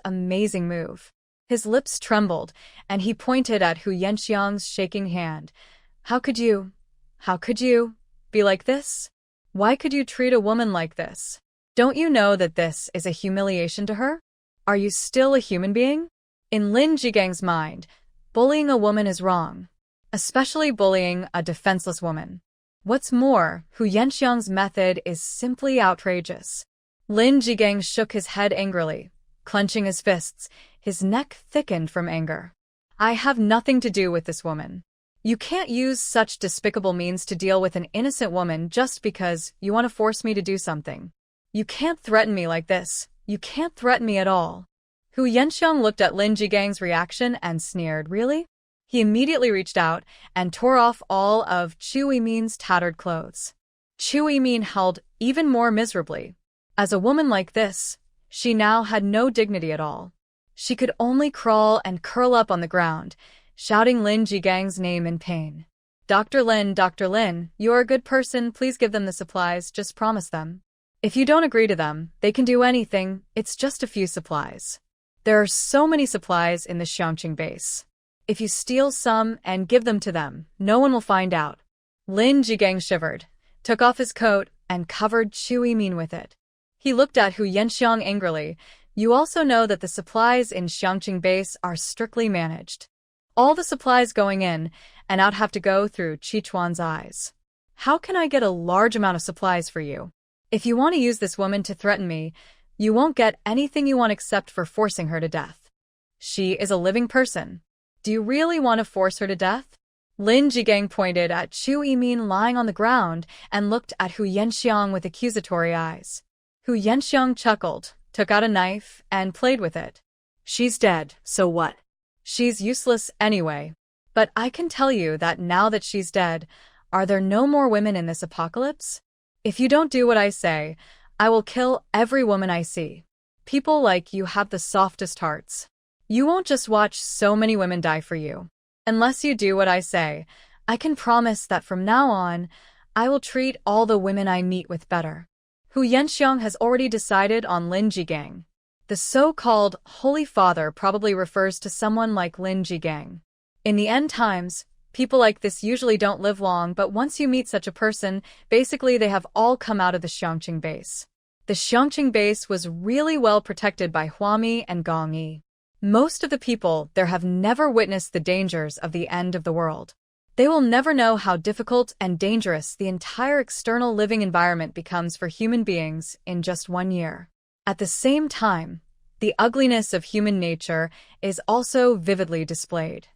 amazing move. His lips trembled, and he pointed at Hu Yanxiang's shaking hand. How could you be like this? Why could you treat a woman like this? Don't you know that this is a humiliation to her? Are you still a human being? In Lin Jigang's mind, bullying a woman is wrong, especially bullying a defenseless woman. What's more, Hu Yanxiang's method is simply outrageous. Lin Jigang shook his head angrily, clenching his fists. His neck thickened from anger. I have nothing to do with this woman. You can't use such despicable means to deal with an innocent woman just because you want to force me to do something. You can't threaten me like this. You can't threaten me at all. Hu Yanxiang looked at Lin Jigang's reaction and sneered. Really? He immediately reached out and tore off all of Chu Yimin's tattered clothes. Chu Yimin held even more miserably. As a woman like this, she now had no dignity at all. She could only crawl and curl up on the ground, shouting Lin Jigang's name in pain. Dr. Lin, you're a good person, please give them the supplies, just promise them. If you don't agree to them, they can do anything, it's just a few supplies. There are so many supplies in the Xiangqing base. If you steal some and give them to them, no one will find out. Lin Jigang shivered, took off his coat, and covered Chu Yimin with it. He looked at Hu Yanxiang angrily. You also know that the supplies in Xiangqing base are strictly managed. All the supplies going in and out have to go through Qichuan's eyes. How can I get a large amount of supplies for you? If you want to use this woman to threaten me, you won't get anything you want except for forcing her to death. She is a living person. Do you really want to force her to death? Lin Jigang pointed at Chu Yimin lying on the ground and looked at Hu Yanxiang with accusatory eyes. Hu Yanxiang chuckled, took out a knife, and played with it. She's dead, so what? She's useless anyway. But I can tell you that now that she's dead, are there no more women in this apocalypse? If you don't do what I say, I will kill every woman I see. People like you have the softest hearts. You won't just watch so many women die for you. Unless you do what I say, I can promise that from now on, I will treat all the women I meet with better. Hu Yanxiang has already decided on Lin Jigang. The so-called Holy Father probably refers to someone like Lin Jigang. In the end times, people like this usually don't live long, but once you meet such a person, basically they have all come out of the Xiangqing base. The Xiangqing base was really well protected by Huami and Gong Yi. Most of the people there have never witnessed the dangers of the end of the world. They will never know how difficult and dangerous the entire external living environment becomes for human beings in just 1 year. At the same time, the ugliness of human nature is also vividly displayed.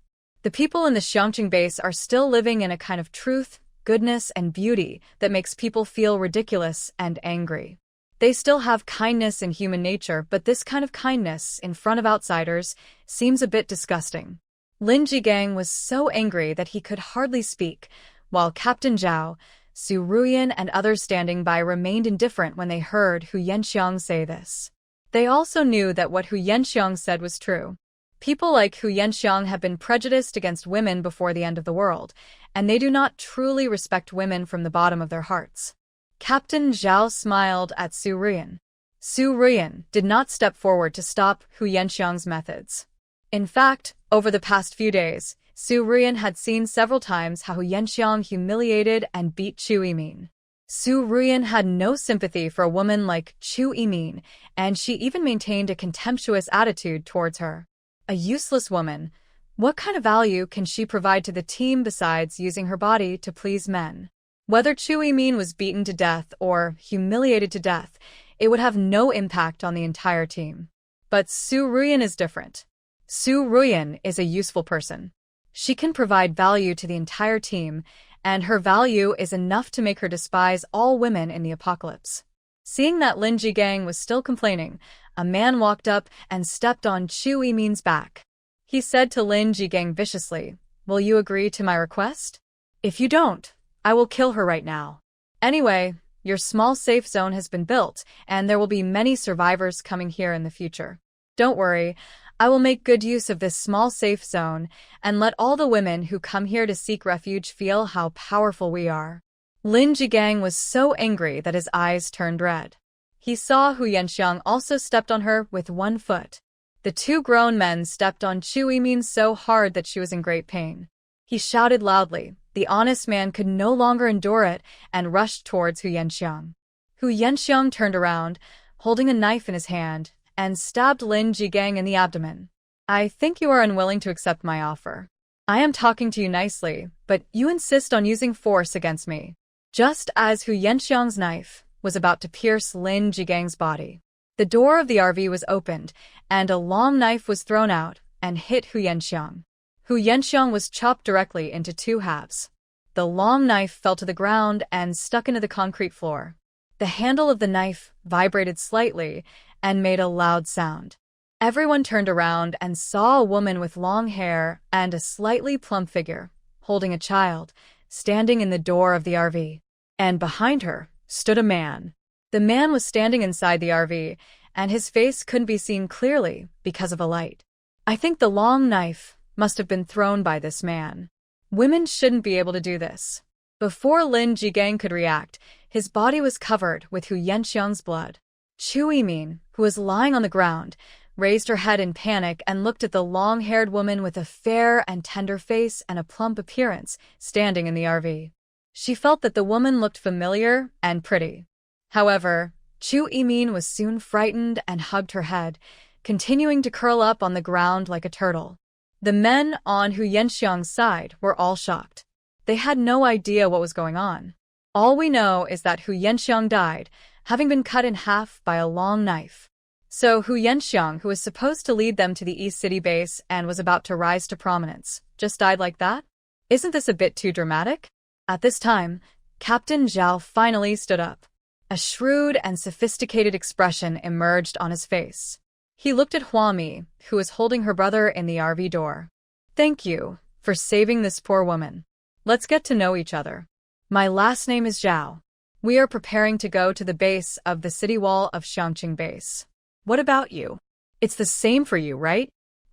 The people in the Xiangqing base are still living in a kind of truth, goodness, and beauty that makes people feel ridiculous and angry. They still have kindness in human nature, but this kind of kindness in front of outsiders seems a bit disgusting. Lin Jigang was so angry that he could hardly speak, while Captain Zhao, Su Ruyan, and others standing by remained indifferent when they heard Hu Yanxiang say this. They also knew that what Hu Yanxiang said was true. People like Hu Yanxiang have been prejudiced against women before the end of the world, and they do not truly respect women from the bottom of their hearts. Captain Zhao smiled at Su Ruyan. Su Ruyan did not step forward to stop Hu Yanxiang's methods. In fact, over the past few days, Su Ruyan had seen several times how Hu Yanxiang humiliated and beat Chu Yimin. Su Ruyan had no sympathy for a woman like Chu Yimin, and she even maintained a contemptuous attitude towards her. A useless woman. What kind of value can she provide to the team besides using her body to please men? Whether Chu Yimin was beaten to death or humiliated to death, it would have no impact on the entire team. But Su Ruyan is different. Su Ruyan is a useful person. She can provide value to the entire team, and her value is enough to make her despise all women in the apocalypse. Seeing that Lin Jigang was still complaining, a man walked up and stepped on Chu Yimin's back. He said to Lin Jigang viciously, "Will you agree to my request? If you don't, I will kill her right now. Anyway, your small safe zone has been built, and there will be many survivors coming here in the future. Don't worry, I will make good use of this small safe zone and let all the women who come here to seek refuge feel how powerful we are." Lin Jigang was so angry that his eyes turned red. He saw Hu Yanxiang also stepped on her with one foot. The two grown men stepped on Chu Yimin so hard that she was in great pain. He shouted loudly. The honest man could no longer endure it and rushed towards Hu Yanxiang. Hu Yanxiang turned around, holding a knife in his hand, and stabbed Lin Jigang in the abdomen. I think you are unwilling to accept my offer. I am talking to you nicely, but you insist on using force against me. Just as Hu Yanxiang's knife was about to pierce Lin Jigang's body, the door of the RV was opened, and a long knife was thrown out and hit Hu Yanxiang. Hu Yanxiang was chopped directly into two halves. The long knife fell to the ground and stuck into the concrete floor. The handle of the knife vibrated slightly and made a loud sound. Everyone turned around and saw a woman with long hair and a slightly plump figure, holding a child, standing in the door of the RV. And behind her stood a man. The man was standing inside the RV, and his face couldn't be seen clearly because of a light. I think the long knife must have been thrown by this man. Women shouldn't be able to do this. Before Lin Jigang could react, his body was covered with Hu Yanxiang's blood. Chu Yimin, who was lying on the ground, raised her head in panic and looked at the long-haired woman with a fair and tender face and a plump appearance standing in the RV. She felt that the woman looked familiar and pretty. However, Chu Yimin was soon frightened and hugged her head, continuing to curl up on the ground like a turtle. The men on Hu Yanxiang's side were all shocked. They had no idea what was going on. All we know is that Hu Yanxiang died, having been cut in half by a long knife. So Hu Yanxiang, who was supposed to lead them to the East City base and was about to rise to prominence, just died like that? Isn't this a bit too dramatic? At this time, Captain Zhao finally stood up. A shrewd and sophisticated expression emerged on his face. He looked at Huami, who was holding her brother in the RV door. Thank you for saving this poor woman. Let's get to know each other. My last name is Zhao. We are preparing to go to the base of the city wall of Xiangqing base. What about you? It's the same for you, right?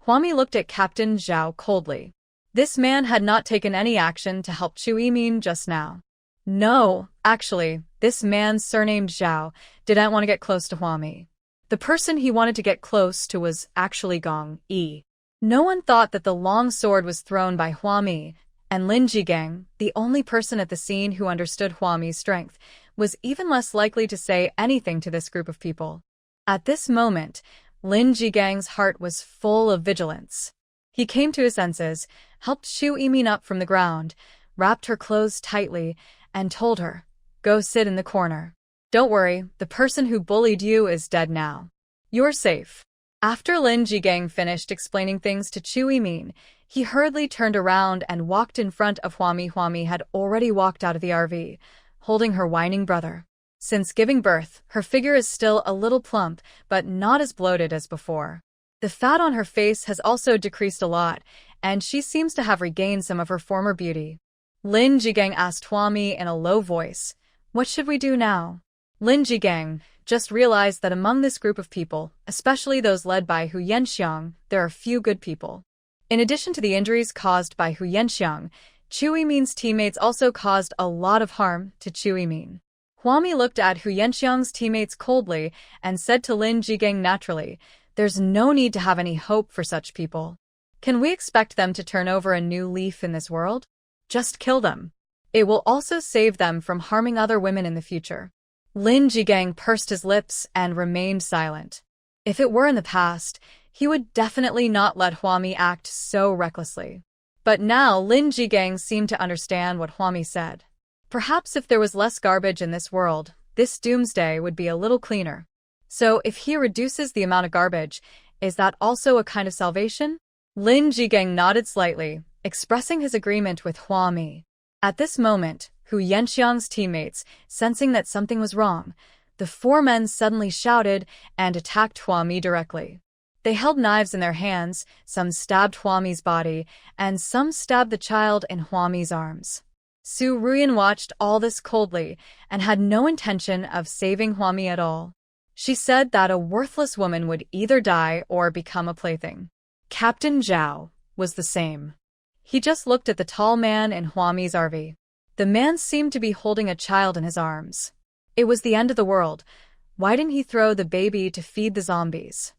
Huami looked at Captain Zhao coldly. This man had not taken any action to help Chu Yimin just now. No, actually, this man surnamed Zhao didn't want to get close to Huami. The person he wanted to get close to was actually Gong Yi. No one thought that the long sword was thrown by Huami, and Lin Jigang, the only person at the scene who understood Huami's strength, was even less likely to say anything to this group of people. At this moment, Lin Jigang's heart was full of vigilance. He came to his senses, helped Chu Yimin up from the ground, wrapped her clothes tightly, and told her, "Go sit in the corner. Don't worry, the person who bullied you is dead now. You're safe." After Lin Jigang finished explaining things to Chu Yimin, he hurriedly turned around and walked in front of Huami. Huami had already walked out of the RV, holding her whining brother. Since giving birth, her figure is still a little plump, but not as bloated as before. The fat on her face has also decreased a lot, and she seems to have regained some of her former beauty. Lin Jigang asked Huami in a low voice, "What should we do now?" Lin Jigang just realized that among this group of people, especially those led by Hu Yanxiang, there are few good people. In addition to the injuries caused by Hu Yanxiang, Chu Yimin's teammates also caused a lot of harm to Chu Yimin. Huami looked at Hu Yanxiang's teammates coldly and said to Lin Jigang naturally, "There's no need to have any hope for such people. Can we expect them to turn over a new leaf in this world? Just kill them. It will also save them from harming other women in the future." Lin Jigang pursed his lips and remained silent. If it were in the past, he would definitely not let Huami act so recklessly. But now Lin Jigang seemed to understand what Huami said. Perhaps if there was less garbage in this world, this doomsday would be a little cleaner. So if he reduces the amount of garbage, is that also a kind of salvation? Lin Jigang nodded slightly, expressing his agreement with Huami. At this moment, Hu Yanxiang's teammates, sensing that something was wrong, the four men suddenly shouted and attacked Huami directly. They held knives in their hands, some stabbed Huami's body, and some stabbed the child in Huami's arms. Su Ruyan watched all this coldly and had no intention of saving Huami at all. She said that a worthless woman would either die or become a plaything. Captain Zhao was the same. He just looked at the tall man in Huami's RV. The man seemed to be holding a child in his arms. It was the end of the world. Why didn't he throw the baby to feed the zombies?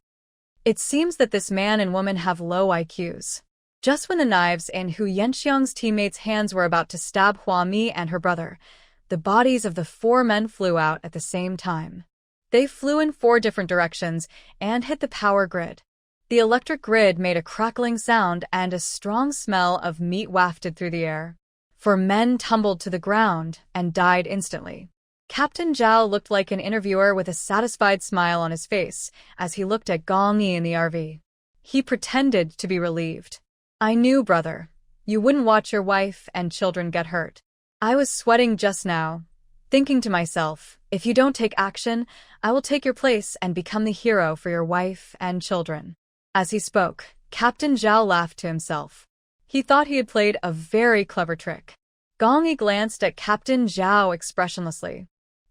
It seems that this man and woman have low IQs. Just when the knives in Hu Yanxiang's teammates' hands were about to stab Hua Mi and her brother, the bodies of the 4 men flew out at the same time. They flew in 4 different directions and hit the power grid. The electric grid made a crackling sound and a strong smell of meat wafted through the air. 4 men tumbled to the ground and died instantly. Captain Zhao looked like an interviewer with a satisfied smile on his face as he looked at Gong Yi in the RV. He pretended to be relieved. I knew, brother. You wouldn't watch your wife and children get hurt. I was sweating just now, thinking to myself, if you don't take action, I will take your place and become the hero for your wife and children. As he spoke, Captain Zhao laughed to himself. He thought he had played a very clever trick. Gong Yi glanced at Captain Zhao expressionlessly.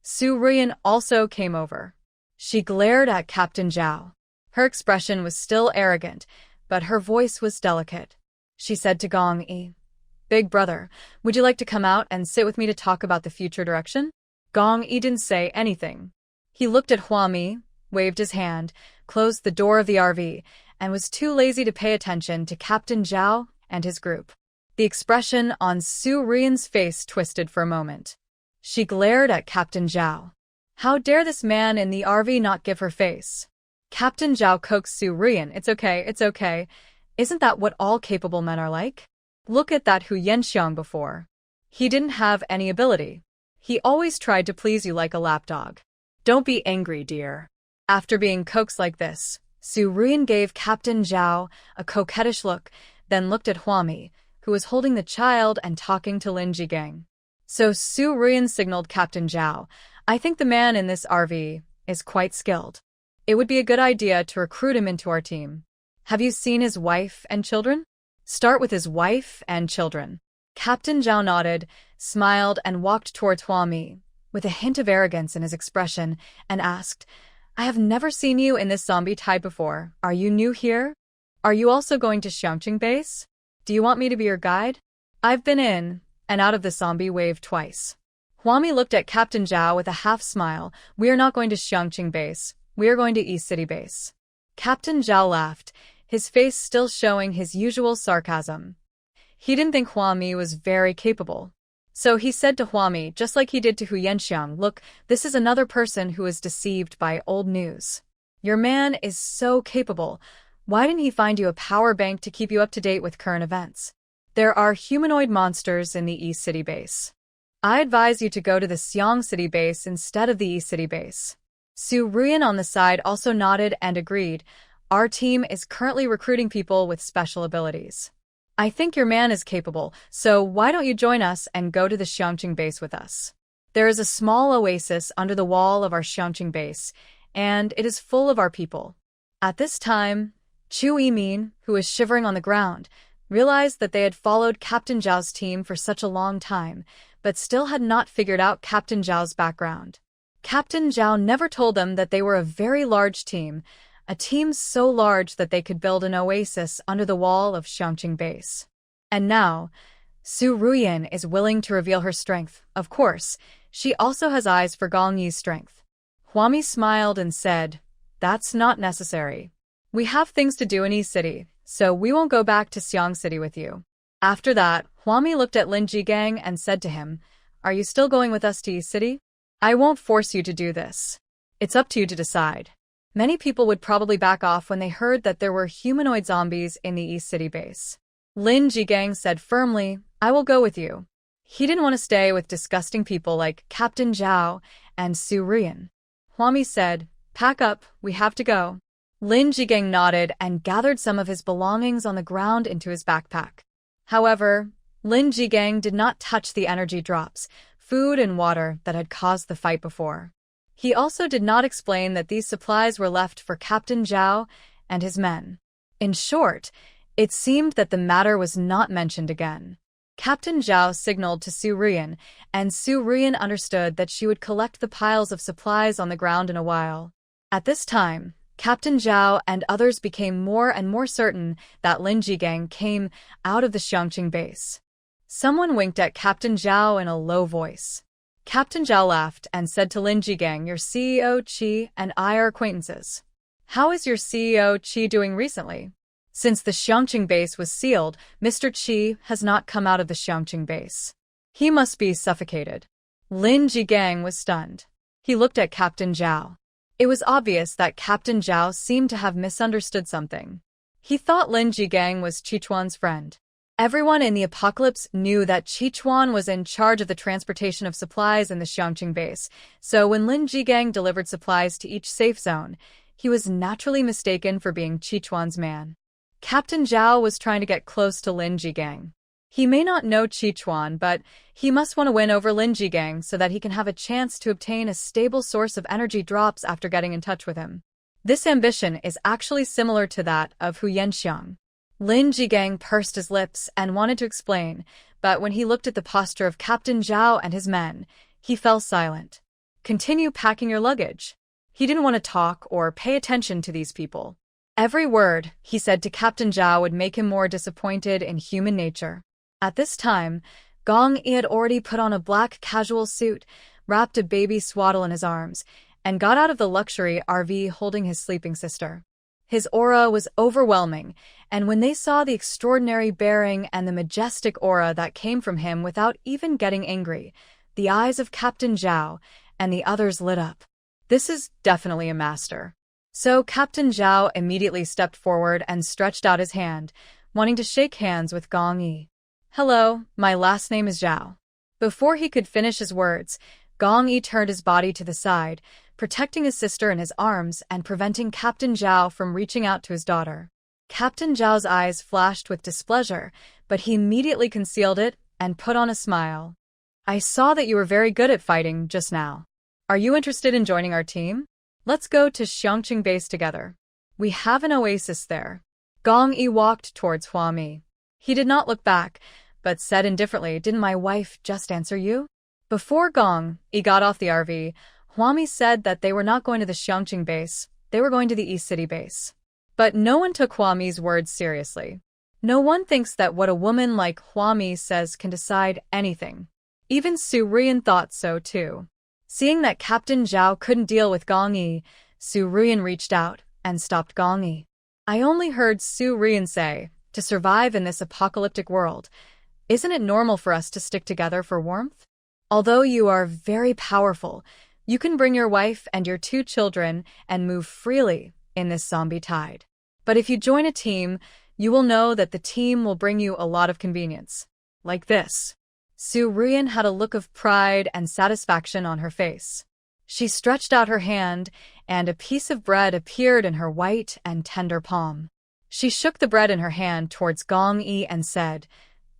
Su Ruyan also came over. She glared at Captain Zhao. Her expression was still arrogant, but her voice was delicate. She said to Gong Yi, Big brother, would you like to come out and sit with me to talk about the future direction? Gong Yi didn't say anything. He looked at Hua Mi, waved his hand, closed the door of the RV, and was too lazy to pay attention to Captain Zhao and his group. The expression on Su Ruyan's face twisted for a moment. She glared at Captain Zhao. How dare this man in the RV not give her face? Captain Zhao coaxed Su Ruyan. It's okay, it's okay. Isn't that what all capable men are like? Look at that Hu Yanxiang before. He didn't have any ability. He always tried to please you like a lapdog. Don't be angry, dear. After being coaxed like this, Su Ruyan gave Captain Zhao a coquettish look, then looked at Hua Mi, who was holding the child and talking to Lin Jigang. So Su Ruyan signaled Captain Zhao, I think the man in this RV is quite skilled. It would be a good idea to recruit him into our team. Have you seen his wife and children? Start with his wife and children. Captain Zhao nodded, smiled, and walked towards Hua Mi, with a hint of arrogance in his expression, and asked, I have never seen you in this zombie type before. Are you new here? Are you also going to Xiangqing base? Do you want me to be your guide? I've been in and out of the zombie wave twice. Hua Mi looked at Captain Zhao with a half smile. We are not going to Xiangqing base. We are going to East City base. Captain Zhao laughed, his face still showing his usual sarcasm. He didn't think Hua Mi was very capable. So he said to Hua Mi, just like he did to Hu Yanxiang, look, this is another person who is deceived by old news. Your man is so capable. Why didn't he find you a power bank to keep you up to date with current events? There are humanoid monsters in the East City base. I advise you to go to the Xiang City base instead of the East City base. Su Ruyan on the side also nodded and agreed. Our team is currently recruiting people with special abilities. I think your man is capable, so why don't you join us and go to the Xiangqing base with us? There is a small oasis under the wall of our Xiangqing base, and it is full of our people. At this time, Chu Yimin, who was shivering on the ground, realized that they had followed Captain Zhao's team for such a long time, but still had not figured out Captain Zhao's background. Captain Zhao never told them that they were a very large team, a team so large that they could build an oasis under the wall of Xiangqing base. And now, Su Ruyan is willing to reveal her strength. Of course, she also has eyes for Gong Yi's strength. Hua Mi smiled and said, That's not necessary. We have things to do in East City, so we won't go back to Xiang City with you. After that, Hua Mi looked at Lin Jigang and said to him, Are you still going with us to East City? I won't force you to do this. It's up to you to decide. Many people would probably back off when they heard that there were humanoid zombies in the East City base. Lin Jigang said firmly, I will go with you. He didn't want to stay with disgusting people like Captain Zhao and Su Ruyan. Hua Mi said, Pack up, we have to go. Lin Jigang nodded and gathered some of his belongings on the ground into his backpack. However, Lin Jigang did not touch the energy drops, food and water that had caused the fight before. He also did not explain that these supplies were left for Captain Zhao and his men. In short, it seemed that the matter was not mentioned again. Captain Zhao signaled to Su Ruyan, and Su Ruyan understood that she would collect the piles of supplies on the ground in a while. At this time, Captain Zhao and others became more and more certain that Lin Jigang came out of the Xiangqing base. Someone winked at Captain Zhao in a low voice. Captain Zhao laughed and said to Lin Jigang, Your CEO, Qi, and I are acquaintances. How is your CEO Qi doing recently? Since the Xiangqing base was sealed, Mr. Qi has not come out of the Xiangqing base. He must be suffocated. Lin Jigang was stunned. He looked at Captain Zhao. It was obvious that Captain Zhao seemed to have misunderstood something. He thought Lin Jigang was Qichuan's friend. Everyone in the apocalypse knew that Qichuan was in charge of the transportation of supplies in the Xiangqing base, so when Lin Jigang delivered supplies to each safe zone, he was naturally mistaken for being Qichuan's man. Captain Zhao was trying to get close to Lin Jigang. He may not know Qichuan, but he must want to win over Lin Jigang so that he can have a chance to obtain a stable source of energy drops after getting in touch with him. This ambition is actually similar to that of Hu Yanxiang. Lin Jigang pursed his lips and wanted to explain, but when he looked at the posture of Captain Zhao and his men, he fell silent. Continue packing your luggage. He didn't want to talk or pay attention to these people. Every word he said to Captain Zhao would make him more disappointed in human nature. At this time, Gong Yi had already put on a black casual suit, wrapped a baby swaddle in his arms, and got out of the luxury RV holding his sleeping sister. His aura was overwhelming, and when they saw the extraordinary bearing and the majestic aura that came from him without even getting angry, the eyes of Captain Zhao and the others lit up. This is definitely a master. So Captain Zhao immediately stepped forward and stretched out his hand, wanting to shake hands with Gong Yi. Hello, my last name is Zhao. Before he could finish his words, Gong Yi turned his body to the side, protecting his sister in his arms and preventing Captain Zhao from reaching out to his daughter. Captain Zhao's eyes flashed with displeasure, but he immediately concealed it and put on a smile. I saw that you were very good at fighting just now. Are you interested in joining our team? Let's go to Xiangqing base together. We have an oasis there. Gong Yi walked towards Hua Mi. He did not look back, but said indifferently, didn't my wife just answer you? Before Gong Yi got off the RV, Hua Mi said that they were not going to the Xiangqing base, they were going to the East City base. But no one took Hua Mi's words seriously. No one thinks that what a woman like Hua Mi says can decide anything. Even Su Ruyan thought so too. Seeing that Captain Zhao couldn't deal with Gong Yi, Su Ruyan reached out and stopped Gong Yi. I only heard Su Ruyan say, to survive in this apocalyptic world, isn't it normal for us to stick together for warmth? Although you are very powerful, you can bring your wife and your 2 children and move freely in this zombie tide. But if you join a team, you will know that the team will bring you a lot of convenience. Like this. Su Ruyan had a look of pride and satisfaction on her face. She stretched out her hand, and a piece of bread appeared in her white and tender palm. She shook the bread in her hand towards Gong Yi and said,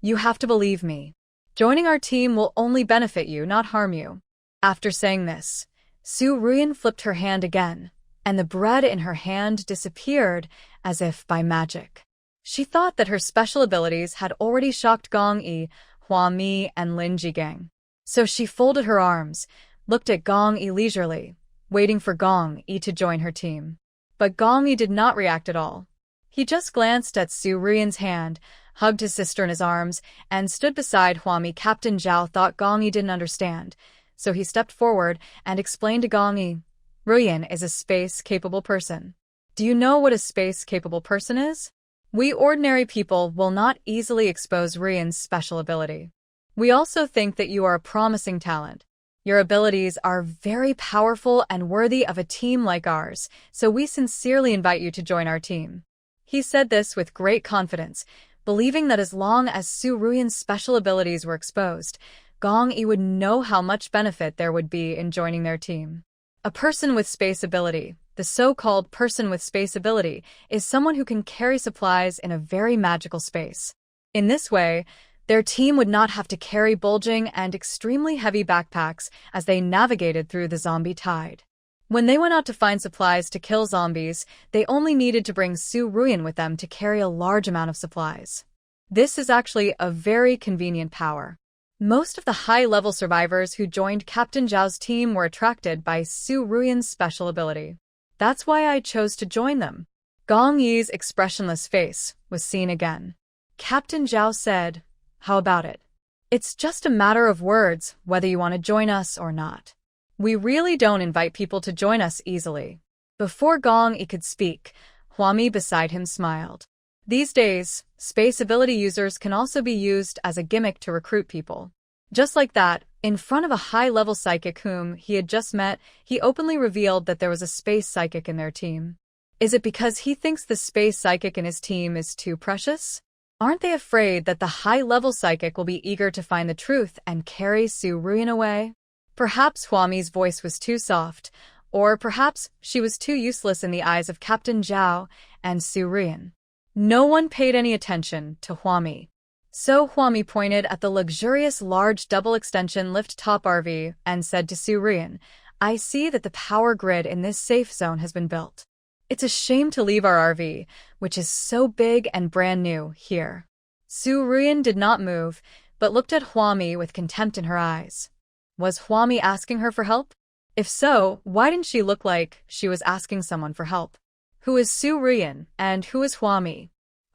You have to believe me. Joining our team will only benefit you, not harm you. After saying this, Su Ruyan flipped her hand again, and the bread in her hand disappeared as if by magic. She thought that her special abilities had already shocked Gong Yi, Hua Mi, and Lin Jigang. So she folded her arms, looked at Gong Yi leisurely, waiting for Gong Yi to join her team. But Gong Yi did not react at all. He just glanced at Su Ruyan's hand, hugged his sister in his arms, and stood beside Hua Mi. Captain Zhao thought Gong Yi didn't understand, so he stepped forward and explained to Gong Yi, Ruyan is a space-capable person. Do you know what a space-capable person is? We ordinary people will not easily expose Ruyan's special ability. We also think that you are a promising talent. Your abilities are very powerful and worthy of a team like ours, so we sincerely invite you to join our team. He said this with great confidence, believing that as long as Su Ruyan's special abilities were exposed, Gong Yi would know how much benefit there would be in joining their team. A person with space ability, the so-called person with space ability, is someone who can carry supplies in a very magical space. In this way, their team would not have to carry bulging and extremely heavy backpacks as they navigated through the zombie tide. When they went out to find supplies to kill zombies, they only needed to bring Su Ruyan with them to carry a large amount of supplies. This is actually a very convenient power. Most of the high-level survivors who joined Captain Zhao's team were attracted by Su Ruyan's special ability. That's why I chose to join them. Gong Yi's expressionless face was seen again. Captain Zhao said, How about it? It's just a matter of words whether you want to join us or not. We really don't invite people to join us easily. Before Gong Yi could speak, Huami beside him smiled. These days, space ability users can also be used as a gimmick to recruit people. Just like that, in front of a high-level psychic whom he had just met, he openly revealed that there was a space psychic in their team. Is it because he thinks the space psychic in his team is too precious? Aren't they afraid that the high-level psychic will be eager to find the truth and carry Su Ruyan away? Perhaps Huami's voice was too soft, or perhaps she was too useless in the eyes of Captain Zhao and Su Ruyan. No one paid any attention to Huami. So Huami pointed at the luxurious large double-extension lift-top RV and said to Su Ruyan, "I see that the power grid in this safe zone has been built. It's a shame to leave our RV, which is so big and brand new, here." Su Ruyan did not move, but looked at Huami with contempt in her eyes. Was Huami asking her for help? If so, why didn't she look like she was asking someone for help? Who is Su Ruyan, and who is Huami?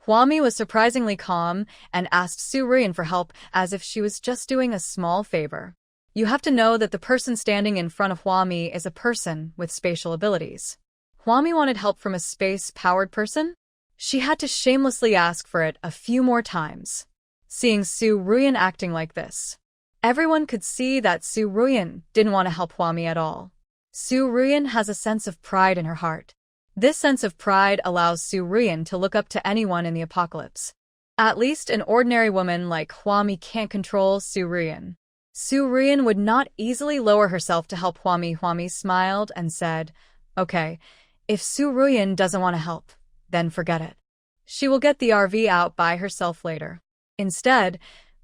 Huami was surprisingly calm and asked Su Ruyan for help as if she was just doing a small favor. You have to know that the person standing in front of Huami is a person with spatial abilities. Huami wanted help from a space-powered person? She had to shamelessly ask for it a few more times. Seeing Su Ruyan acting like this, everyone could see that Su Ruyan didn't want to help Huami at all. Su Ruyan has a sense of pride in her heart. This sense of pride allows Su Ruyan to look up to anyone in the apocalypse. At least an ordinary woman like Huami can't control Su Ruyan. Su Ruyan would not easily lower herself to help Huami. Huami smiled and said, "Okay, if Su Ruyan doesn't want to help, then forget it. She will get the RV out by herself later." Instead,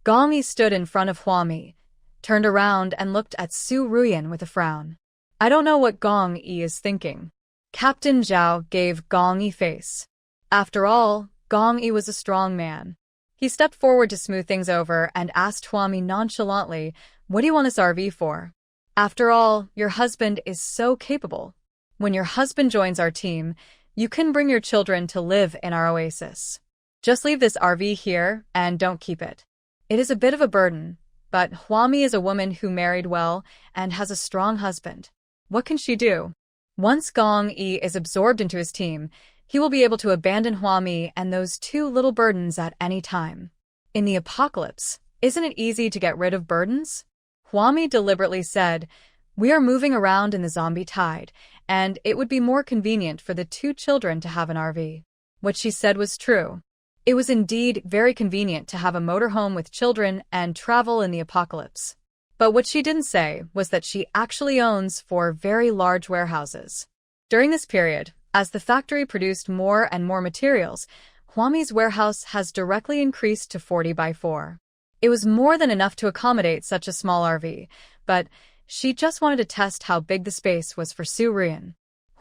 Gong Yi stood in front of Huami, turned around and looked at Su Ruyan with a frown. I don't know what Gong Yi is thinking. Captain Zhao gave Gong Yi face. After all, Gong Yi was a strong man. He stepped forward to smooth things over and asked Huami nonchalantly, "What do you want this RV for? After all, your husband is so capable. When your husband joins our team, you can bring your children to live in our oasis. Just leave this RV here and don't keep it. It is a bit of a burden, but Huami is a woman who married well and has a strong husband. What can she do?" Once Gong Yi is absorbed into his team, he will be able to abandon Huami and those two little burdens at any time. In the apocalypse, isn't it easy to get rid of burdens? Huami deliberately said, "We are moving around in the zombie tide, and it would be more convenient for the two children to have an RV." What she said was true. It was indeed very convenient to have a motorhome with children and travel in the apocalypse. But what she didn't say was that she actually owns 4 very large warehouses. During this period, as the factory produced more and more materials, Huami's warehouse has directly increased to 40 by 4. It was more than enough to accommodate such a small RV, but she just wanted to test how big the space was for Su Ruyan.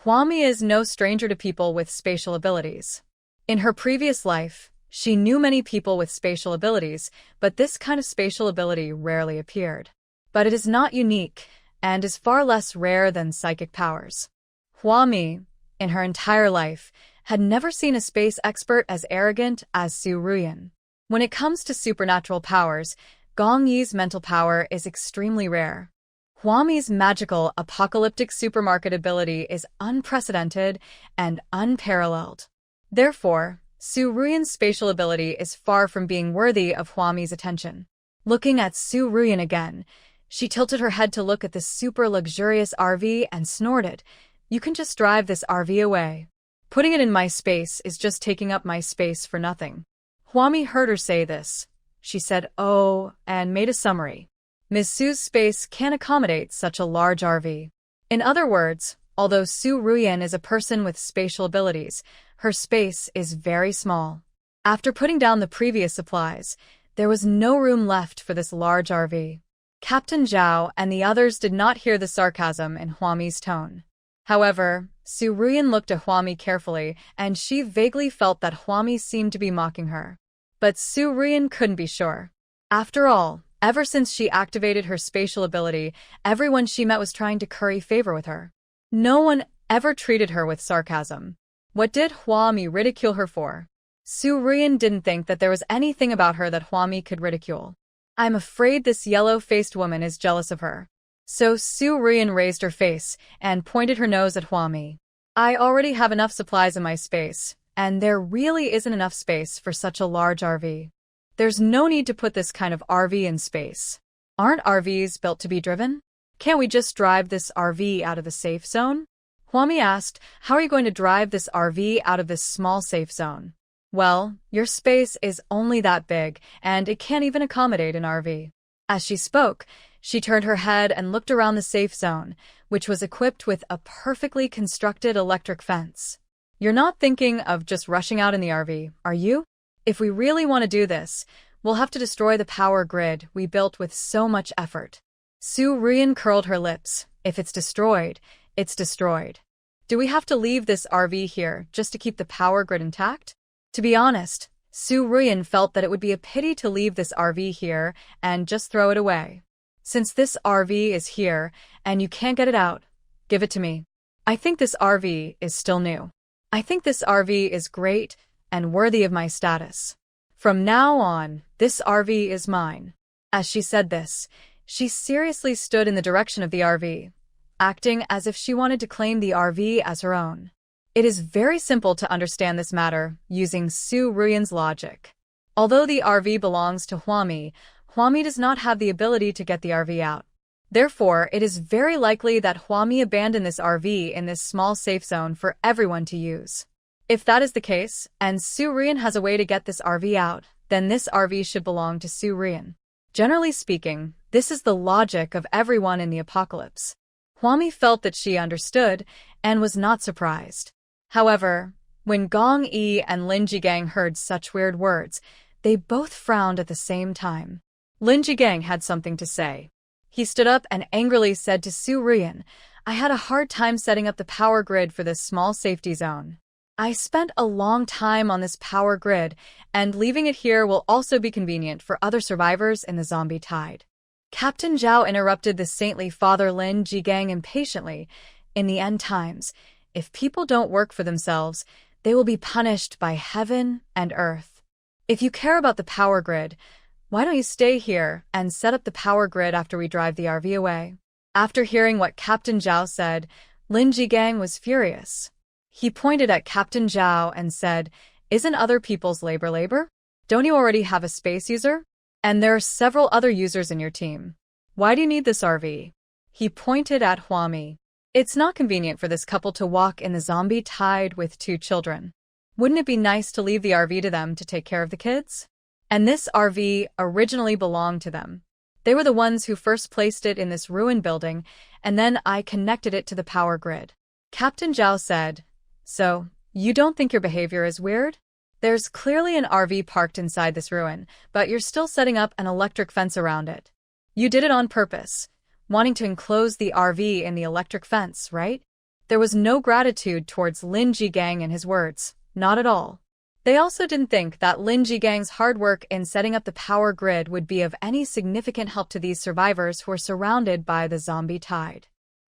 Huami is no stranger to people with spatial abilities. In her previous life, she knew many people with spatial abilities, but this kind of spatial ability rarely appeared. But it is not unique, and is far less rare than psychic powers. Huami, in her entire life, had never seen a space expert as arrogant as Su Ruyan. When it comes to supernatural powers, Gong Yi's mental power is extremely rare. Huami's magical, apocalyptic supermarket ability is unprecedented and unparalleled. Therefore, Su Ruyan's spatial ability is far from being worthy of Huami's attention. Looking at Su Ruyan again, she tilted her head to look at the super luxurious RV and snorted, "You can just drive this RV away. Putting it in my space is just taking up my space for nothing." Huami heard her say this. She said, "Oh," and made a summary. Ms. Su's space can't accommodate such a large RV. In other words, although Su Ruyan is a person with spatial abilities, her space is very small. After putting down the previous supplies, there was no room left for this large RV. Captain Zhao and the others did not hear the sarcasm in Huami's tone. However, Su Ruyan looked at Huami carefully, and she vaguely felt that Huami seemed to be mocking her. But Su Ruyan couldn't be sure. After all, ever since she activated her spatial ability, everyone she met was trying to curry favor with her. No one ever treated her with sarcasm. What did Huami ridicule her for? Su Ruyan didn't think that there was anything about her that Huami could ridicule. "I'm afraid this yellow-faced woman is jealous of her." So Su Ruyan raised her face and pointed her nose at Huami. I already have enough supplies in my space, and there really isn't enough space for such a large RV. There's no need to put this kind of RV in space. Aren't RVs built to be driven? Can't we just drive this RV out of the safe zone? Hwami asked, how are you going to drive this RV out of this small safe zone? Well, your space is only that big, and it can't even accommodate an RV. As she spoke, she turned her head and looked around the safe zone, which was equipped with a perfectly constructed electric fence. You're not thinking of just rushing out in the RV, are you? If we really want to do this, we'll have to destroy the power grid we built with so much effort. Su Ruyan curled her lips. If it's destroyed, it's destroyed. Do we have to leave this RV here just to keep the power grid intact? To be honest, Su Ruyan felt that it would be a pity to leave this RV here and just throw it away. Since this RV is here and you can't get it out, give it to me. I think this RV is still new. I think this RV is great and worthy of my status. From now on, this RV is mine. As she said this, she seriously stood in the direction of the RV, acting as if she wanted to claim the RV as her own. It is very simple to understand this matter using Su Ruyan's logic. Although the RV belongs to Hwami, Hwami does not have the ability to get the RV out. Therefore, it is very likely that Hwami abandoned this RV in this small safe zone for everyone to use. If that is the case, and Su Ruyan has a way to get this RV out, then this RV should belong to Su Ruyan. Generally speaking, this is the logic of everyone in the apocalypse. Hwami felt that she understood and was not surprised. However, when Gong Yi and Lin Jigang heard such weird words, they both frowned at the same time. Lin Jigang had something to say. He stood up and angrily said to Su Ruyan, I had a hard time setting up the power grid for this small safety zone. I spent a long time on this power grid, and leaving it here will also be convenient for other survivors in the zombie tide. Captain Zhao interrupted the saintly Father Lin Jigang impatiently. In the end times, if people don't work for themselves, they will be punished by heaven and earth. If you care about the power grid, why don't you stay here and set up the power grid after we drive the RV away? After hearing what Captain Zhao said, Lin Jigang was furious. He pointed at Captain Zhao and said, Isn't other people's labor? Don't you already have a space user? And there are several other users in your team. Why do you need this RV? He pointed at Hwami. It's not convenient for this couple to walk in the zombie tide with 2 children. Wouldn't it be nice to leave the RV to them to take care of the kids? And this RV originally belonged to them. They were the ones who first placed it in this ruined building, and then I connected it to the power grid. Captain Zhao said, So, you don't think your behavior is weird? There's clearly an RV parked inside this ruin, but you're still setting up an electric fence around it. You did it on purpose, wanting to enclose the RV in the electric fence, right? There was no gratitude towards Lin Jigang and his words, not at all. They also didn't think that Lin Jigang's hard work in setting up the power grid would be of any significant help to these survivors who are surrounded by the zombie tide.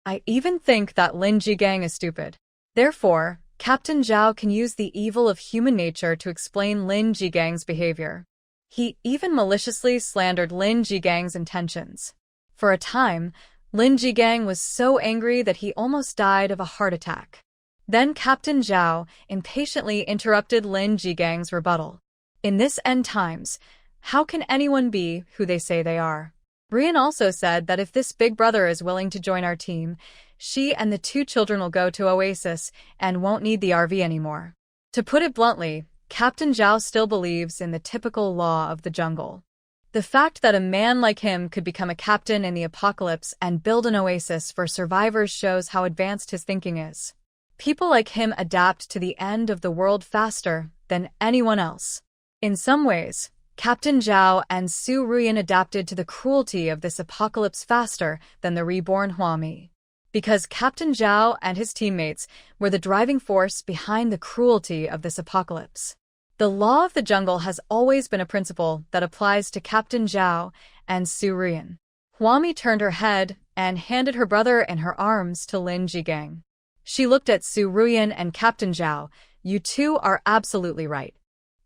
I even think that Lin Jigang is stupid. Therefore, Captain Zhao can use the evil of human nature to explain Lin Jigang's behavior. He even maliciously slandered Lin Jigang's intentions. For a time, Lin Jigang was so angry that he almost died of a heart attack. Then Captain Zhao impatiently interrupted Lin Jigang's rebuttal. In this end times, how can anyone be who they say they are? Rian also said that if this big brother is willing to join our team, she and the 2 children will go to Oasis and won't need the RV anymore. To put it bluntly, Captain Zhao still believes in the typical law of the jungle. The fact that a man like him could become a captain in the apocalypse and build an oasis for survivors shows how advanced his thinking is. People like him adapt to the end of the world faster than anyone else. In some ways, Captain Zhao and Su Ruyan adapted to the cruelty of this apocalypse faster than the reborn Hwami. Because Captain Zhao and his teammates were the driving force behind the cruelty of this apocalypse. The law of the jungle has always been a principle that applies to Captain Zhao and Su Ruyan. Hwami turned her head and handed her brother in her arms to Lin Jigang. She looked at Su Ruyan and Captain Zhao. You two are absolutely right.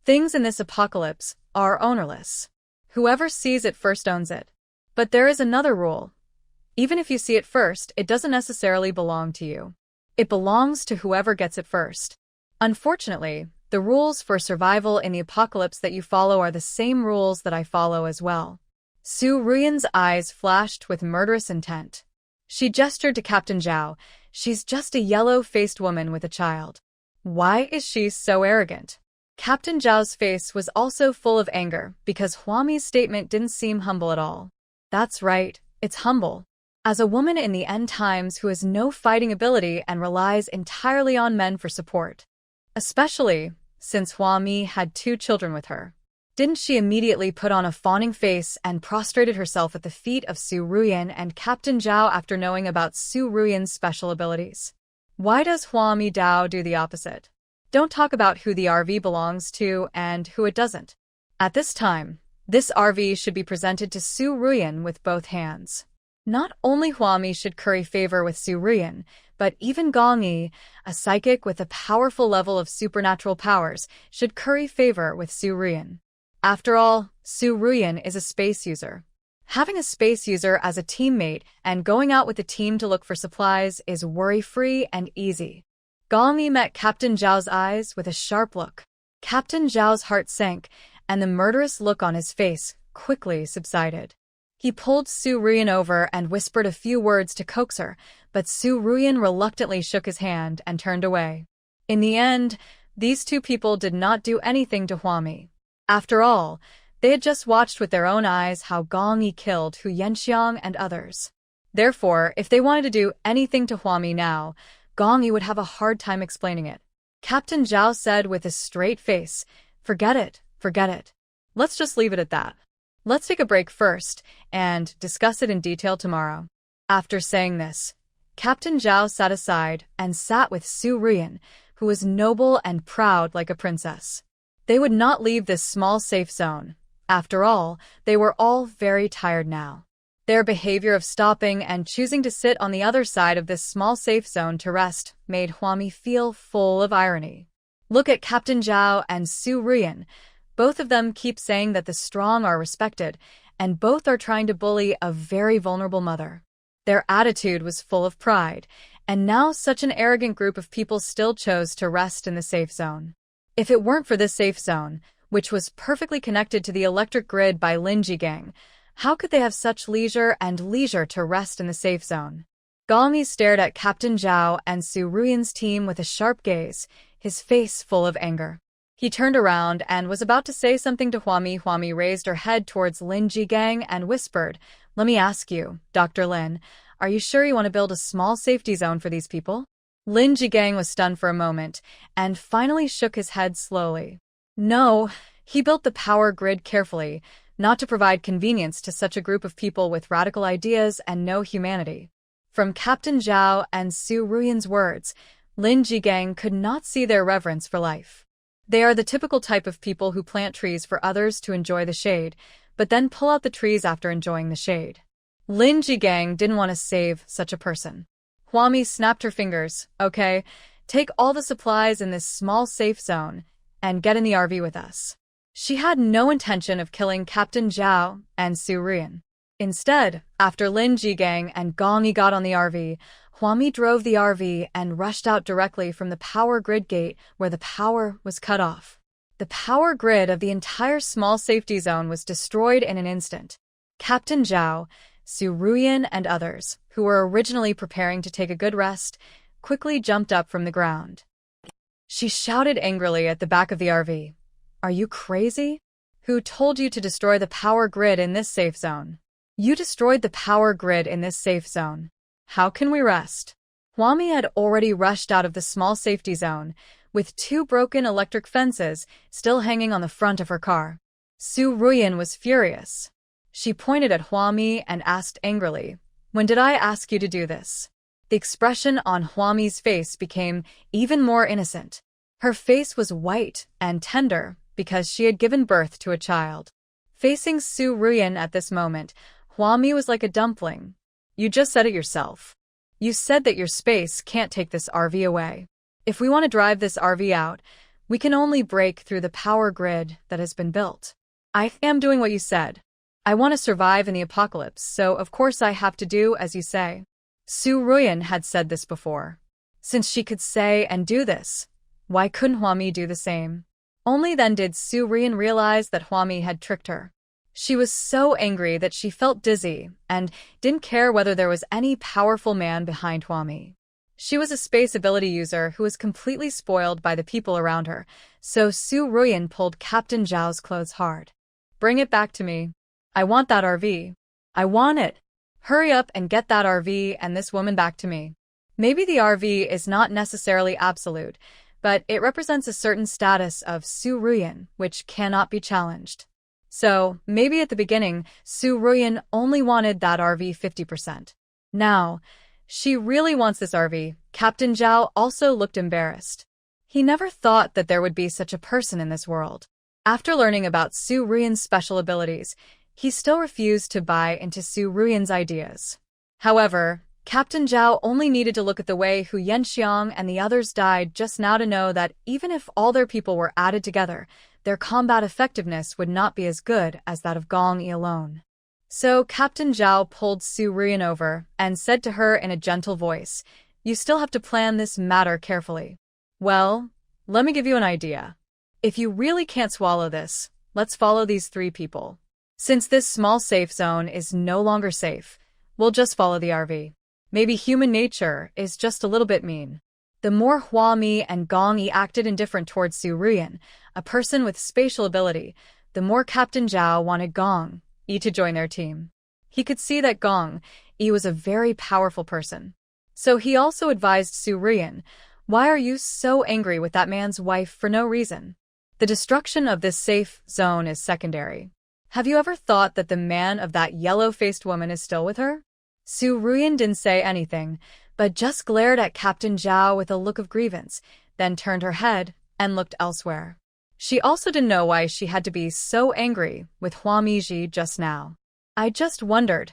Things in this apocalypse are ownerless. Whoever sees it first owns it. But there is another rule. Even if you see it first, it doesn't necessarily belong to you. It belongs to whoever gets it first. Unfortunately, the rules for survival in the apocalypse that you follow are the same rules that I follow as well. Su Ruyan's eyes flashed with murderous intent. She gestured to Captain Zhao. She's just a yellow-faced woman with a child. Why is she so arrogant? Captain Zhao's face was also full of anger because Huami's statement didn't seem humble at all. That's right, it's humble. As a woman in the end times who has no fighting ability and relies entirely on men for support. Especially since Huami had 2 children with her. Didn't she immediately put on a fawning face and prostrated herself at the feet of Su Ruyan and Captain Zhao after knowing about Su Ruyan's special abilities? Why does Huami Dao do the opposite? Don't talk about who the RV belongs to and who it doesn't. At this time, this RV should be presented to Su Ruyan with both hands. Not only Huami should curry favor with Su Ruyan, but even Gong Yi, a psychic with a powerful level of supernatural powers, should curry favor with Su Ruyan. After all, Su Ruyan is a space user. Having a space user as a teammate and going out with the team to look for supplies is worry-free and easy. Gong Yi met Captain Zhao's eyes with a sharp look. Captain Zhao's heart sank, and the murderous look on his face quickly subsided. He pulled Su Ruyan over and whispered a few words to coax her, but Su Ruyan reluctantly shook his hand and turned away. In the end, these 2 people did not do anything to Huami. After all, they had just watched with their own eyes how Gong Yi killed Hu Yanxiang and others. Therefore, if they wanted to do anything to Huami now, Gong Yi would have a hard time explaining it. Captain Zhao said with a straight face, forget it. Let's just leave it at that. Let's take a break first and discuss it in detail tomorrow. After saying this, Captain Zhao sat aside and sat with Su Ruyan, who was noble and proud like a princess. They would not leave this small safe zone. After all, they were all very tired now. Their behavior of stopping and choosing to sit on the other side of this small safe zone to rest made Huami feel full of irony. Look at Captain Zhao and Su Ruyan. Both of them keep saying that the strong are respected, and both are trying to bully a very vulnerable mother. Their attitude was full of pride, and now such an arrogant group of people still chose to rest in the safe zone. If it weren't for this safe zone, which was perfectly connected to the electric grid by Lin Jigang, how could they have such leisure to rest in the safe zone? Gong Yi stared at Captain Zhao and Su Ruyan's team with a sharp gaze, his face full of anger. He turned around and was about to say something to Huami. Huami raised her head towards Lin Jigang and whispered, "Let me ask you, Dr. Lin, are you sure you want to build a small safety zone for these people?" Lin Jigang was stunned for a moment and finally shook his head slowly. No, he built the power grid carefully, not to provide convenience to such a group of people with radical ideas and no humanity. From Captain Zhao and Su Ruyan's words, Lin Jigang could not see their reverence for life. They are the typical type of people who plant trees for others to enjoy the shade, but then pull out the trees after enjoying the shade. Lin Jigang didn't want to save such a person. Huami snapped her fingers. Okay, take all the supplies in this small safe zone and get in the RV with us. She had no intention of killing Captain Zhao and Su Ruyan. Instead, after Lin Jigang and Gong Yi got on the RV, Huami drove the RV and rushed out directly from the power grid gate where the power was cut off. The power grid of the entire small safety zone was destroyed in an instant. Captain Zhao, Su Ruyan, and others, who were originally preparing to take a good rest, quickly jumped up from the ground. She shouted angrily at the back of the RV. "Are you crazy? Who told you to destroy the power grid in this safe zone? You destroyed the power grid in this safe zone. How can we rest?" Huami had already rushed out of the small safety zone, with 2 broken electric fences still hanging on the front of her car. Su Ruyan was furious. She pointed at Huami and asked angrily, "When did I ask you to do this?" The expression on Huami's face became even more innocent. Her face was white and tender because she had given birth to a child. Facing Su Ruyan at this moment, Huami was like a dumpling. "You just said it yourself. You said that your space can't take this RV away. If we want to drive this RV out, we can only break through the power grid that has been built. I am doing what you said. I want to survive in the apocalypse, so of course I have to do as you say." Su Ruyan had said this before. Since she could say and do this, why couldn't Huami do the same? Only then did Su Rian realize that Huami had tricked her. She was so angry that she felt dizzy and didn't care whether there was any powerful man behind Huami. She was a space ability user who was completely spoiled by the people around her, so Su Rian pulled Captain Zhao's clothes hard. Bring it back to me. I want that RV. I want it. Hurry up and get that RV and this woman back to me. Maybe the RV is not necessarily absolute, but it represents a certain status of Su Rian, which cannot be challenged. So, maybe at the beginning, Su Rian only wanted that RV 50%. Now, she really wants this RV. Captain Zhao also looked embarrassed. He never thought that there would be such a person in this world. After learning about Su Rian's special abilities, he still refused to buy into Su Rian's ideas. However, Captain Zhao only needed to look at the way Hu Yanxiang and the others died just now to know that even if all their people were added together, their combat effectiveness would not be as good as that of Gong Yi alone. So Captain Zhao pulled Su Rian over and said to her in a gentle voice, "You still have to plan this matter carefully. Well, let me give you an idea. If you really can't swallow this, let's follow these 3 people. Since this small safe zone is no longer safe, we'll just follow the RV. Maybe human nature is just a little bit mean." The more Huami and Gong Yi acted indifferent towards Su Rian, a person with spatial ability, the more Captain Zhao wanted Gong Yi to join their team. He could see that Gong Yi was a very powerful person. So he also advised Su Rian, "Why are you so angry with that man's wife for no reason? The destruction of this safe zone is secondary. Have you ever thought that the man of that yellow-faced woman is still with her?" Su Rian didn't say anything, but just glared at Captain Zhao with a look of grievance, then turned her head and looked elsewhere. She also didn't know why she had to be so angry with Huami Ji just now. I just wondered,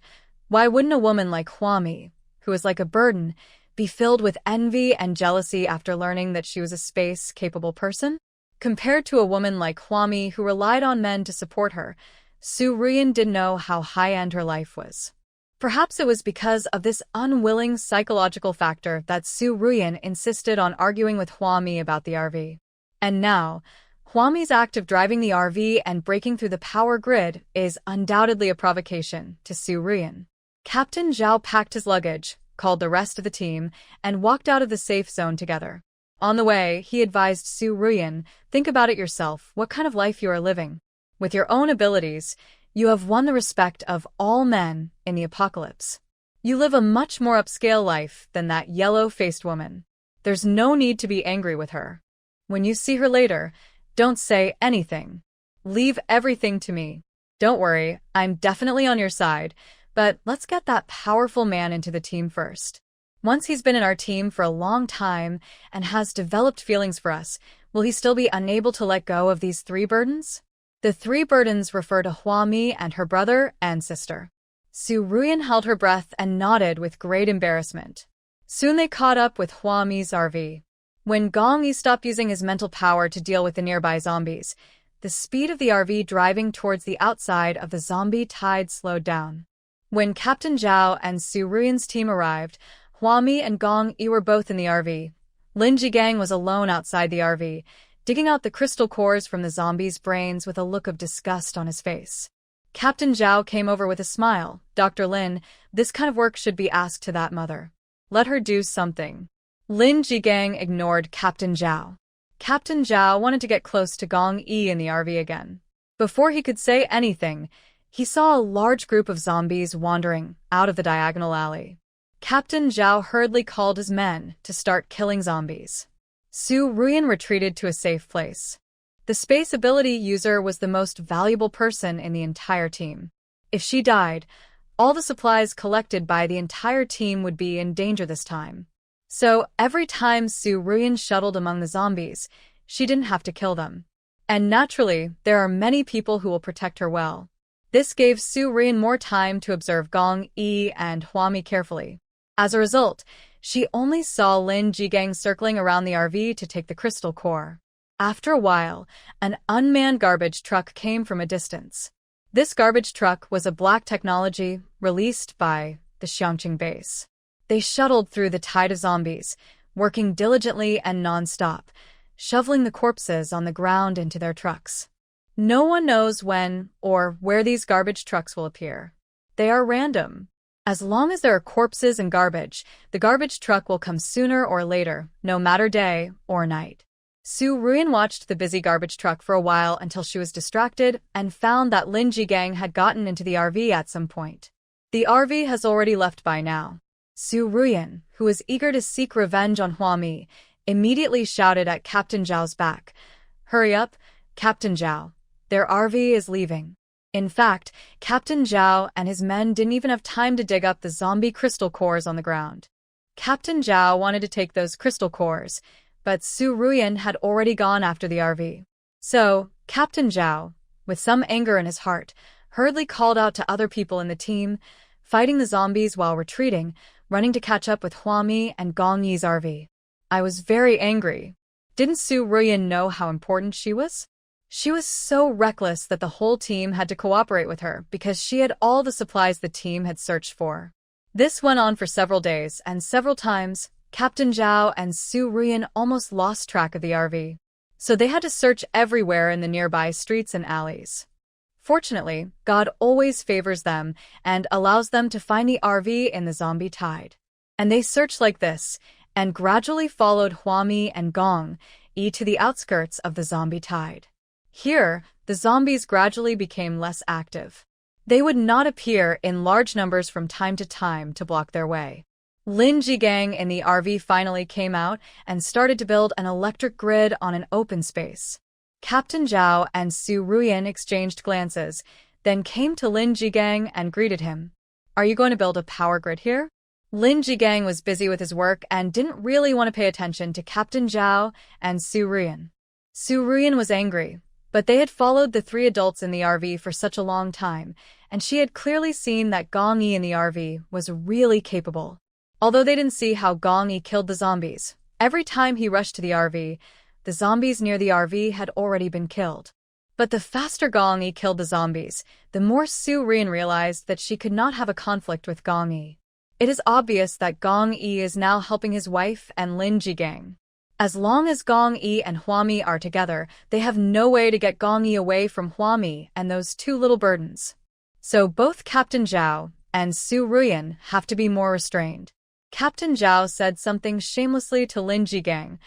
why wouldn't a woman like Huami, who is like a burden, be filled with envy and jealousy after learning that she was a space-capable person? Compared to a woman like Huami who relied on men to support her, Su Rian didn't know how high-end her life was. Perhaps it was because of this unwilling psychological factor that Su Rian insisted on arguing with Huami about the RV. And now, Huami's act of driving the RV and breaking through the power grid is undoubtedly a provocation to Su Rian. Captain Zhao packed his luggage, called the rest of the team, and walked out of the safe zone together. On the way, he advised Su Rian, "Think about it yourself, what kind of life you are living. With your own abilities, you have won the respect of all men in the apocalypse. You live a much more upscale life than that yellow-faced woman. There's no need to be angry with her. When you see her later, don't say anything. Leave everything to me. Don't worry, I'm definitely on your side, but let's get that powerful man into the team first. Once he's been in our team for a long time and has developed feelings for us, will he still be unable to let go of these 3 burdens?" The 3 burdens refer to Huami and her brother and sister. Su Rian held her breath and nodded with great embarrassment. Soon they caught up with Huami's RV. When Gong Yi stopped using his mental power to deal with the nearby zombies, the speed of the RV driving towards the outside of the zombie tide slowed down. When Captain Zhao and Su Rian's team arrived, Huami and Gong Yi were both in the RV. Lin Jigang was alone outside the RV, digging out the crystal cores from the zombies' brains with a look of disgust on his face. Captain Zhao came over with a smile. "Dr. Lin, this kind of work should be asked to that mother. Let her do something." Lin Jigang ignored Captain Zhao. Captain Zhao wanted to get close to Gong Yi in the RV again. Before he could say anything, he saw a large group of zombies wandering out of the diagonal alley. Captain Zhao hurriedly called his men to start killing zombies. Su Rian retreated to a safe place. The space ability user was the most valuable person in the entire team. If she died, all the supplies collected by the entire team would be in danger this time. So every time Su Rian shuttled among the zombies, she didn't have to kill them. And naturally, there are many people who will protect her well. This gave Su Rian more time to observe Gong Yi and Huami carefully. As a result, she only saw Lin Jigang circling around the RV to take the crystal core. After a while, an unmanned garbage truck came from a distance. This garbage truck was a black technology released by the Xiangqing base. They shuttled through the tide of zombies, working diligently and non-stop, shoveling the corpses on the ground into their trucks. No one knows when or where these garbage trucks will appear. They are random. As long as there are corpses and garbage, the garbage truck will come sooner or later, no matter day or night. Su Ruyan watched the busy garbage truck for a while until she was distracted and found that Lin Jigang had gotten into the RV at some point. The RV has already left by now. Su Ruyan, who was eager to seek revenge on Huami, immediately shouted at Captain Zhao's back, "Hurry up, Captain Zhao. Their RV is leaving." In fact, Captain Zhao and his men didn't even have time to dig up the zombie crystal cores on the ground. Captain Zhao wanted to take those crystal cores, but Su Ruyan had already gone after the RV. So, Captain Zhao, with some anger in his heart, hurriedly called out to other people in the team, fighting the zombies while retreating, running to catch up with Huami and Gong Yi's RV. I was very angry. Didn't Su Ruyan know how important she was? She was so reckless that the whole team had to cooperate with her because she had all the supplies the team had searched for. This went on for several days, and several times, Captain Zhao and Su Ruyan almost lost track of the RV. So they had to search everywhere in the nearby streets and alleys. Fortunately, God always favors them and allows them to find the RV in the zombie tide. And they searched like this, and gradually followed Huami and Gong Yi to the outskirts of the zombie tide. Here, the zombies gradually became less active. They would not appear in large numbers from time to time to block their way. Lin Jigang in the RV finally came out and started to build an electric grid on an open space. Captain Zhao and Su Ruyan exchanged glances, then came to Lin Jigang and greeted him. "Are you going to build a power grid here?" Lin Jigang was busy with his work and didn't really want to pay attention to Captain Zhao and Su Ruyan. Su Ruyan was angry, but they had followed the three adults in the RV for such a long time, and she had clearly seen that Gong Yi in the RV was really capable. Although they didn't see how Gong Yi killed the zombies, every time he rushed to the RV, the zombies near the RV had already been killed. But the faster Gong Yi killed the zombies, the more Su Ruyan realized that she could not have a conflict with Gong Yi. It is obvious that Gong Yi is now helping his wife and Lin Jigang. As long as Gong Yi and Huami are together, they have no way to get Gong Yi away from Huami and those two little burdens. So both Captain Zhao and Su Ruyan have to be more restrained. Captain Zhao said something shamelessly to Lin Jigang.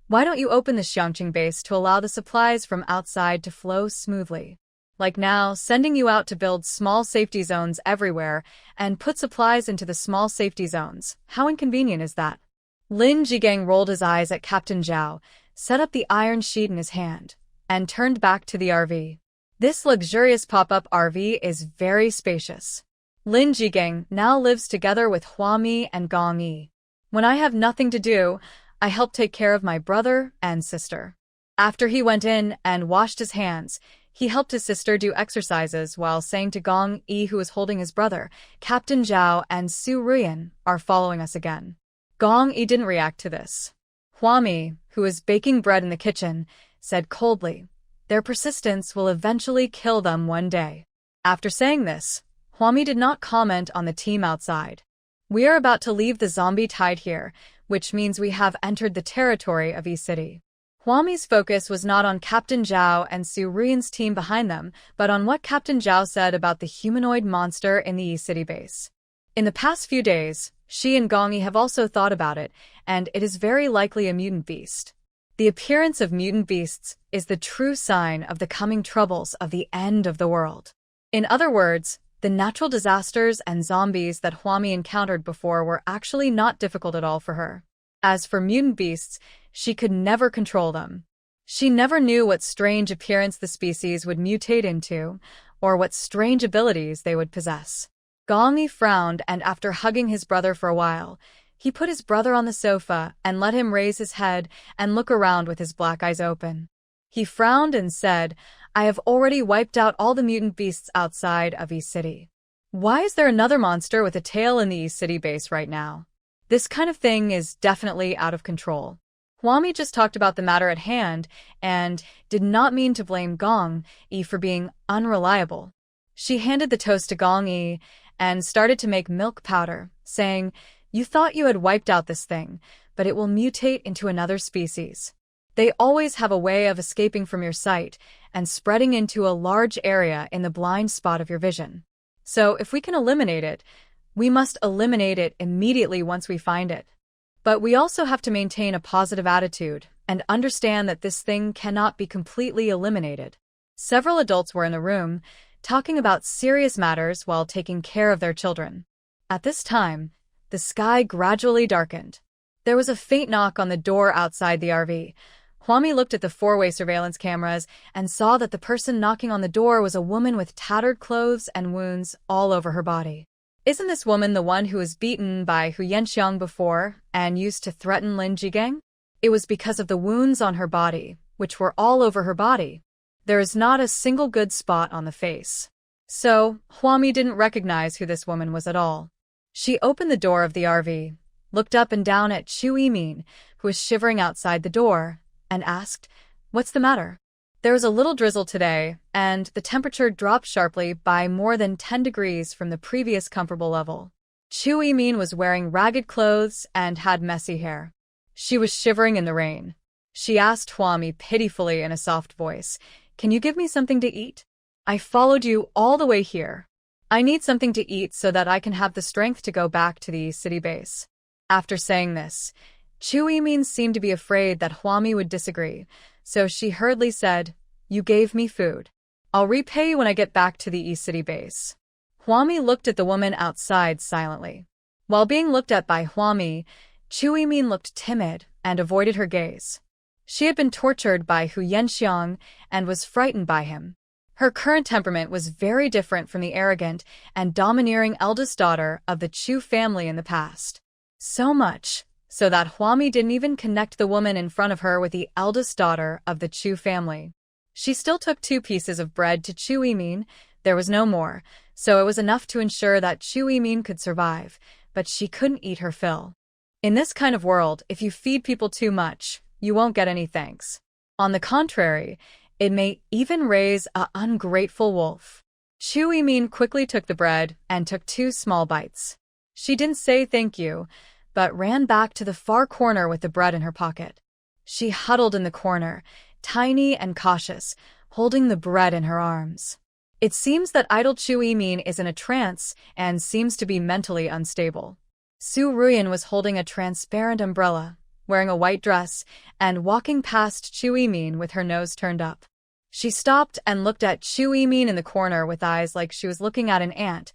"Why don't you open the Xiangqing base to allow the supplies from outside to flow smoothly? Like now, sending you out to build small safety zones everywhere and put supplies into the small safety zones. How inconvenient is that?" Lin Jigang rolled his eyes at Captain Zhao, set up the iron sheet in his hand, and turned back to the RV. This luxurious pop-up RV is very spacious. Lin Jigang now lives together with Huami and Gong Yi. "When I have nothing to do, I help take care of my brother and sister." After he went in and washed his hands, he helped his sister do exercises while saying to Gong Yi, who was holding his brother, "Captain Zhao and Su Ruyan are following us again." Gong Yi didn't react to this. Huami, who was baking bread in the kitchen, said coldly, "Their persistence will eventually kill them one day." After saying this, Huami did not comment on the team outside. "We are about to leave the zombie tide here, which means we have entered the territory of Yi City." Huami's focus was not on Captain Zhao and Su Ruyan's team behind them, but on what Captain Zhao said about the humanoid monster in the Yi City base. In the past few days, she and Gong Yi have also thought about it, and it is very likely a mutant beast. The appearance of mutant beasts is the true sign of the coming troubles of the end of the world. In other words, the natural disasters and zombies that Huami encountered before were actually not difficult at all for her. As for mutant beasts, she could never control them. She never knew what strange appearance the species would mutate into, or what strange abilities they would possess. Gong Yi frowned, and after hugging his brother for a while, he put his brother on the sofa and let him raise his head and look around with his black eyes open. He frowned and said, "I have already wiped out all the mutant beasts outside of Yi City. Why is there another monster with a tail in the Yi City base right now? This kind of thing is definitely out of control." Huami just talked about the matter at hand and did not mean to blame Gong Yi for being unreliable. She handed the toast to Gong Yi and started to make milk powder, saying, "You thought you had wiped out this thing, but it will mutate into another species. They always have a way of escaping from your sight and spreading into a large area in the blind spot of your vision. So if we can eliminate it, we must eliminate it immediately once we find it. But we also have to maintain a positive attitude and understand that this thing cannot be completely eliminated. Several adults were in the room, talking about serious matters while taking care of their children. At this time, the sky gradually darkened. There was a faint knock on the door outside the RV. Hwami looked at the four-way surveillance cameras and saw that the person knocking on the door was a woman with tattered clothes and wounds all over her body. Isn't this woman the one who was beaten by Hu Yanxiang before and used to threaten Lin Jigang? It was because of the wounds on her body, which were all over her body. There is not a single good spot on the face. So, Hwami didn't recognize who this woman was at all. She opened the door of the RV, looked up and down at Chu Yimin, who was shivering outside the door, and asked, "What's the matter?" There was a little drizzle today, and the temperature dropped sharply by more than 10 degrees from the previous comfortable level. Chu Yimin was wearing ragged clothes and had messy hair. She was shivering in the rain. She asked Hwami pitifully in a soft voice, "Can you give me something to eat? I followed you all the way here. I need something to eat so that I can have the strength to go back to the city base." After saying this, Chu Yimin seemed to be afraid that Hwami would disagree, so she hurriedly said, "You gave me food. I'll repay you when I get back to the East City base." Hwami looked at the woman outside silently. While being looked at by Hwami, Chu Yimin looked timid and avoided her gaze. She had been tortured by Hu Yanxiang and was frightened by him. Her current temperament was very different from the arrogant and domineering eldest daughter of the Chu family in the past. So much so that Hwami didn't even connect the woman in front of her with the eldest daughter of the Chu family. She still took 2 pieces of bread to Chu Yimin. There was no more, so it was enough to ensure that Chu Yimin could survive, but she couldn't eat her fill. In this kind of world, if you feed people too much, you won't get any thanks. On the contrary, it may even raise an ungrateful wolf. Chu Yimin quickly took the bread and took 2 small bites. She didn't say thank you, but ran back to the far corner with the bread in her pocket. She huddled in the corner, tiny and cautious, holding the bread in her arms. It seems that idle Chu Yimin is in a trance and seems to be mentally unstable. Su Ruyan was holding a transparent umbrella, wearing a white dress, and walking past Chu Yimin with her nose turned up. She stopped and looked at Chu Yimin in the corner with eyes like she was looking at an ant.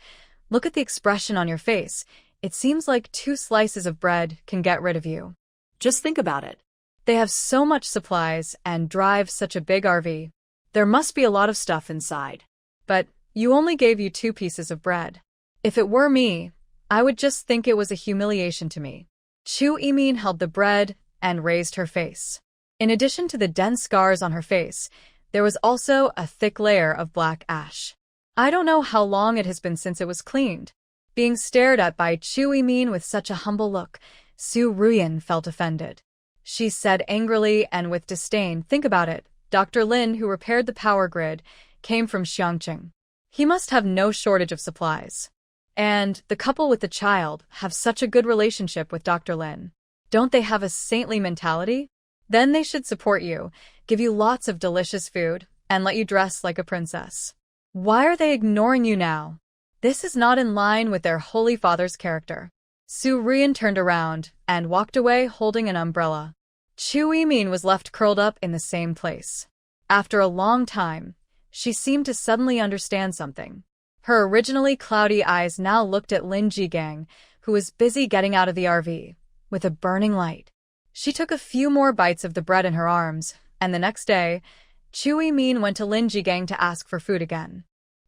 "Look at the expression on your face. It seems like 2 slices of bread can get rid of you. Just think about it. They have so much supplies and drive such a big RV. There must be a lot of stuff inside. But you only gave you 2 pieces of bread. If it were me, I would just think it was a humiliation to me." Chu Yimin held the bread and raised her face. In addition to the dense scars on her face, there was also a thick layer of black ash. I don't know how long it has been since it was cleaned. Being stared at by Chu Yimin with such a humble look, Su Ruyan felt offended. She said angrily and with disdain, "Think about it. Dr. Lin, who repaired the power grid, came from Xiangqing. He must have no shortage of supplies. And the couple with the child have such a good relationship with Dr. Lin. Don't they have a saintly mentality? Then they should support you, give you lots of delicious food, and let you dress like a princess. Why are they ignoring you now? This is not in line with their Holy Father's character." Su Ruyan turned around and walked away holding an umbrella. Chu Yimin was left curled up in the same place. After a long time, she seemed to suddenly understand something. Her originally cloudy eyes now looked at Lin Jigang, who was busy getting out of the RV, with a burning light. She took a few more bites of the bread in her arms, and the next day, Chu Yimin went to Lin Jigang to ask for food again.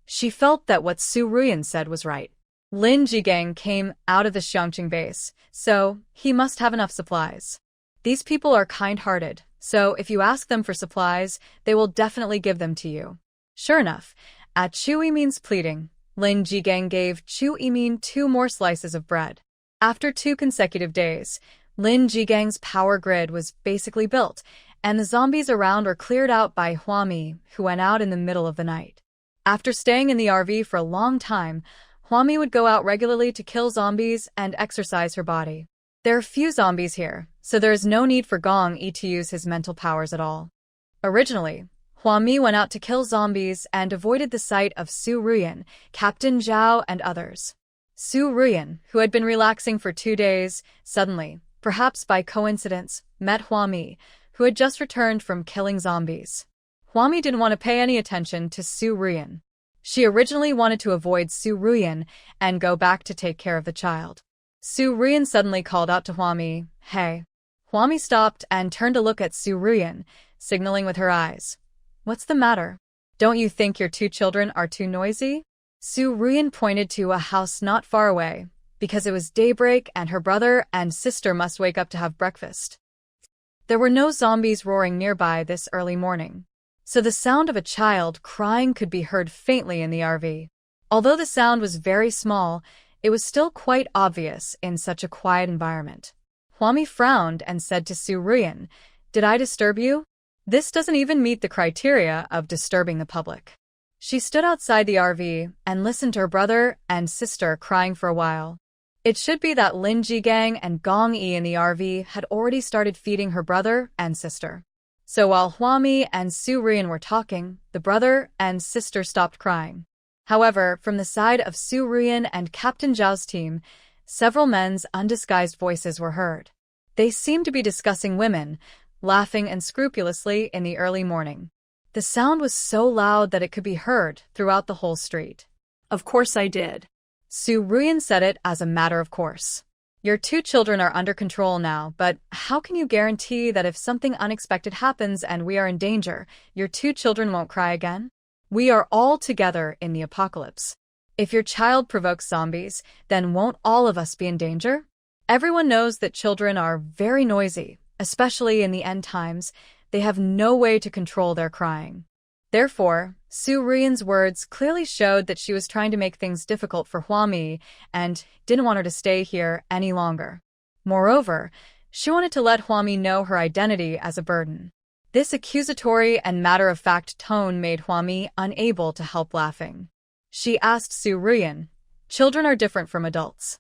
She felt that what Su Ruyan said was right. Lin Jigang came out of the Xiangqing base, so he must have enough supplies. These people are kind-hearted, so if you ask them for supplies, they will definitely give them to you. Sure enough, at Chu Yimin's pleading, Lin Jigang gave Chu Yimin 2 more slices of bread. After 2 consecutive days, Lin Jigang's power grid was basically built, and the zombies around were cleared out by Hwami, who went out in the middle of the night. After staying in the RV for a long time, Hwami would go out regularly to kill zombies and exercise her body. There are few zombies here, so there is no need for Gong Yi to use his mental powers at all. Originally, Hua Mi went out to kill zombies and avoided the sight of Su Ruyan, Captain Zhao, and others. Su Ruyan, who had been relaxing for 2 days, suddenly, perhaps by coincidence, met Hua Mi, who had just returned from killing zombies. Hua Mi didn't want to pay any attention to Su Ruyan. She originally wanted to avoid Su Ruyan and go back to take care of the child. Su Ruyan suddenly called out to Hua Mi, "Hey." Hua Mi stopped and turned to look at Su Ruyan, signaling with her eyes. "What's the matter? Don't you think your 2 children are too noisy?" Su Ruyan pointed to a house not far away, because it was daybreak and her brother and sister must wake up to have breakfast. There were no zombies roaring nearby this early morning, so the sound of a child crying could be heard faintly in the RV. Although the sound was very small, it was still quite obvious in such a quiet environment. Hua Mi frowned and said to Su Ruyan, "Did I disturb you? This doesn't even meet the criteria of disturbing the public." She stood outside the RV and listened to her brother and sister crying for a while. It should be that Lin Jigang and Gong Yi in the RV had already started feeding her brother and sister. So while Hua Mi and Su Ruyan were talking, the brother and sister stopped crying. However, from the side of Su Ruyan and Captain Zhao's team, several men's undisguised voices were heard. They seemed to be discussing women, laughing unscrupulously in the early morning. The sound was so loud that it could be heard throughout the whole street. "Of course I did." Su Ruyan said it as a matter of course. "Your 2 children are under control now, but how can you guarantee that if something unexpected happens and we are in danger, your 2 children won't cry again? We are all together in the apocalypse. If your child provokes zombies, then won't all of us be in danger? Everyone knows that children are very noisy, especially in the end times. They have no way to control their crying." Therefore, Su Ruyan's words clearly showed that she was trying to make things difficult for Hua Mi and didn't want her to stay here any longer. Moreover, she wanted to let Hua Mi know her identity as a burden. This accusatory and matter-of-fact tone made Hua Mi unable to help laughing. She asked Su Ruyan, "Children are different from adults.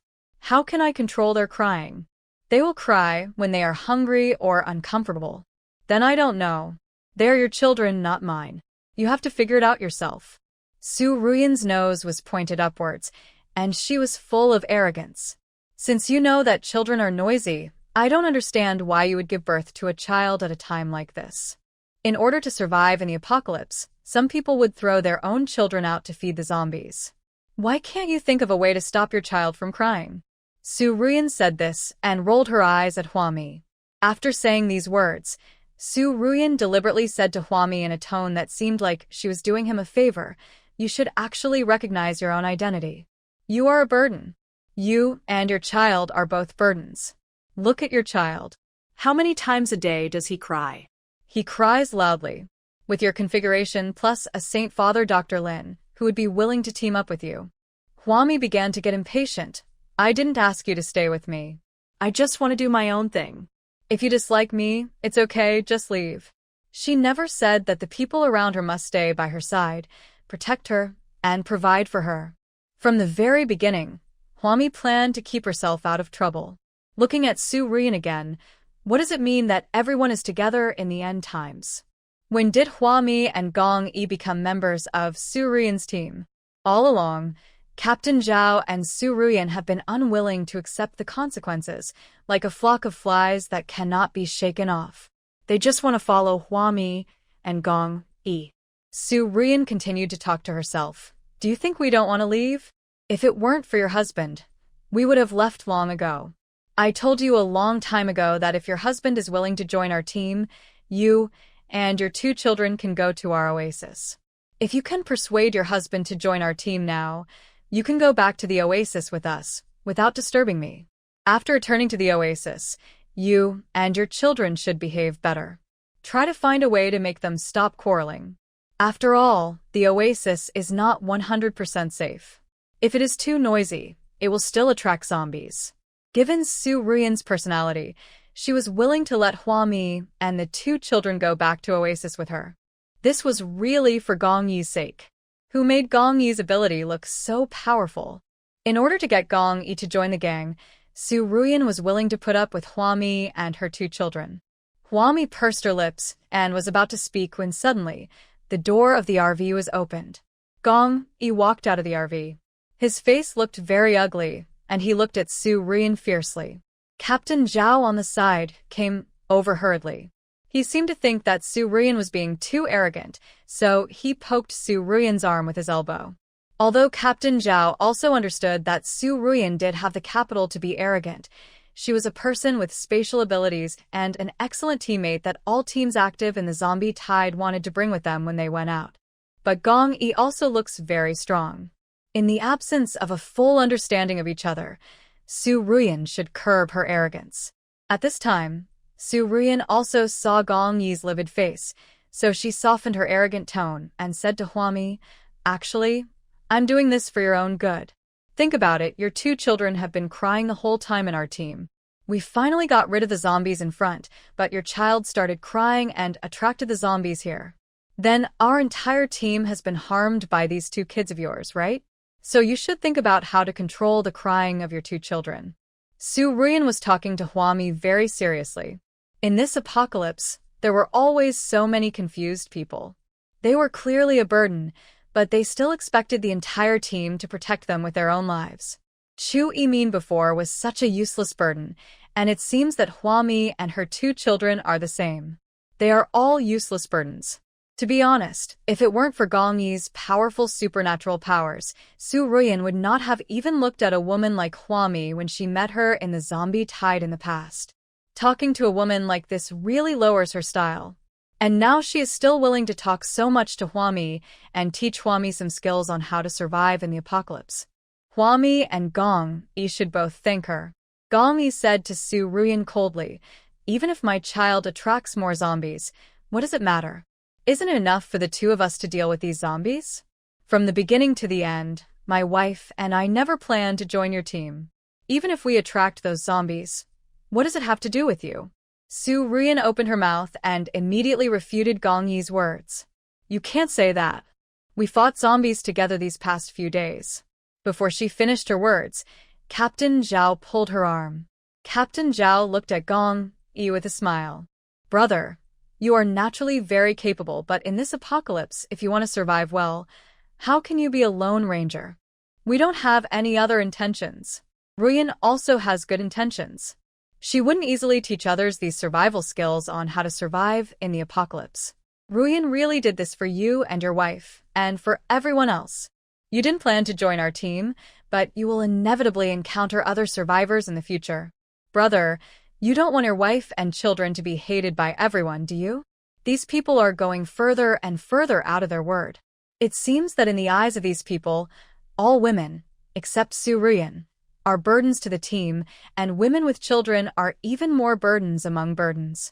How can I control their crying? They will cry when they are hungry or uncomfortable. Then I don't know. They are your children, not mine. You have to figure it out yourself." Su Ruyan's nose was pointed upwards, and she was full of arrogance. "Since you know that children are noisy, I don't understand why you would give birth to a child at a time like this. In order to survive in the apocalypse, some people would throw their own children out to feed the zombies. Why can't you think of a way to stop your child from crying?" Su Ruyan said this and rolled her eyes at Hua Mi. After saying these words, Su Ruyan deliberately said to Hua Mi in a tone that seemed like she was doing him a favor, "You should actually recognize your own identity. You are a burden. You and your child are both burdens. Look at your child. How many times a day does he cry?" "He cries loudly. With your configuration plus a Saint Father Dr. Lin, who would be willing to team up with you." Hua Mi began to get impatient. "I didn't ask you to stay with me. "I just want to do my own thing." If you dislike me, it's okay, just leave." She never said that the people around her must stay by her side, protect her, and provide for her. From the very beginning, Hua Mi planned to keep herself out of trouble. Looking at Su Ruyan again, what does it mean that everyone is together in the end times? When did Hua Mi and Gong Yi become members of Su Ruyan's team? All along, Captain Zhao and Su Ruyan have been unwilling to accept the consequences, like a flock of flies that cannot be shaken off. They just want to follow Hua Mi and Gong Yi. Su Ruyan continued to talk to herself. "Do you think we don't want to leave? If it weren't for your husband, we would have left long ago. I told you a long time ago that if your husband is willing to join our team, you and your 2 children can go to our oasis. If you can persuade your husband to join our team now, you can go back to the oasis with us, without disturbing me. After returning to the oasis, you and your children should behave better. Try to find a way to make them stop quarreling. After all, the oasis is not 100% safe. If it is too noisy, it will still attract zombies." Given Su Ruyan's personality, she was willing to let Hua Mi and the 2 children go back to Oasis with her. This was really for Gong Yi's sake, who made Gong Yi's ability look so powerful. In order to get Gong Yi to join the gang, Su Ruyan was willing to put up with Hua and her 2 children. Hua pursed her lips and was about to speak when suddenly, the door of the RV was opened. Gong Yi walked out of the RV. His face looked very ugly, and he looked at Su Ruyan fiercely. Captain Zhao on the side came over hurriedly. He seemed to think that Su Ruyan was being too arrogant, so he poked Su Ruyan's arm with his elbow. Although Captain Zhao also understood that Su Ruyan did have the capital to be arrogant, she was a person with spatial abilities and an excellent teammate that all teams active in the zombie tide wanted to bring with them when they went out. But Gong Yi also looks very strong. In the absence of a full understanding of each other, Su Ruyan should curb her arrogance. At this time, Su Ruyan also saw Gong Yi's livid face, so she softened her arrogant tone and said to Hua, "Actually, I'm doing this for your own good. Think about it, your 2 children have been crying the whole time in our team. We finally got rid of the zombies in front, but your child started crying and attracted the zombies here. Then our entire team has been harmed by these 2 kids of yours, right? So you should think about how to control the crying of your 2 children." Su Ruyan was talking to Hua very seriously. In this apocalypse, there were always so many confused people. They were clearly a burden, but they still expected the entire team to protect them with their own lives. Chu Yimin before was such a useless burden, and it seems that Hua and her 2 children are the same. They are all useless burdens. To be honest, if it weren't for Gong Yi's powerful supernatural powers, Su Ruyan would not have even looked at a woman like Hua when she met her in the zombie tide in the past. Talking to a woman like this really lowers her style. And now she is still willing to talk so much to Hua and teach Hua some skills on how to survive in the apocalypse. Hua and Gong Yi should both thank her. Gong Yi said to Su Ruyan coldly, "Even if my child attracts more zombies, what does it matter? Isn't it enough for the 2 of us to deal with these zombies? From the beginning to the end, my wife and I never planned to join your team. Even if we attract those zombies, what does it have to do with you?" Su Ruyan opened her mouth and immediately refuted Gong Yi's words. "You can't say that. We fought zombies together these past few days." Before she finished her words, Captain Zhao pulled her arm. Captain Zhao looked at Gong Yi with a smile. "Brother, you are naturally very capable, but in this apocalypse, if you want to survive well, how can you be a lone ranger? We don't have any other intentions. Ruyan also has good intentions. She wouldn't easily teach others these survival skills on how to survive in the apocalypse. Ruyan really did this for you and your wife, and for everyone else. You didn't plan to join our team, but you will inevitably encounter other survivors in the future. Brother, you don't want your wife and children to be hated by everyone, do you? These people are going further and further out of their word. It seems that in the eyes of these people, all women, except Su Ruyan, are burdens to the team, and women with children are even more burdens among burdens."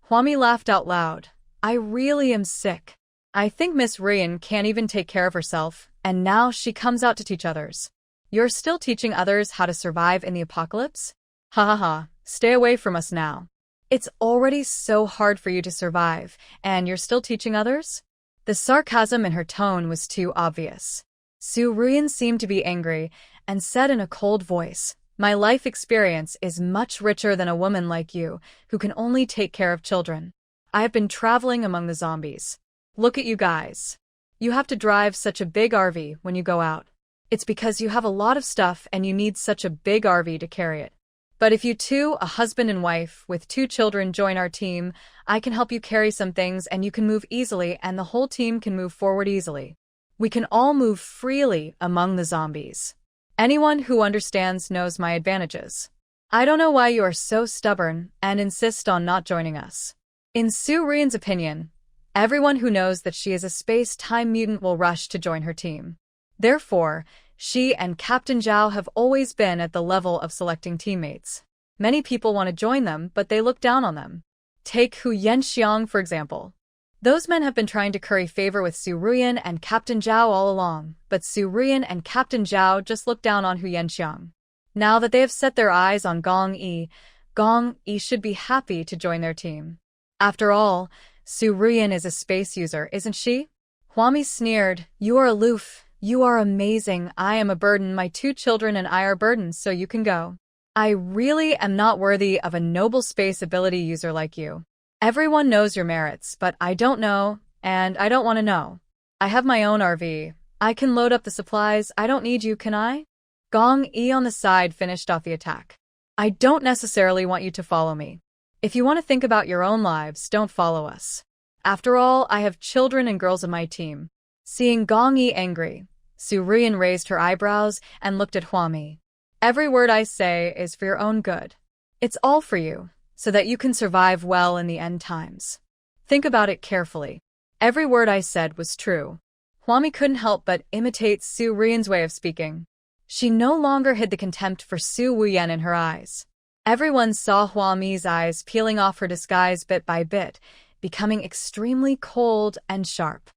Hua laughed out loud. "I really am sick. I think Miss Ruyan can't even take care of herself, and now she comes out to teach others. You're still teaching others how to survive in the apocalypse? Ha ha ha, stay away from us now. It's already so hard for you to survive, and you're still teaching others?" The sarcasm in her tone was too obvious. Su Ruyan seemed to be angry, and said in a cold voice, "My life experience is much richer than a woman like you, who can only take care of children. I have been traveling among the zombies. Look at you guys. You have to drive such a big RV when you go out. It's because you have a lot of stuff and you need such a big RV to carry it. But if you 2, a husband and wife with 2 children, join our team, I can help you carry some things and you can move easily and the whole team can move forward easily. We can all move freely among the zombies. Anyone who understands knows my advantages. I don't know why you are so stubborn and insist on not joining us." In Su Ruyan's opinion, everyone who knows that she is a space-time mutant will rush to join her team. Therefore, she and Captain Zhao have always been at the level of selecting teammates. Many people want to join them, but they look down on them. Take Hu Yanxiang, for example. Those men have been trying to curry favor with Su Ruyan and Captain Zhao all along, but Su Ruyan and Captain Zhao just look down on Hu Yanxiang. Now that they have set their eyes on Gong Yi should be happy to join their team. After all, Su Ruyan is a space user, isn't she? Hua sneered, "You are aloof. You are amazing. I am a burden. My 2 children and I are burdens, so you can go." I really am not worthy of a noble space ability user like you. Everyone knows your merits, but I don't know, and I don't want to know. I have my own RV. I can load up the supplies. I don't need you, can I? Gong Yi on the side finished off the attack. I don't necessarily want you to follow me. If you want to think about your own lives, don't follow us. After all, I have children and girls on my team. Seeing Gong Yi angry, Su Ruyan raised her eyebrows and looked at Huami. Every word I say is for your own good. It's all for you, so that you can survive well in the end times. Think about it carefully. Every word I said was true. Huami couldn't help but imitate Su Ruyan's way of speaking. She no longer hid the contempt for Su Wuyan in her eyes. Everyone saw Huami's eyes peeling off her disguise bit by bit, becoming extremely cold and sharp.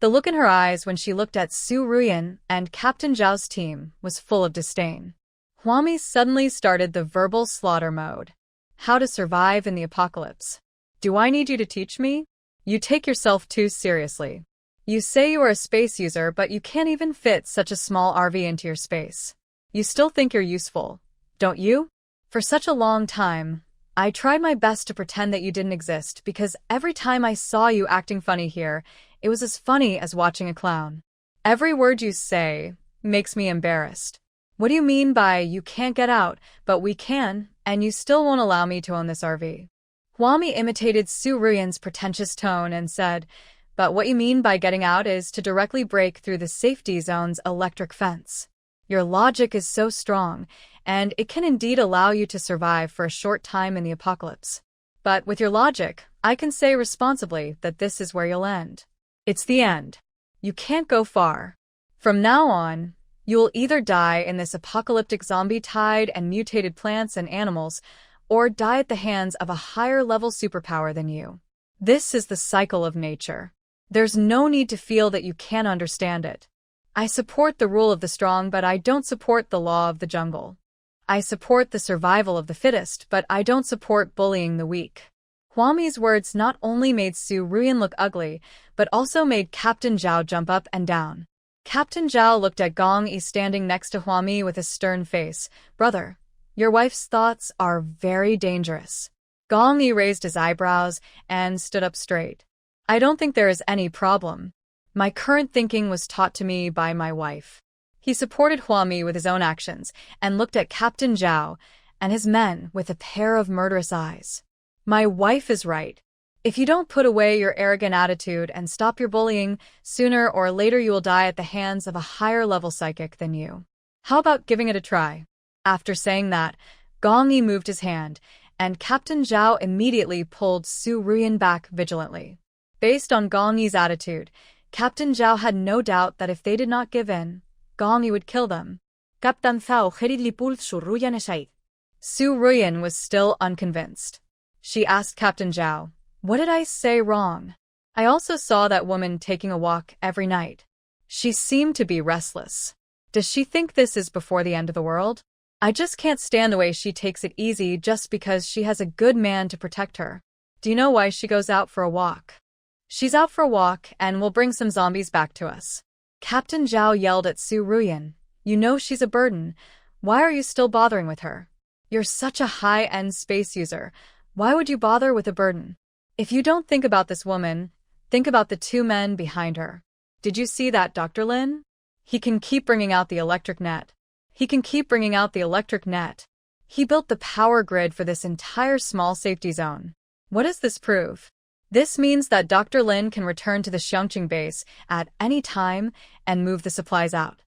The look in her eyes when she looked at Su Ruyan and Captain Zhao's team was full of disdain. Huami suddenly started the verbal slaughter mode. How to survive in the apocalypse. Do I need you to teach me? You take yourself too seriously. You say you are a space user, but you can't even fit such a small RV into your space. You still think you're useful, don't you? For such a long time, I tried my best to pretend that you didn't exist because every time I saw you acting funny here, it was as funny as watching a clown. Every word you say makes me embarrassed. What do you mean by you can't get out, but we can, and you still won't allow me to own this RV? Huami imitated Su Ruyan's pretentious tone and said, but what you mean by getting out is to directly break through the safety zone's electric fence. Your logic is so strong, and it can indeed allow you to survive for a short time in the apocalypse. But with your logic, I can say responsibly that this is where you'll end. It's the end. You can't go far. From now on, you'll either die in this apocalyptic zombie tide and mutated plants and animals, or die at the hands of a higher-level superpower than you. This is the cycle of nature. There's no need to feel that you can't understand it. I support the rule of the strong, but I don't support the law of the jungle. I support the survival of the fittest, but I don't support bullying the weak. Huami's words not only made Su Ruyan look ugly, but also made Captain Zhao jump up and down. Captain Zhao looked at Gong Yi standing next to Huami with a stern face. Brother, your wife's thoughts are very dangerous. Gong Yi raised his eyebrows and stood up straight. I don't think there is any problem. My current thinking was taught to me by my wife. He supported Huami with his own actions and looked at Captain Zhao and his men with a pair of murderous eyes. My wife is right. If you don't put away your arrogant attitude and stop your bullying, sooner or later you will die at the hands of a higher-level psychic than you. How about giving it a try? After saying that, Gong Yi moved his hand, and Captain Zhao immediately pulled Su Ruyan back vigilantly. Based on Gong Yi's attitude, Captain Zhao had no doubt that if they did not give in, Gong Yi would kill them. Captain Zhao heridlipul Su Ruyan esait. Su Ruyan was still unconvinced. She asked Captain Zhao, what did I say wrong? I also saw that woman taking a walk every night. She seemed to be restless. Does she think this is before the end of the world? I just can't stand the way she takes it easy just because she has a good man to protect her. Do you know why she goes out for a walk? She's out for a walk and will bring some zombies back to us. Captain Zhao yelled at Su Ruyan. You know she's a burden. Why are you still bothering with her? You're such a high-end space user. Why would you bother with a burden? If you don't think about this woman, think about the two men behind her. Did you see that, Dr. Lin? He can keep bringing out the electric net. He can keep bringing out the electric net. He built the power grid for this entire small safety zone. What does this prove? This means that Dr. Lin can return to the Xiangqing base at any time and move the supplies out.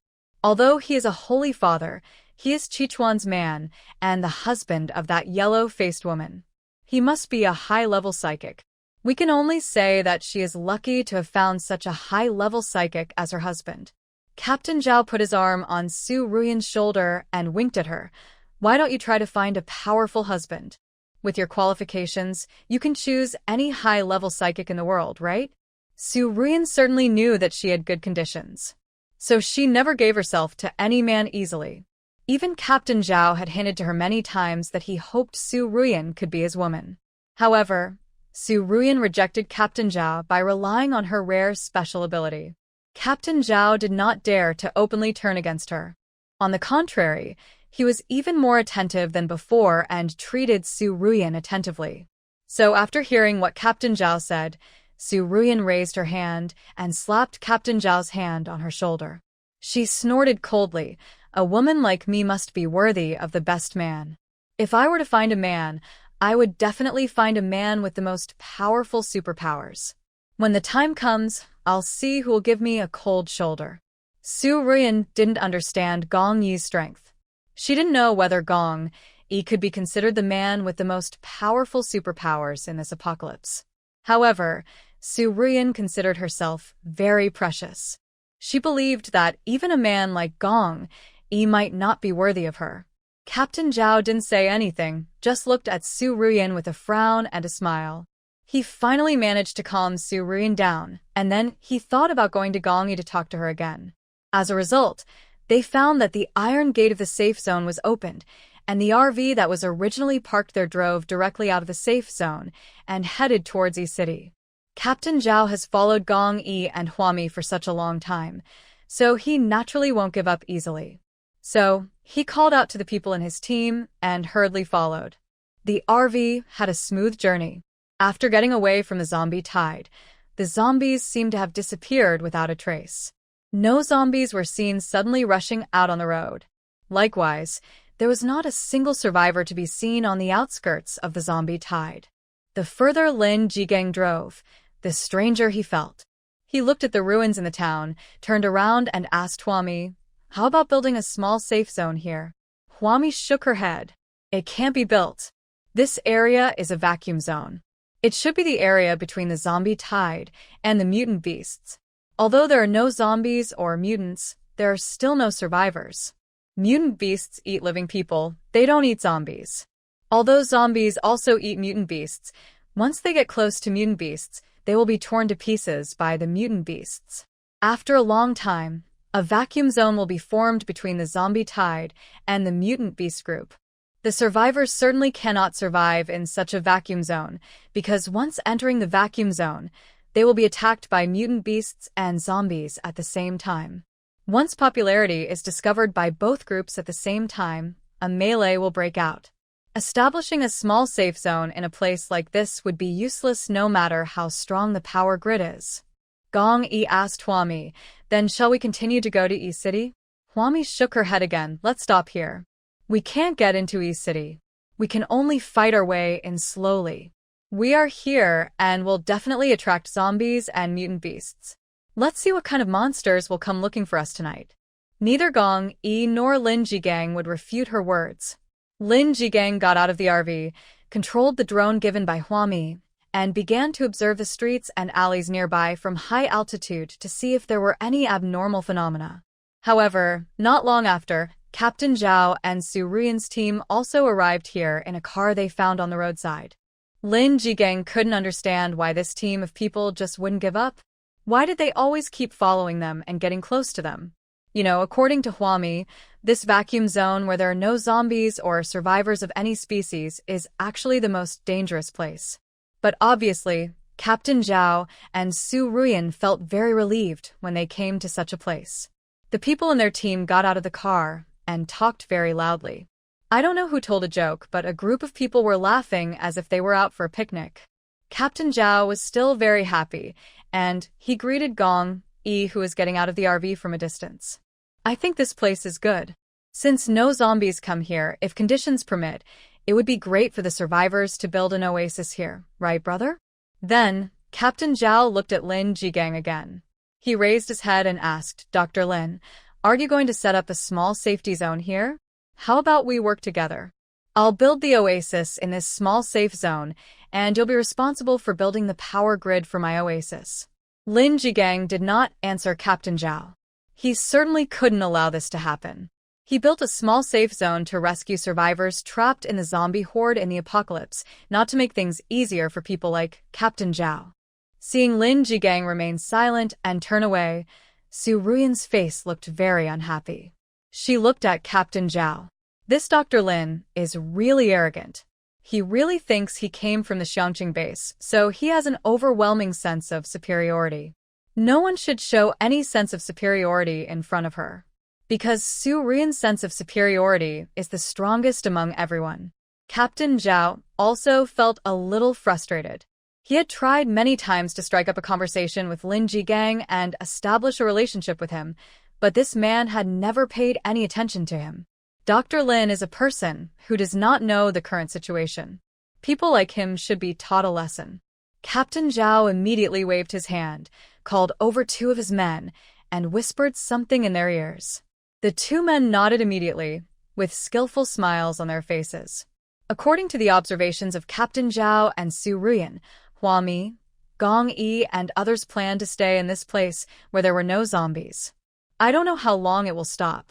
Although he is a holy father, he is Qichuan's man and the husband of that yellow-faced woman. He must be a high-level psychic. We can only say that she is lucky to have found such a high-level psychic as her husband. Captain Zhao put his arm on Su Ruyan's shoulder and winked at her. Why don't you try to find a powerful husband? With your qualifications, you can choose any high-level psychic in the world, right? Su Ruyan certainly knew that she had good conditions. So she never gave herself to any man easily. Even Captain Zhao had hinted to her many times that he hoped Su Ruyan could be his woman. However, Su Ruyan rejected Captain Zhao by relying on her rare special ability. Captain Zhao did not dare to openly turn against her. On the contrary, He was even more attentive than before and treated Su Ruyan attentively. So after hearing what Captain Zhao said, Su Ruyan raised her hand and slapped Captain Zhao's hand on her shoulder. She snorted coldly, "A woman like me must be worthy of the best man. If I were to find a man, I would definitely find a man with the most powerful superpowers. When the time comes, I'll see who will give me a cold shoulder." Su Ruyan didn't understand Gong Yi's strength. She didn't know whether Gong Yi could be considered the man with the most powerful superpowers in this apocalypse. However, Su Ruyan considered herself very precious. She believed that even a man like Gong Yi might not be worthy of her. Captain Zhao didn't say anything, just looked at Su Ruyan with a frown and a smile. He finally managed to calm Su Ruyan down, and then he thought about going to Gong Yi to talk to her again. As a result, they found that the iron gate of the safe zone was opened, and the RV that was originally parked there drove directly out of the safe zone and headed towards E-City. Captain Zhao has followed Gong Yi and Huami for such a long time, so he naturally won't give up easily. So, he called out to the people in his team and hurriedly followed. The RV had a smooth journey. After getting away from the zombie tide, the zombies seemed to have disappeared without a trace. No zombies were seen suddenly rushing out on the road. Likewise, there was not a single survivor to be seen on the outskirts of the zombie tide. The further Lin Jigang drove, the stranger he felt. He looked at the ruins in the town, turned around and asked Huami, "How about building a small safe zone here?" Huami shook her head. "It can't be built. This area is a vacuum zone. It should be the area between the zombie tide and the mutant beasts. Although there are no zombies or mutants, there are still no survivors. Mutant beasts eat living people, they don't eat zombies. Although zombies also eat mutant beasts, once they get close to mutant beasts, they will be torn to pieces by the mutant beasts. After a long time, a vacuum zone will be formed between the zombie tide and the mutant beast group. The survivors certainly cannot survive in such a vacuum zone, because once entering the vacuum zone, they will be attacked by mutant beasts and zombies at the same time. Once popularity is discovered by both groups at the same time, a melee will break out. Establishing a small safe zone in a place like this would be useless no matter how strong the power grid is. Gong Yi asked Huami, "Then shall we continue to go to E-City?" Huami shook her head again. "Let's stop here. We can't get into E-City. We can only fight our way in slowly. We are here and will definitely attract zombies and mutant beasts. Let's see what kind of monsters will come looking for us tonight." Neither Gong Yi nor Lin Jigang would refute her words. Lin Jigang got out of the RV, controlled the drone given by Huami, and began to observe the streets and alleys nearby from high altitude to see if there were any abnormal phenomena. However, not long after, Captain Zhao and Su Ruyan's team also arrived here in a car they found on the roadside. Lin Jigang couldn't understand why this team of people just wouldn't give up. Why did they always keep following them and getting close to them? According to Huami, this vacuum zone where there are no zombies or survivors of any species is actually the most dangerous place. But obviously, Captain Zhao and Su Ruyan felt very relieved when they came to such a place. The people in their team got out of the car and talked very loudly. I don't know who told a joke, but a group of people were laughing as if they were out for a picnic. Captain Zhao was still very happy, and he greeted Gong Yi, who was getting out of the RV from a distance. "I think this place is good. Since no zombies come here, if conditions permit, it would be great for the survivors to build an oasis here, right, brother?" Then, Captain Zhao looked at Lin Jigang again. He raised his head and asked, "Dr. Lin, are you going to set up a small safety zone here? How about we work together? I'll build the oasis in this small safe zone, and you'll be responsible for building the power grid for my oasis." Lin Jigang did not answer Captain Zhao. He certainly couldn't allow this to happen. He built a small safe zone to rescue survivors trapped in the zombie horde in the apocalypse, not to make things easier for people like Captain Zhao. Seeing Lin Jigang remain silent and turn away, Su Ruyan's face looked very unhappy. She looked at Captain Zhao. This Dr. Lin is really arrogant. He really thinks he came from the Xiangqing base, so he has an overwhelming sense of superiority. No one should show any sense of superiority in front of her. Because Su Rui's sense of superiority is the strongest among everyone. Captain Zhao also felt a little frustrated. He had tried many times to strike up a conversation with Lin Jigang and establish a relationship with him, but this man had never paid any attention to him. Dr. Lin is a person who does not know the current situation. People like him should be taught a lesson. Captain Zhao immediately waved his hand, called over two of his men, and whispered something in their ears. The two men nodded immediately, with skillful smiles on their faces. According to the observations of Captain Zhao and Su Ruyan, Hua Mi, Gong Yi, and others planned to stay in this place where there were no zombies. I don't know how long it will stop,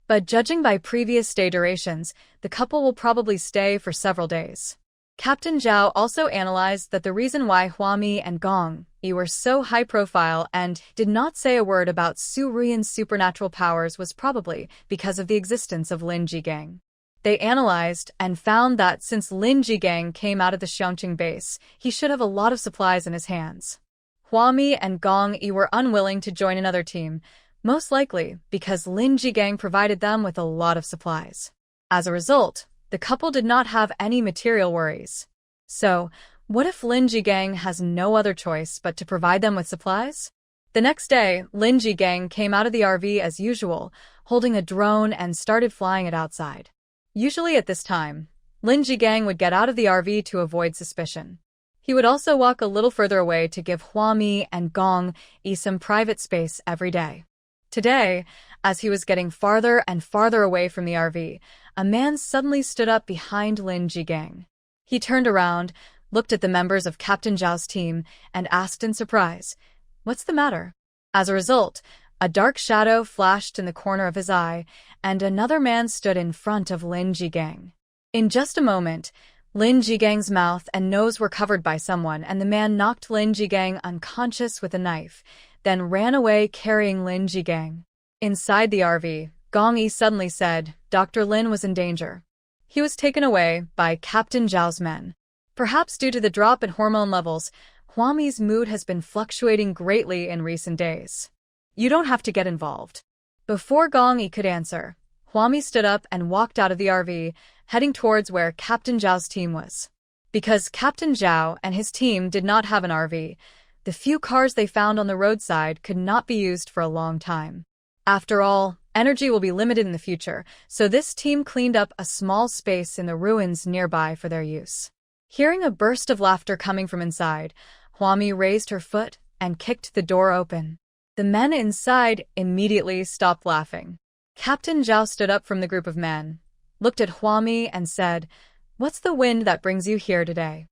but judging by previous stay durations, the couple will probably stay for several days. Captain Zhao also analyzed that the reason why Hua Mi and Gong Yi were so high-profile and did not say a word about Su Ruyan's supernatural powers was probably because of the existence of Lin Jigang. They analyzed and found that since Lin Jigang came out of the Xiangqing base, he should have a lot of supplies in his hands. Hua Mi and Gong Yi were unwilling to join another team, most likely because Lin Jigang provided them with a lot of supplies. As a result, the couple did not have any material worries. So, what if Lin Jigang has no other choice but to provide them with supplies? The next day, Lin Jigang came out of the RV as usual, holding a drone and started flying it outside. Usually at this time, Lin Jigang would get out of the RV to avoid suspicion. He would also walk a little further away to give Hua Mi and Gong Yi some private space every day. Today, as he was getting farther and farther away from the RV, a man suddenly stood up behind Lin Jigang. He turned around, looked at the members of Captain Zhao's team, and asked in surprise, "What's the matter?" As a result, a dark shadow flashed in the corner of his eye, and another man stood in front of Lin Jigang. In just a moment, Lin Jigang's mouth and nose were covered by someone, and the man knocked Lin Jigang unconscious with a knife, then ran away carrying Lin Jigang. Inside the RV, Gong Yi suddenly said Dr. Lin was in danger. He was taken away by Captain Zhao's men. Perhaps due to the drop in hormone levels, Hua Mi's mood has been fluctuating greatly in recent days. You don't have to get involved. Before Gong Yi could answer, Hua Mi stood up and walked out of the RV, heading towards where Captain Zhao's team was. Because Captain Zhao and his team did not have an RV, the few cars they found on the roadside could not be used for a long time. After all, energy will be limited in the future, so this team cleaned up a small space in the ruins nearby for their use. Hearing a burst of laughter coming from inside, Hua Mi raised her foot and kicked the door open. The men inside immediately stopped laughing. Captain Zhao stood up from the group of men, looked at Hua Mi and said, "What's the wind that brings you here today?"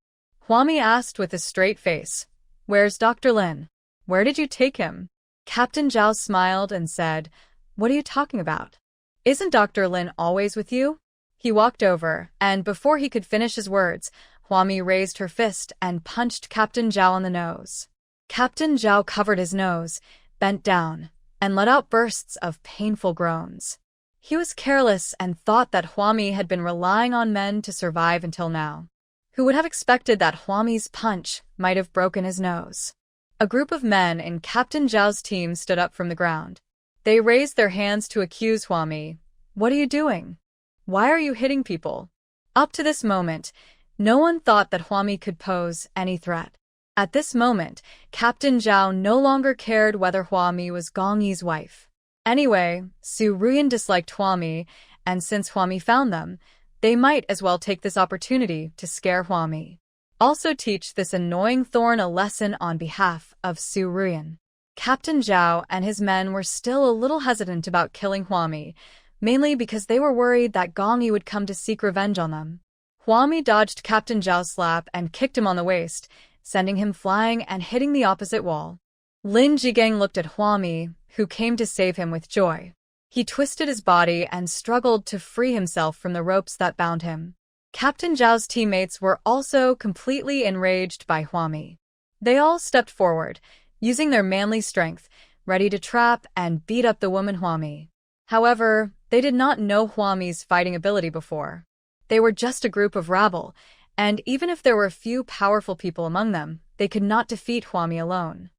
Hua Mi asked with a straight face, "Where's Dr. Lin? Where did you take him?" Captain Zhao smiled and said, "What are you talking about? Isn't Dr. Lin always with you?" He walked over, and before he could finish his words, Hua Mi raised her fist and punched Captain Zhao on the nose. Captain Zhao covered his nose, bent down, and let out bursts of painful groans. He was careless and thought that Hua Mi had been relying on men to survive until now. Who would have expected that Hua Mi's punch might have broken his nose? A group of men in Captain Zhao's team stood up from the ground. They raised their hands to accuse Hua Mi. "What are you doing? Why are you hitting people?" Up to this moment, no one thought that Hua Mi could pose any threat. At this moment, Captain Zhao no longer cared whether Hua Mi was Gong Yi's wife. Anyway, Su Ruyan disliked Hua Mi, and since Hua Mi found them, they might as well take this opportunity to scare Hua Mi. Also teach this annoying thorn a lesson on behalf of Su Ruyan. Captain Zhao and his men were still a little hesitant about killing Hua Mi, mainly because they were worried that Gong Yi would come to seek revenge on them. Hua Mi dodged Captain Zhao's slap and kicked him on the waist, sending him flying and hitting the opposite wall. Lin Jigang looked at Hua Mi, who came to save him with joy. He twisted his body and struggled to free himself from the ropes that bound him. Captain Zhao's teammates were also completely enraged by Hua Mi. They all stepped forward, using their manly strength, ready to trap and beat up the woman Hua Mi. However, they did not know Hua Mi's fighting ability before. They were just a group of rabble, and even if there were few powerful people among them, they could not defeat Hua Mi alone.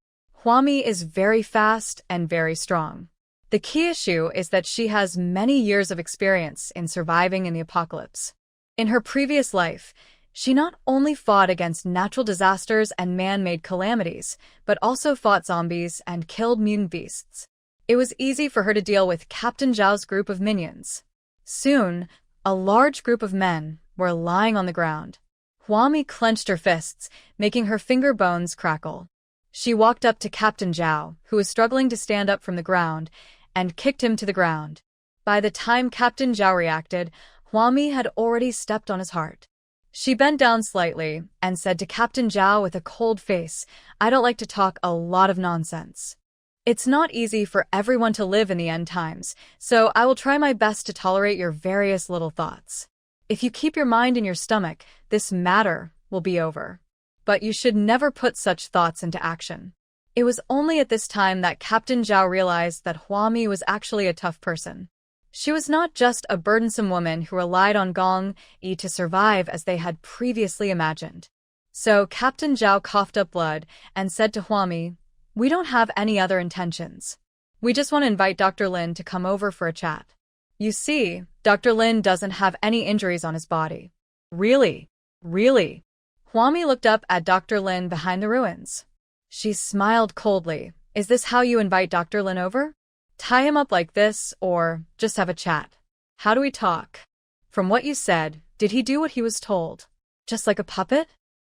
Hua Mi is very fast and very strong. The key issue is that she has many years of experience in surviving in the apocalypse. In her previous life, she not only fought against natural disasters and man-made calamities, but also fought zombies and killed mutant beasts. It was easy for her to deal with Captain Zhao's group of minions. Soon, a large group of men were lying on the ground. Huami clenched her fists, making her finger bones crackle. She walked up to Captain Zhao, who was struggling to stand up from the ground, and kicked him to the ground. By the time Captain Zhao reacted, Huami had already stepped on his heart. She bent down slightly and said to Captain Zhao with a cold face, "I don't like to talk a lot of nonsense. It's not easy for everyone to live in the end times, so I will try my best to tolerate your various little thoughts. If you keep your mind in your stomach, this matter will be over. But you should never put such thoughts into action." It was only at this time that Captain Zhao realized that Huami was actually a tough person. She was not just a burdensome woman who relied on Gong Yi to survive as they had previously imagined. So Captain Zhao coughed up blood and said to Huami, "We don't have any other intentions. We just want to invite Dr. Lin to come over for a chat. You see, Dr. Lin doesn't have any injuries on his body." "Really? Really?" Huami looked up at Dr. Lin behind the ruins. She smiled coldly. "Is this how you invite Dr. Lin over? Tie him up like this, or just have a chat? How do we talk? From what you said, did he do what he was told? Just like a puppet?"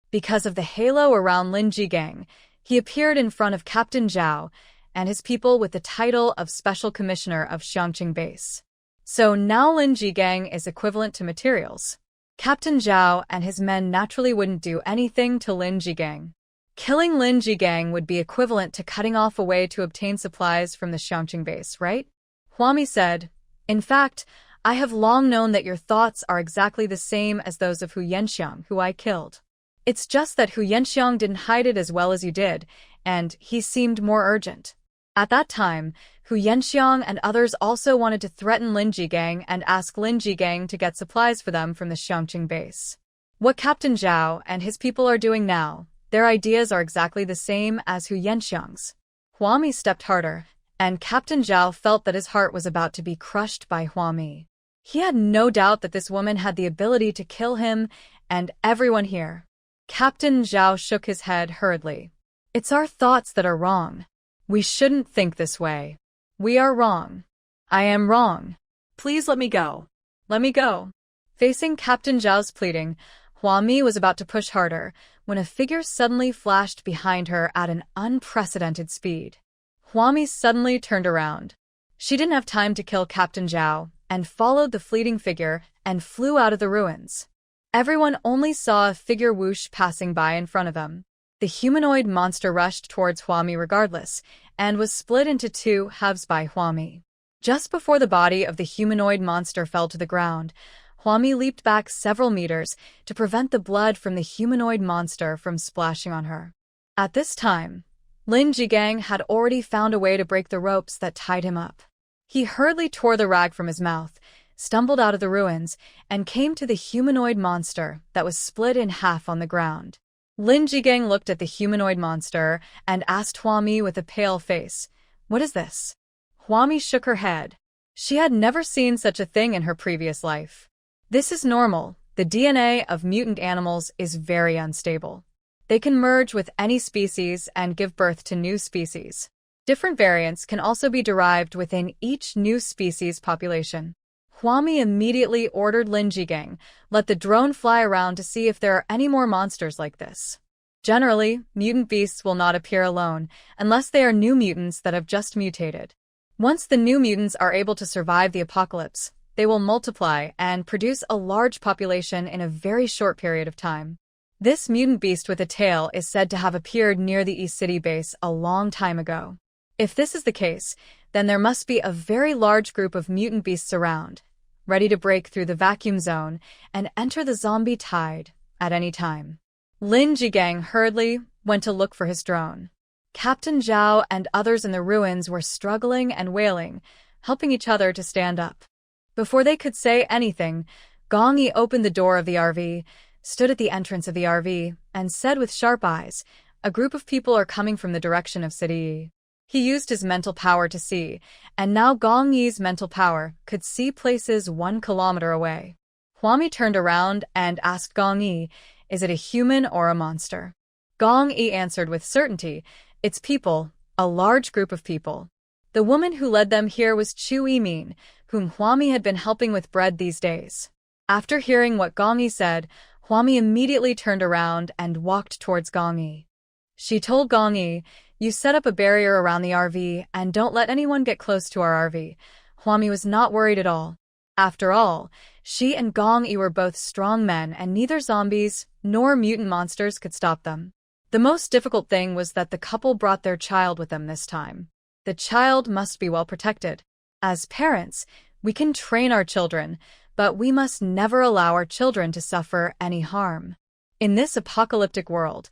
Because of the halo around Lin Jigang, he appeared in front of Captain Zhao and his people with the title of Special Commissioner of Xiangqing Base. So now Lin Jigang is equivalent to materials. Captain Zhao and his men naturally wouldn't do anything to Lin Jigang. Killing Lin Jigang would be equivalent to cutting off a way to obtain supplies from the Xiangqing base, right? Huami said, "In fact, I have long known that your thoughts are exactly the same as those of Hu Yanxiang, who I killed. It's just that Hu Yanxiang didn't hide it as well as you did, and he seemed more urgent." At that time, Hu Yanxiang and others also wanted to threaten Lin Jigang and ask Lin Jigang to get supplies for them from the Xiangqing base. What Captain Zhao and his people are doing now, their ideas are exactly the same as Hu Yanxiang's. Huami stepped harder, and Captain Zhao felt that his heart was about to be crushed by Huami. He had no doubt that this woman had the ability to kill him and everyone here. Captain Zhao shook his head hurriedly. "It's our thoughts that are wrong. We shouldn't think this way. We are wrong. I am wrong. Please let me go. Let me go." Facing Captain Zhao's pleading, Huami was about to push harder when a figure suddenly flashed behind her at an unprecedented speed. Huami suddenly turned around. She didn't have time to kill Captain Zhao and followed the fleeting figure and flew out of the ruins. Everyone only saw a figure whoosh passing by in front of them. The humanoid monster rushed towards Huami regardless and was split into two halves by Huami. Just before the body of the humanoid monster fell to the ground, Huami leaped back several meters to prevent the blood from the humanoid monster from splashing on her. At this time, Lin Jigang had already found a way to break the ropes that tied him up. He hurriedly tore the rag from his mouth, stumbled out of the ruins, and came to the humanoid monster that was split in half on the ground. Lin Jigang looked at the humanoid monster and asked Huami with a pale face, "What is this?" Huami shook her head. She had never seen such a thing in her previous life. "This is normal. The DNA of mutant animals is very unstable. They can merge with any species and give birth to new species. Different variants can also be derived within each new species population." Huami immediately ordered Lin Jigang, "Let the drone fly around to see if there are any more monsters like this. Generally, mutant beasts will not appear alone, unless they are new mutants that have just mutated. Once the new mutants are able to survive the apocalypse, they will multiply and produce a large population in a very short period of time. This mutant beast with a tail is said to have appeared near the East City base a long time ago. If this is the case, then there must be a very large group of mutant beasts around, ready to break through the vacuum zone and enter the zombie tide at any time." Lin Jigang hurriedly went to look for his drone. Captain Zhao and others in the ruins were struggling and wailing, helping each other to stand up. Before they could say anything, Gong Yi opened the door of the RV, stood at the entrance of the RV, and said with sharp eyes, "A group of people are coming from the direction of City Yi." He used his mental power to see, and now Gong Yi's mental power could see places 1 kilometer away. Huami turned around and asked Gong Yi, "Is it a human or a monster?" Gong Yi answered with certainty, "It's people, a large group of people." The woman who led them here was Chu Yimin, whom Huami had been helping with bread these days. After hearing what Gong Yi said, Huami immediately turned around and walked towards Gong Yi. She told Gong Yi, "You set up a barrier around the RV and don't let anyone get close to our RV." Huami was not worried at all. After all, she and Gong Yi were both strong men and neither zombies nor mutant monsters could stop them. The most difficult thing was that the couple brought their child with them this time. The child must be well protected. As parents, we can train our children, but we must never allow our children to suffer any harm. In this apocalyptic world,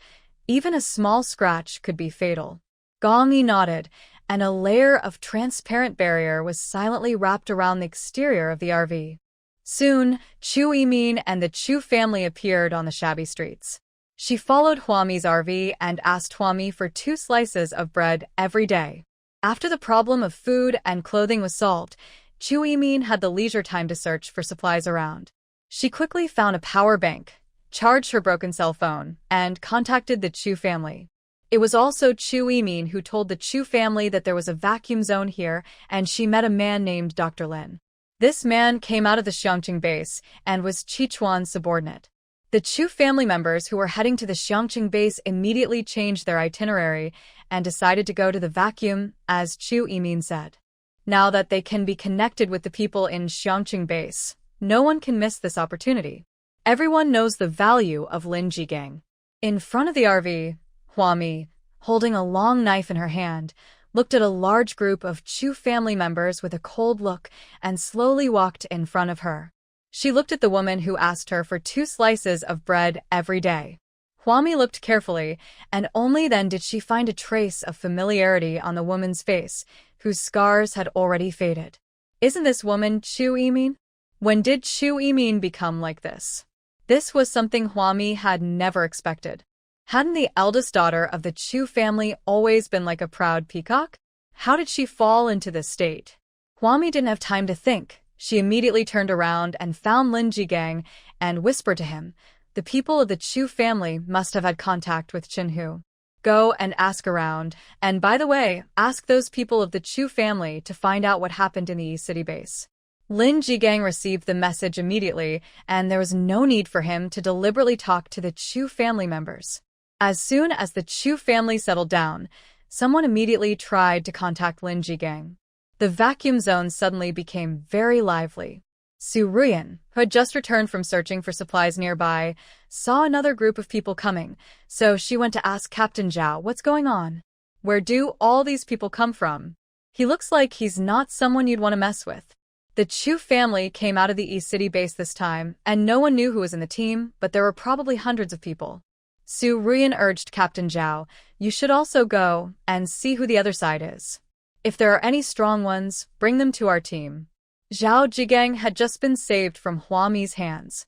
even a small scratch could be fatal. Gong Yi nodded, and a layer of transparent barrier was silently wrapped around the exterior of the RV. Soon, Chu Yimin and the Chu family appeared on the shabby streets. She followed Huami's RV and asked Huami for 2 slices of bread every day. After the problem of food and clothing was solved, Chu Yimin had the leisure time to search for supplies around. She quickly found a power bank, charged her broken cell phone, and contacted the Chu family. It was also Chu Yimin who told the Chu family that there was a vacuum zone here and she met a man named Dr. Lin. This man came out of the Xiangqing base and was Chichuan's subordinate. The Chu family members who were heading to the Xiangqing base immediately changed their itinerary and decided to go to the vacuum, as Chu Yimin said. Now that they can be connected with the people in Xiangqing base, no one can miss this opportunity. Everyone knows the value of Lin Jigang. In front of the RV, Huami, holding a long knife in her hand, looked at a large group of Chu family members with a cold look and slowly walked in front of her. She looked at the woman who asked her for 2 slices of bread every day. Huami looked carefully, and only then did she find a trace of familiarity on the woman's face, whose scars had already faded. Isn't this woman Chu Yimin? When did Chu Yimin become like this? This was something Huami had never expected. Hadn't the eldest daughter of the Chu family always been like a proud peacock? How did she fall into this state? Huami didn't have time to think. She immediately turned around and found Lin Jigang and whispered to him, "The people of the Chu family must have had contact with Qinhu. Go and ask around, and by the way, ask those people of the Chu family to find out what happened in the East City base." Lin Jigang received the message immediately, and there was no need for him to deliberately talk to the Chu family members. As soon as the Chu family settled down, someone immediately tried to contact Lin Jigang. The vacuum zone suddenly became very lively. Su Ruyan, who had just returned from searching for supplies nearby, saw another group of people coming, so she went to ask Captain Zhao what's going on. Where do all these people come from? He looks like he's not someone you'd want to mess with. The Chu family came out of the East City base this time, and no one knew who was in the team, but there were probably hundreds of people. Su Ruyan urged Captain Zhao, "You should also go and see who the other side is. If there are any strong ones, bring them to our team." Zhao Jigang had just been saved from Huami's hands.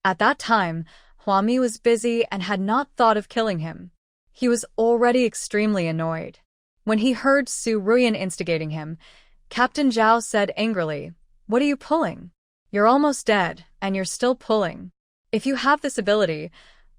At that time, Huami was busy and had not thought of killing him. He was already extremely annoyed. When he heard Su Ruyan instigating him, Captain Zhao said angrily, "What are you pulling? You're almost dead, and you're still pulling. If you have this ability,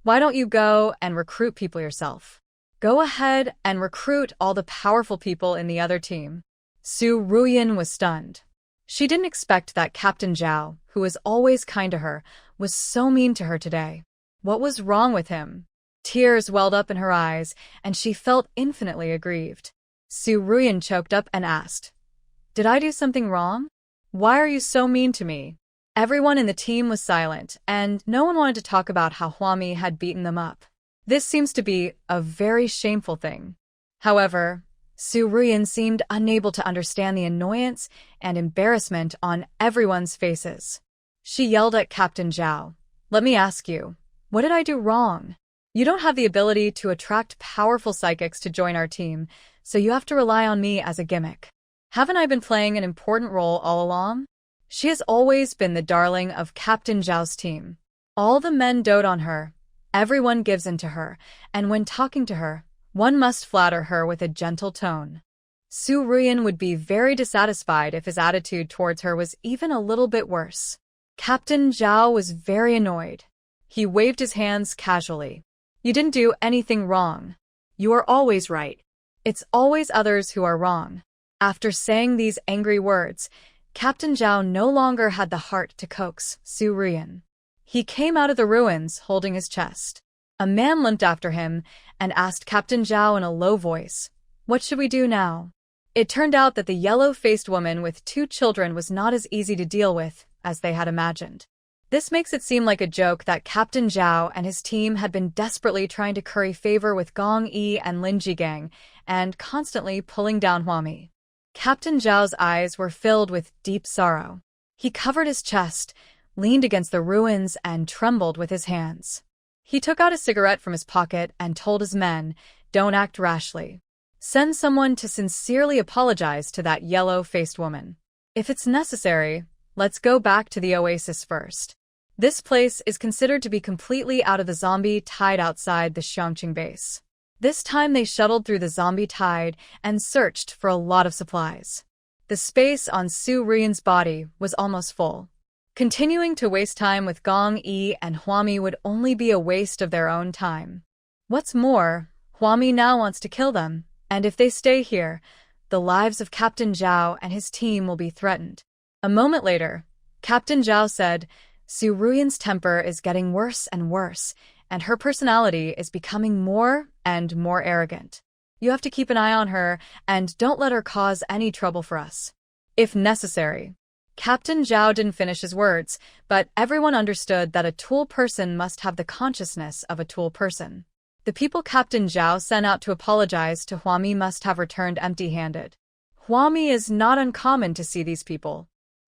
why don't you go and recruit people yourself? Go ahead and recruit all the powerful people in the other team." Su Ruyan was stunned. She didn't expect that Captain Zhao, who was always kind to her, was so mean to her today. What was wrong with him? Tears welled up in her eyes, and she felt infinitely aggrieved. Su Ruyan choked up and asked, "Did I do something wrong? Why are you so mean to me?" Everyone in the team was silent, and no one wanted to talk about how Huami had beaten them up. This seems to be a very shameful thing. However, Su Ruyan seemed unable to understand the annoyance and embarrassment on everyone's faces. She yelled at Captain Zhao, "Let me ask you, what did I do wrong? You don't have the ability to attract powerful psychics to join our team, so you have to rely on me as a gimmick. Haven't I been playing an important role all along?" She has always been the darling of Captain Zhao's team. All the men dote on her, everyone gives in to her, and when talking to her, one must flatter her with a gentle tone. Su Ruyan would be very dissatisfied if his attitude towards her was even a little bit worse. Captain Zhao was very annoyed. He waved his hands casually. You didn't do anything wrong. You are always right. It's always others who are wrong. After saying these angry words, Captain Zhao no longer had the heart to coax Su Ruyan. He came out of the ruins holding his chest. A man limped after him and asked Captain Zhao in a low voice, "What should we do now?" It turned out that the yellow-faced woman with 2 children was not as easy to deal with as they had imagined. This makes it seem like a joke that Captain Zhao and his team had been desperately trying to curry favor with Gong Yi and Lin Jigang and constantly pulling down Huami. Captain Zhao's eyes were filled with deep sorrow. He covered his chest, leaned against the ruins, and trembled with his hands. He took out a cigarette from his pocket and told his men, "Don't act rashly. Send someone to sincerely apologize to that yellow-faced woman. If it's necessary, let's go back to the oasis first." This place is considered to be completely out of the zombie tide outside the Xiangqing base. This time they shuttled through the zombie tide and searched for a lot of supplies. The space on Su Ruyan's body was almost full. Continuing to waste time with Gong Yi and Huami would only be a waste of their own time. What's more, Huami now wants to kill them, and if they stay here, the lives of Captain Zhao and his team will be threatened. A moment later, Captain Zhao said, "Su Ruyan's temper is getting worse and worse, and her personality is becoming more and more arrogant. You have to keep an eye on her and don't let her cause any trouble for us, if necessary." Captain Zhao didn't finish his words, but everyone understood that a tool person must have the consciousness of a tool person. The people Captain Zhao sent out to apologize to Huami must have returned empty-handed. Huami is not uncommon to see these people.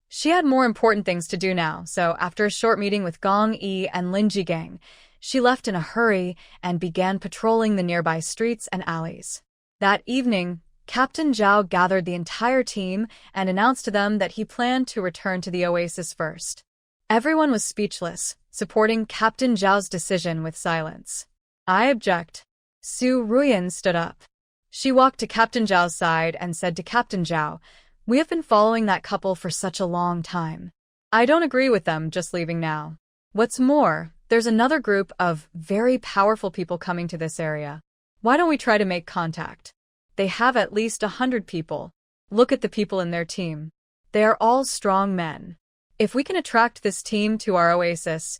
She had more important things to do now, so after a short meeting with Gong Yi and Lin Jigang, she left in a hurry and began patrolling the nearby streets and alleys. That evening, Captain Zhao gathered the entire team and announced to them that he planned to return to the oasis first. Everyone was speechless, supporting Captain Zhao's decision with silence. "I object." Su Ruyan stood up. She walked to Captain Zhao's side and said to Captain Zhao, "We have been following that couple for such a long time. I don't agree with them just leaving now. What's more, there's another group of very powerful people coming to this area. Why don't we try to make contact? They have at least 100 people. Look at the people in their team. They are all strong men. If we can attract this team to our oasis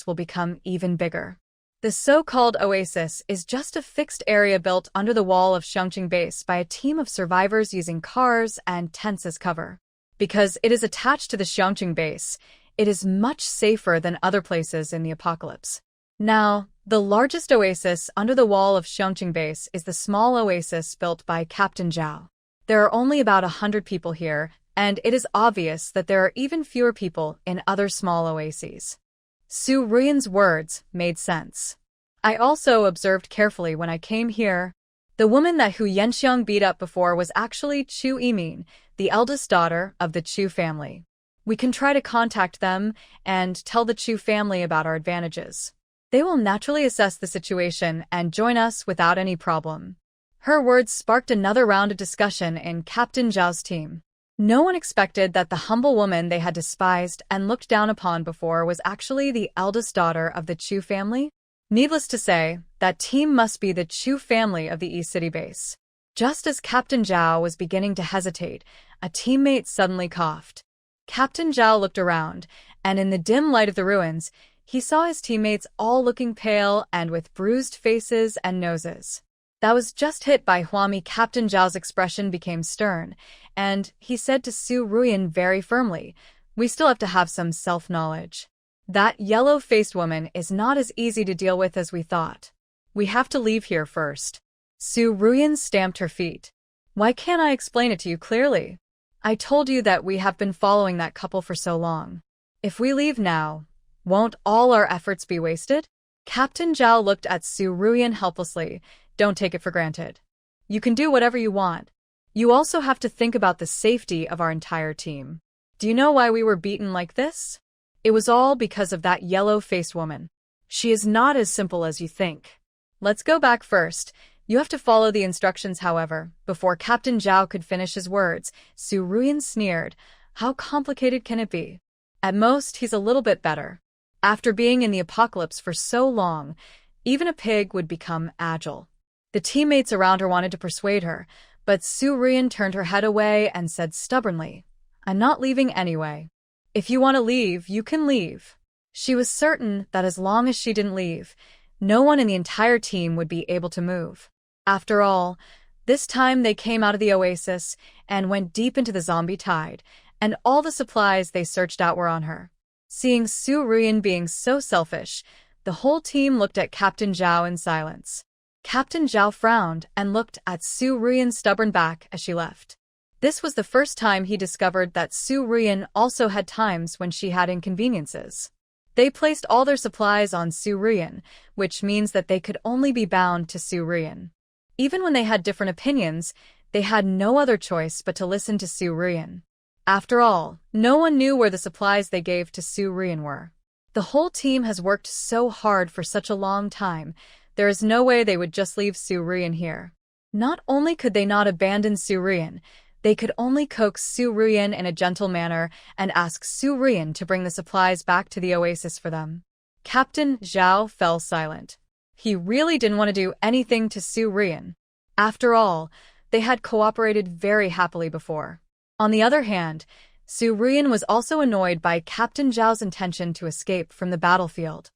will become even bigger." The so-called oasis is just a fixed area built under the wall of Xiangqing base by a team of survivors using cars and tents as cover. Because it is attached to the Xiangqing base, it is much safer than other places in the apocalypse. Now, the largest oasis under the wall of Xiangqing base is the small oasis built by Captain Zhao. There are only about 100 people here, and it is obvious that there are even fewer people in other small oases. Su Ruyan's words made sense. I also observed carefully when I came here. The woman that Hu Yanxiang beat up before was actually Chu Yimin, the eldest daughter of the Chu family. We can try to contact them and tell the Chu family about our advantages. They will naturally assess the situation and join us without any problem. Her words sparked another round of discussion in Captain Zhao's team. No one expected that the humble woman they had despised and looked down upon before was actually the eldest daughter of the Chu family. Needless to say, that team must be the Chu family of the East City base. Just as Captain Zhao was beginning to hesitate, a teammate suddenly coughed. Captain Zhao looked around, and in the dim light of the ruins, he saw his teammates all looking pale and with bruised faces and noses. That was just hit by Huami. Captain Zhao's expression became stern, and he said to Su Ruyan very firmly, "We still have to have some self-knowledge. That yellow-faced woman is not as easy to deal with as we thought. We have to leave here first." Su Ruyan stamped her feet. "Why can't I explain it to you clearly? I told you that we have been following that couple for so long. If we leave now, won't all our efforts be wasted?" Captain Zhao looked at Su Ruyan helplessly. "Don't take it for granted. You can do whatever you want. You also have to think about the safety of our entire team. Do you know why we were beaten like this? It was all because of that yellow-faced woman. She is not as simple as you think. Let's go back first, You have to follow the instructions, however. Before Captain Zhao could finish his words, Su Ruyan sneered. How complicated can it be? At most, he's a little bit better. After being in the apocalypse for so long, even a pig would become agile. The teammates around her wanted to persuade her, but Su Ruyan turned her head away and said stubbornly, I'm not leaving anyway. If you want to leave, you can leave. She was certain that as long as she didn't leave, no one in the entire team would be able to move. After all, this time they came out of the oasis and went deep into the zombie tide, and all the supplies they searched out were on her. Seeing Su Ruyan being so selfish, the whole team looked at Captain Zhao in silence. Captain Zhao frowned and looked at Su Ruyan's stubborn back as she left. This was the first time he discovered that Su Ruyan also had times when she had inconveniences. They placed all their supplies on Su Ruyan, which means that they could only be bound to Su Ruyan. Even when they had different opinions, they had no other choice but to listen to Su Ruyan. After all, no one knew where the supplies they gave to Su Ruyan were. The whole team has worked so hard for such a long time, there is no way they would just leave Su Ruyan here. Not only could they not abandon Su Ruyan, they could only coax Su Ruyan in a gentle manner and ask Su Ruyan to bring the supplies back to the oasis for them. Captain Zhao fell silent. He really didn't want to do anything to Su Ruyan. After all, they had cooperated very happily before. On the other hand, Su Ruyan was also annoyed by Captain Zhao's intention to escape from the battlefield.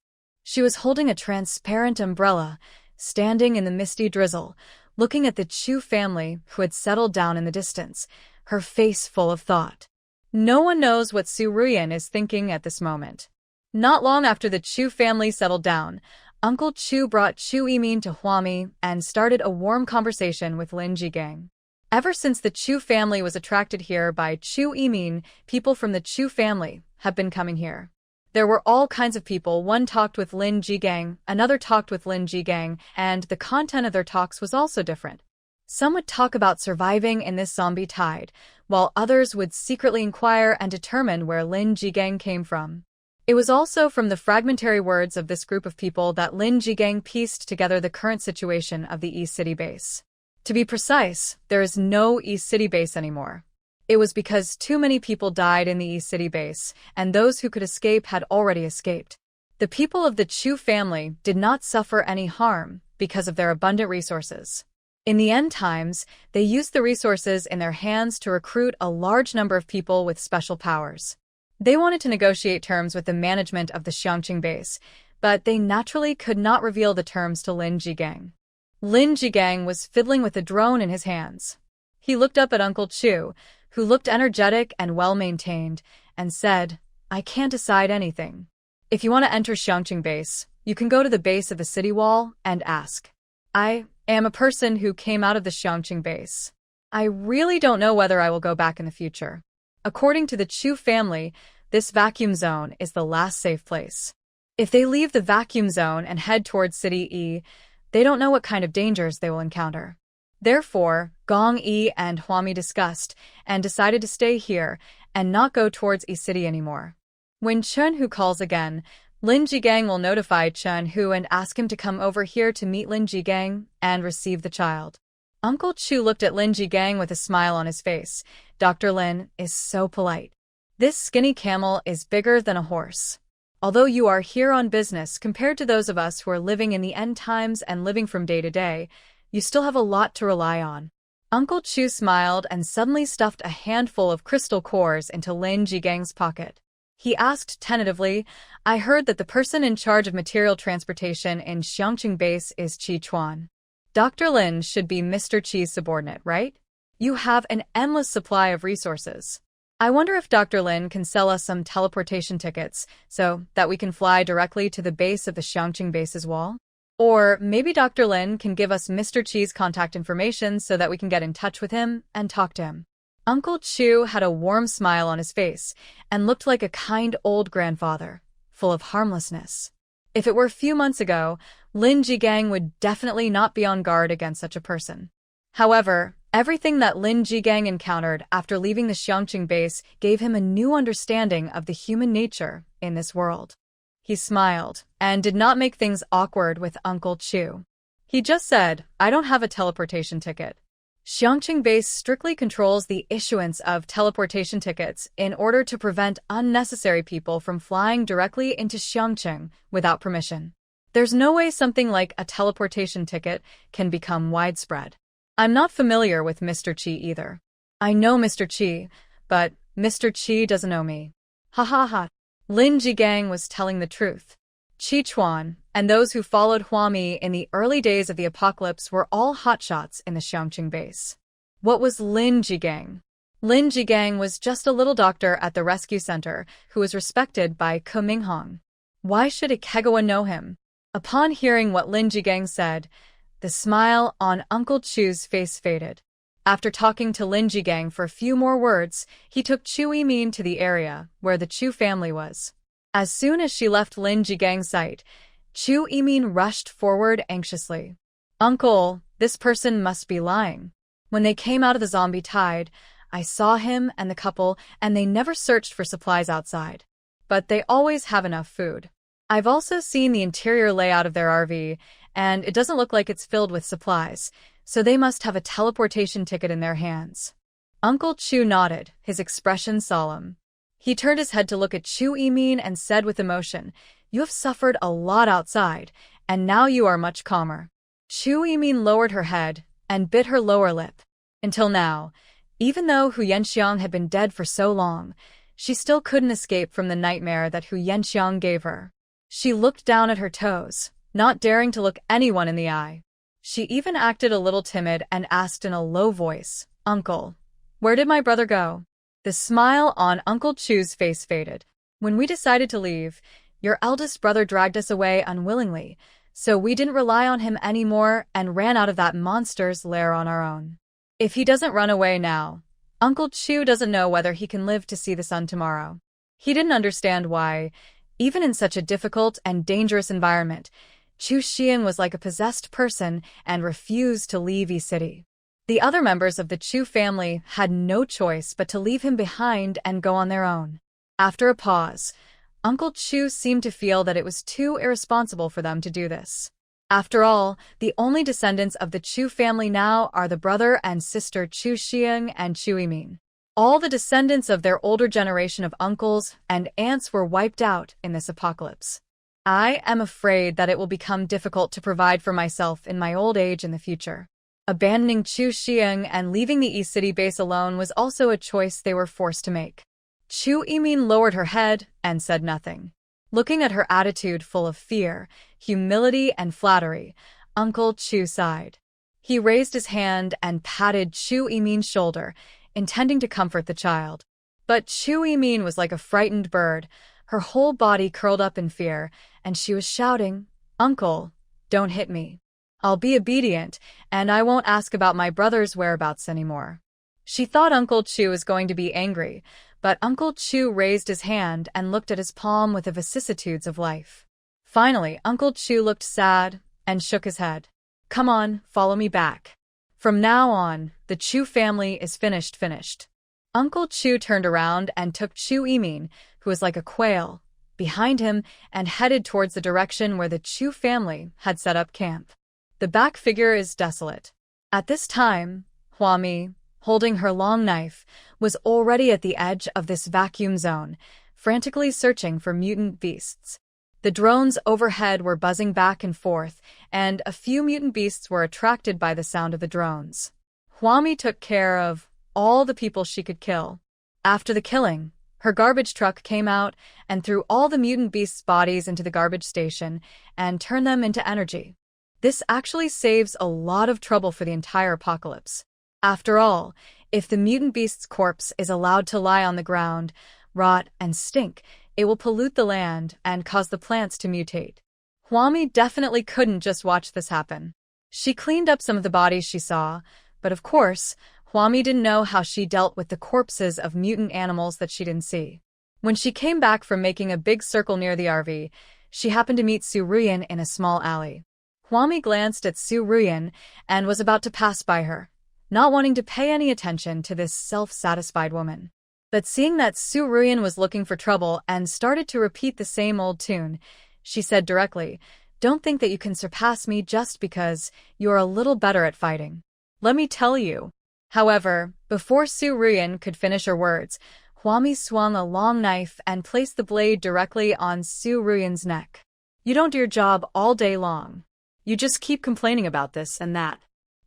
She was holding a transparent umbrella, standing in the misty drizzle, looking at the Chu family who had settled down in the distance, her face full of thought. No one knows what Su Ruyan is thinking at this moment. Not long after the Chu family settled down, Uncle Chu brought Chu Yimin to Huami and started a warm conversation with Lin Jigang. Ever since the Chu family was attracted here by Chu Yimin, people from the Chu family have been coming here. There were all kinds of people. One talked with Lin Jigang, another talked with Lin Jigang, and the content of their talks was also different. Some would talk about surviving in this zombie tide, while others would secretly inquire and determine where Lin Jigang came from. It was also from the fragmentary words of this group of people that Lin Jigang pieced together the current situation of the East City base. To be precise, there is no East City base anymore. It was because too many people died in the East City base, and those who could escape had already escaped. The people of the Chu family did not suffer any harm because of their abundant resources. In the end times, they used the resources in their hands to recruit a large number of people with special powers. They wanted to negotiate terms with the management of the Xiangqing base, but they naturally could not reveal the terms to Lin Jigang. Lin Jigang was fiddling with a drone in his hands. He looked up at Uncle Chu, who looked energetic and well-maintained, and said, I can't decide anything. If you want to enter Xiangqing base, you can go to the base of the city wall and ask. I am a person who came out of the Xiangqing base. I really don't know whether I will go back in the future. According to the Chu family, this vacuum zone is the last safe place. If they leave the vacuum zone and head towards City E, they don't know what kind of dangers they will encounter. Therefore, Gong Yi and Huami discussed and decided to stay here and not go towards E City anymore. When Chen Hu calls again, Lin Jigang will notify Chen Hu and ask him to come over here to meet Lin Jigang and receive the child. Uncle Chu looked at Lin Jigang with a smile on his face. Dr. Lin is so polite. This skinny camel is bigger than a horse. Although you are here on business compared to those of us who are living in the end times and living from day to day, you still have a lot to rely on. Uncle Chu smiled and suddenly stuffed a handful of crystal cores into Lin Jigang's pocket. He asked tentatively, I heard that the person in charge of material transportation in Xiangqing base is Qi Chuan. Dr. Lin should be Mr. Qi's subordinate, right? You have an endless supply of resources. I wonder if Dr. Lin can sell us some teleportation tickets so that we can fly directly to the base of the Xiangqing base's wall? Or maybe Dr. Lin can give us Mr. Qi's contact information so that we can get in touch with him and talk to him. Uncle Chu had a warm smile on his face and looked like a kind old grandfather, full of harmlessness. If it were a few months ago, Lin Jigang would definitely not be on guard against such a person. However, everything that Lin Jigang encountered after leaving the Xiangqing base gave him a new understanding of the human nature in this world. He smiled and did not make things awkward with Uncle Chu. He just said, I don't have a teleportation ticket. Xiangqing Base strictly controls the issuance of teleportation tickets in order to prevent unnecessary people from flying directly into Xiangqing without permission. There's no way something like a teleportation ticket can become widespread. I'm not familiar with Mr. Qi either. I know Mr. Qi, but Mr. Qi doesn't know me. Ha ha ha. Lin Jigang was telling the truth. Qi Chuan and those who followed Huami in the early days of the apocalypse were all hotshots in the Xiangqing base. What was Lin Jigang? Lin Jigang was just a little doctor at the rescue center who was respected by Ke Minghong. Why should Ikegawa know him? Upon hearing what Lin Jigang said, the smile on Uncle Chu's face faded. After talking to Lin Jigang for a few more words, he took Chu Yimin to the area where the Chu family was. As soon as she left Lin Jigang's sight, Chu Yimin rushed forward anxiously. Uncle, this person must be lying. When they came out of the zombie tide, I saw him and the couple, and they never searched for supplies outside. But they always have enough food. I've also seen the interior layout of their RV, and it doesn't look like it's filled with supplies, so they must have a teleportation ticket in their hands. Uncle Chu nodded, his expression solemn. He turned his head to look at Chu Yimin and said with emotion, You have suffered a lot outside, and now you are much calmer. Chu Yimin lowered her head and bit her lower lip. Until now, even though Hu Yanxiang had been dead for so long, she still couldn't escape from the nightmare that Hu Yanxiang gave her. She looked down at her toes, not daring to look anyone in the eye. She even acted a little timid and asked in a low voice, Uncle, where did my brother go? The smile on Uncle Chu's face faded. When we decided to leave, your eldest brother dragged us away unwillingly, so we didn't rely on him anymore and ran out of that monster's lair on our own. If he doesn't run away now, Uncle Chu doesn't know whether he can live to see the sun tomorrow. He didn't understand why, even in such a difficult and dangerous environment, Chu Xian was like a possessed person and refused to leave Yi City. The other members of the Chu family had no choice but to leave him behind and go on their own. After a pause, Uncle Chu seemed to feel that it was too irresponsible for them to do this. After all, the only descendants of the Chu family now are the brother and sister Chu Xiang and Chu Yimin. All the descendants of their older generation of uncles and aunts were wiped out in this apocalypse. I am afraid that it will become difficult to provide for myself in my old age in the future. Abandoning Chu Xiang and leaving the Yi City base alone was also a choice they were forced to make. Chu Yimin lowered her head and said nothing. Looking at her attitude full of fear, humility, and flattery, Uncle Chu sighed. He raised his hand and patted Chu Yimin's shoulder, intending to comfort the child. But Chu Yimin was like a frightened bird, her whole body curled up in fear, and she was shouting, Uncle, don't hit me. I'll be obedient, and I won't ask about my brother's whereabouts anymore. She thought Uncle Chu was going to be angry, but Uncle Chu raised his hand and looked at his palm with the vicissitudes of life. Finally, Uncle Chu looked sad and shook his head. Come on, follow me back. From now on, the Chu family is finished. Uncle Chu turned around and took Chu Yimin, who was like a quail, behind him and headed towards the direction where the Chu family had set up camp. The back figure is desolate. At this time, Huami, holding her long knife, was already at the edge of this vacuum zone, frantically searching for mutant beasts. The drones overhead were buzzing back and forth, and a few mutant beasts were attracted by the sound of the drones. Huami took care of all the people she could kill. After the killing, her garbage truck came out and threw all the mutant beasts' bodies into the garbage station and turned them into energy. This actually saves a lot of trouble for the entire apocalypse. After all, if the mutant beast's corpse is allowed to lie on the ground, rot, and stink, it will pollute the land and cause the plants to mutate. Huami definitely couldn't just watch this happen. She cleaned up some of the bodies she saw, but of course, Huami didn't know how she dealt with the corpses of mutant animals that she didn't see. When she came back from making a big circle near the RV, she happened to meet Su Ruyan in a small alley. Huami glanced at Su Ruyan and was about to pass by her, not wanting to pay any attention to this self-satisfied woman. But seeing that Su Ruyan was looking for trouble and started to repeat the same old tune, she said directly, Don't think that you can surpass me just because you're a little better at fighting. Let me tell you. However, before Su Ruyan could finish her words, Huami swung a long knife and placed the blade directly on Su Ruyan's neck. You don't do your job all day long. You just keep complaining about this and that.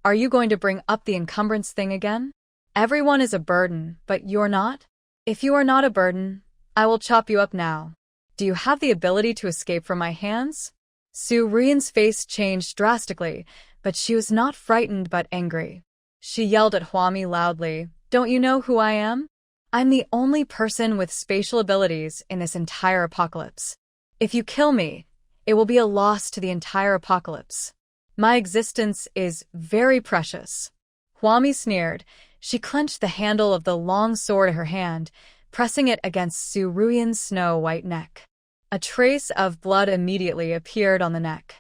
Are you going to bring up the encumbrance thing again? Everyone is a burden, but you're not? If you are not a burden, I will chop you up now. Do you have the ability to escape from my hands? Su Ruyan's face changed drastically, but she was not frightened but angry. She yelled at Huami loudly, "Don't you know who I am? I'm the only person with spatial abilities in this entire apocalypse. If you kill me, it will be a loss to the entire apocalypse. My existence is very precious." Huami sneered. She clenched the handle of the long sword in her hand, pressing it against Su Ruyan's snow-white neck. A trace of blood immediately appeared on the neck.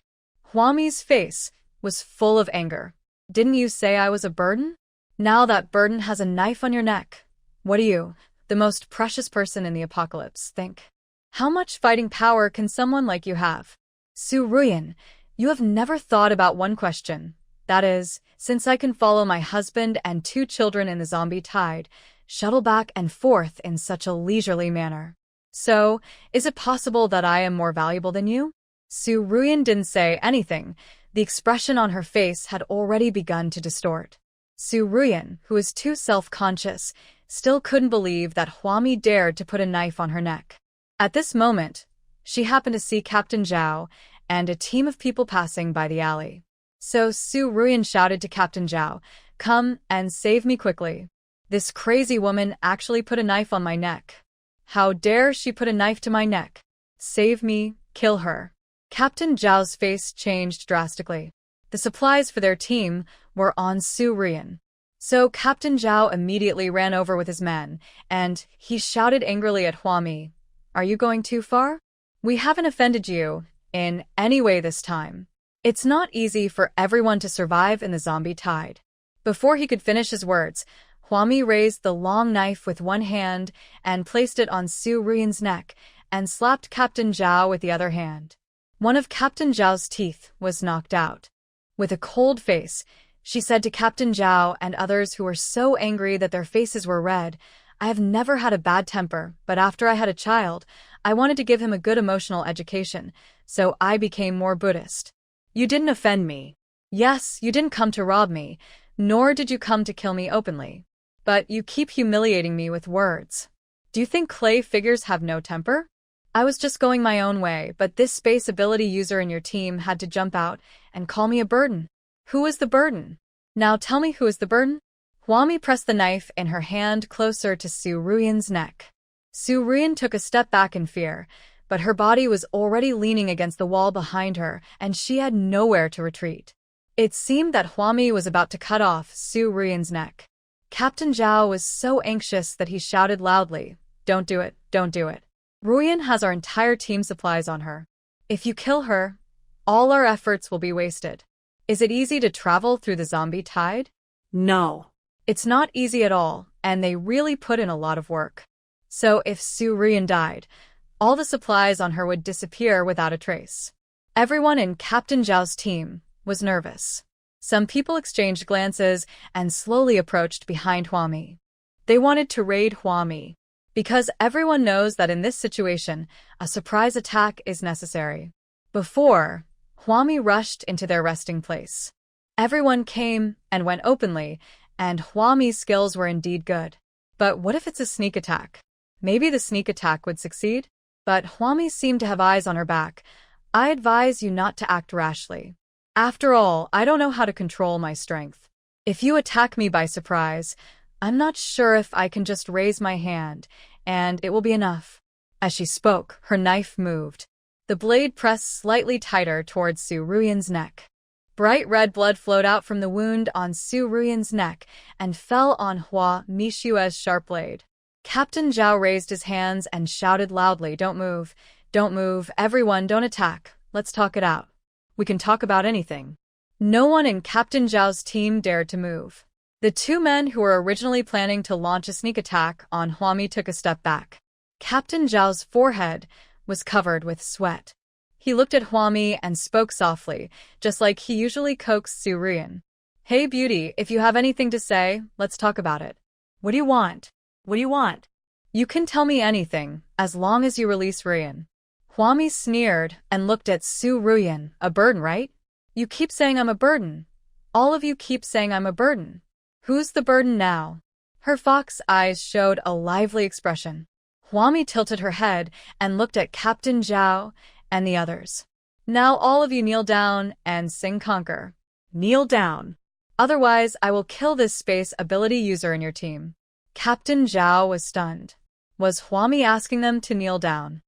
Huami's face was full of anger. "Didn't you say I was a burden? Now that burden has a knife on your neck. What do you, the most precious person in the apocalypse, think? How much fighting power can someone like you have? Su Ruyan, you have never thought about one question. That is, since I can follow my husband and 2 children in the zombie tide, shuttle back and forth in such a leisurely manner. So, is it possible that I am more valuable than you?" Su Ruyan didn't say anything. The expression on her face had already begun to distort. Su Ruyan, who was too self-conscious, still couldn't believe that Huami dared to put a knife on her neck. At this moment, she happened to see Captain Zhao and a team of people passing by the alley. So Su Ruyan shouted to Captain Zhao, "Come and save me quickly. This crazy woman actually put a knife on my neck. How dare she put a knife to my neck? Save me, kill her." Captain Zhao's face changed drastically. The supplies for their team were on Su Ruyan. So Captain Zhao immediately ran over with his men, and he shouted angrily at Huami, "Are you going too far? We haven't offended you in any way this time. It's not easy for everyone to survive in the zombie tide." Before he could finish his words, Huami raised the long knife with one hand and placed it on Su Ruyan's neck and slapped Captain Zhao with the other hand. One of Captain Zhao's teeth was knocked out. With a cold face, she said to Captain Zhao and others who were so angry that their faces were red, "I have never had a bad temper, but after I had a child, I wanted to give him a good emotional education, so I became more Buddhist. You didn't offend me. Yes, you didn't come to rob me, nor did you come to kill me openly. But you keep humiliating me with words. Do you think clay figures have no temper? I was just going my own way, but this space ability user in your team had to jump out and call me a burden. Who is the burden? Now tell me who is the burden?" Huami pressed the knife in her hand closer to Su Ruyan's neck. Su Ruyan took a step back in fear, but her body was already leaning against the wall behind her, and she had nowhere to retreat. It seemed that Huami was about to cut off Su Ruyan's neck. Captain Zhao was so anxious that he shouted loudly, "Don't do it, don't do it. Ruyan has our entire team supplies on her. If you kill her, all our efforts will be wasted. Is it easy to travel through the zombie tide? No. It's not easy at all, and they really put in a lot of work. So if Su Ruyan died, all the supplies on her would disappear without a trace." Everyone in Captain Zhao's team was nervous. Some people exchanged glances and slowly approached behind Huami. They wanted to raid Huami, because everyone knows that in this situation, a surprise attack is necessary. Before, Huami rushed into their resting place. Everyone came and went openly, and Huami's skills were indeed good. But what if it's a sneak attack? Maybe the sneak attack would succeed? But Huami seemed to have eyes on her back. "I advise you not to act rashly. After all, I don't know how to control my strength. If you attack me by surprise, I'm not sure if I can just raise my hand, and it will be enough." As she spoke, her knife moved. The blade pressed slightly tighter towards Su Ruyan's neck. Bright red blood flowed out from the wound on Su Ruyan's neck and fell on Hua Mishue's sharp blade. Captain Zhao raised his hands and shouted loudly, "Don't move. Don't move. Everyone, don't attack. Let's talk it out. We can talk about anything." No one in Captain Zhao's team dared to move. The 2 men who were originally planning to launch a sneak attack on Huami took a step back. Captain Zhao's forehead was covered with sweat. He looked at Huami and spoke softly, just like he usually coaxed Su Ruyan. Hey beauty, if you have anything to say, let's talk about it. What do you want? What do you want? You can tell me anything, as long as you release Ruyan. Huami sneered and looked at Su Ruyan. A burden, right? You keep saying I'm a burden. All of you keep saying I'm a burden. Who's the burden now? Her fox eyes showed a lively expression. Huami tilted her head and looked at Captain Zhao and the others. Now all of you kneel down and sing Conquer. Kneel down. Otherwise, I will kill this space ability user in your team. Captain Zhao was stunned. Was Huami asking them to kneel down?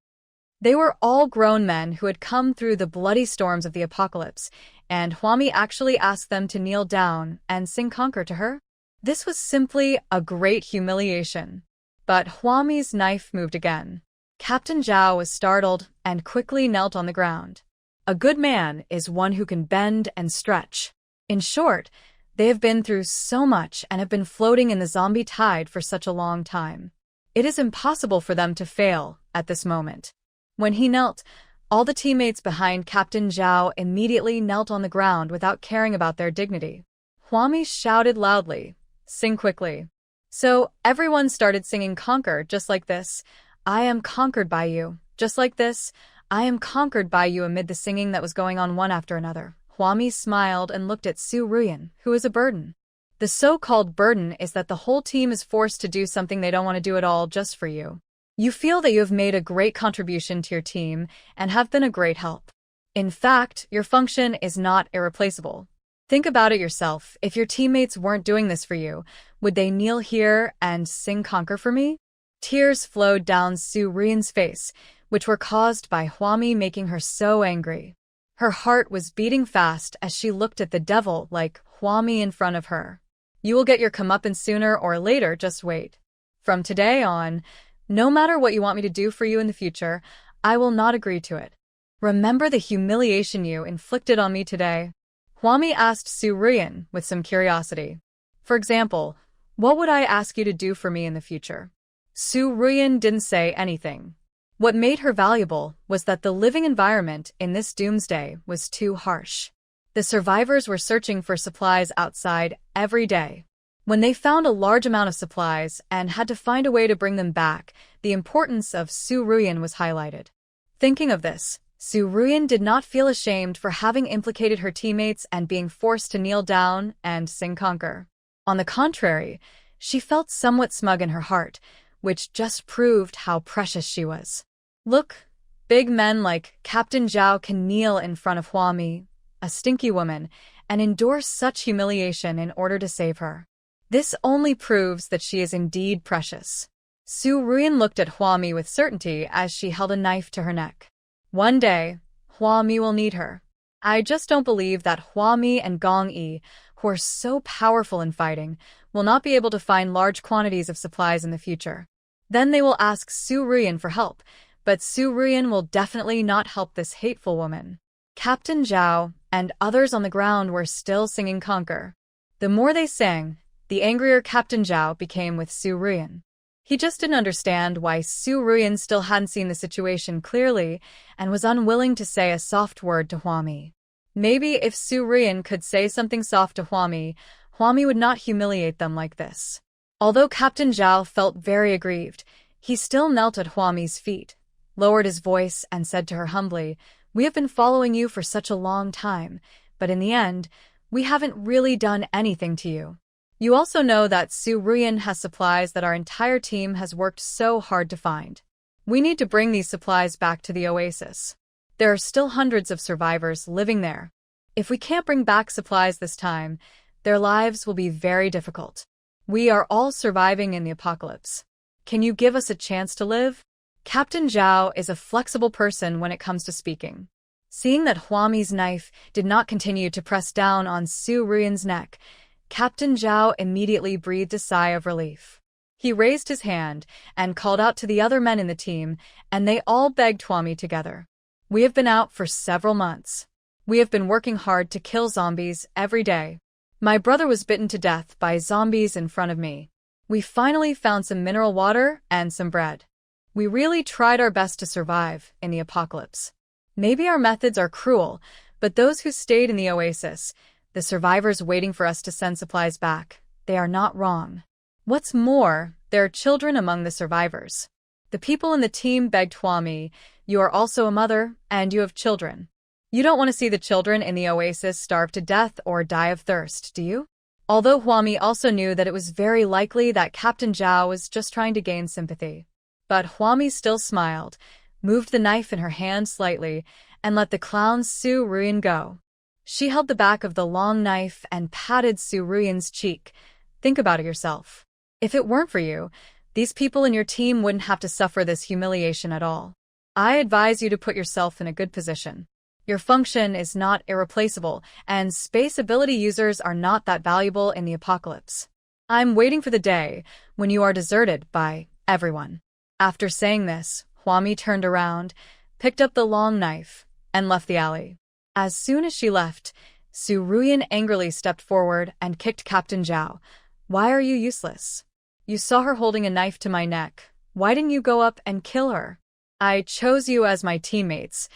They were all grown men who had come through the bloody storms of the apocalypse, and Huami actually asked them to kneel down and sing Conquer to her? This was simply a great humiliation. But Huami's knife moved again. Captain Zhao was startled and quickly knelt on the ground. A good man is one who can bend and stretch. In short, they have been through so much and have been floating in the zombie tide for such a long time. It is impossible for them to fail at this moment. When he knelt, all the teammates behind Captain Zhao immediately knelt on the ground without caring about their dignity. Huami shouted loudly, "Sing quickly." So everyone started singing Conquer just like this. I am conquered by you. Just like this. I am conquered by you amid the singing that was going on one after another. Huami smiled and looked at Su Ruyan, who is a burden. The so-called burden is that the whole team is forced to do something they don't want to do at all just for you. You feel that you have made a great contribution to your team and have been a great help. In fact, your function is not irreplaceable. Think about it yourself. If your teammates weren't doing this for you, would they kneel here and sing Conquer for me? Tears flowed down Su Ruyan's face, which were caused by Huami making her so angry. Her heart was beating fast as she looked at the devil like Huami in front of her. You will get your comeuppance sooner or later, just wait. From today on, no matter what you want me to do for you in the future, I will not agree to it. Remember the humiliation you inflicted on me today? Huami asked Su Ruyan with some curiosity. For example, what would I ask you to do for me in the future? Su Ruyan didn't say anything. What made her valuable was that the living environment in this doomsday was too harsh. The survivors were searching for supplies outside every day. When they found a large amount of supplies and had to find a way to bring them back, the importance of Su Ruyan was highlighted. Thinking of this, Su Ruyan did not feel ashamed for having implicated her teammates and being forced to kneel down and sing Conquer. On the contrary, she felt somewhat smug in her heart, which just proved how precious she was. Look, big men like Captain Zhao can kneel in front of Huami, a stinky woman, and endure such humiliation in order to save her. This only proves that she is indeed precious. Su Ruyan looked at Huami with certainty as she held a knife to her neck. One day, Huami will need her. I just don't believe that Huami and Gong Yi, who are so powerful in fighting, will not be able to find large quantities of supplies in the future. Then they will ask Su Ruyan for help, but Su Ruyan will definitely not help this hateful woman. Captain Zhao and others on the ground were still singing Conquer. The more they sang, the angrier Captain Zhao became with Su Ruyan. He just didn't understand why Su Ruyan still hadn't seen the situation clearly and was unwilling to say a soft word to Huami. Maybe if Su Ruyan could say something soft to Huami, Huami would not humiliate them like this. Although Captain Zhao felt very aggrieved, he still knelt at Huami's feet, lowered his voice, and said to her humbly, "We have been following you for such a long time, but in the end, we haven't really done anything to you. You also know that Su Ruyan has supplies that our entire team has worked so hard to find. We need to bring these supplies back to the oasis. There are still hundreds of survivors living there. If we can't bring back supplies this time, their lives will be very difficult. We are all surviving in the apocalypse. Can you give us a chance to live?" Captain Zhao is a flexible person when it comes to speaking. Seeing that Huami's knife did not continue to press down on Su Ruyan's neck, Captain Zhao immediately breathed a sigh of relief. He raised his hand and called out to the other men in the team, and they all begged Huami together. "We have been out for several months. We have been working hard to kill zombies every day. My brother was bitten to death by zombies in front of me. We finally found some mineral water and some bread. We really tried our best to survive in the apocalypse. Maybe our methods are cruel, but those who stayed in the oasis, the survivors waiting for us to send supplies back, they are not wrong. What's more, there are children among the survivors. The people in the team begged Hwami, you are also a mother, and you have children. You don't want to see the children in the oasis starve to death or die of thirst, do you? Although Hwami also knew that it was very likely that Captain Zhao was just trying to gain sympathy. But Hwami still smiled, moved the knife in her hand slightly, and let the clown Su Ruyan go. She held the back of the long knife and patted Su Ruyan's cheek. Think about it yourself. If it weren't for you, these people in your team wouldn't have to suffer this humiliation at all. I advise you to put yourself in a good position. Your function is not irreplaceable, and space ability users are not that valuable in the apocalypse. I'm waiting for the day when you are deserted by everyone. After saying this, Hwami turned around, picked up the long knife, and left the alley. As soon as she left, Su Ruyan angrily stepped forward and kicked Captain Zhao. Why are you useless? You saw her holding a knife to my neck. Why didn't you go up and kill her? I chose you as my teammates,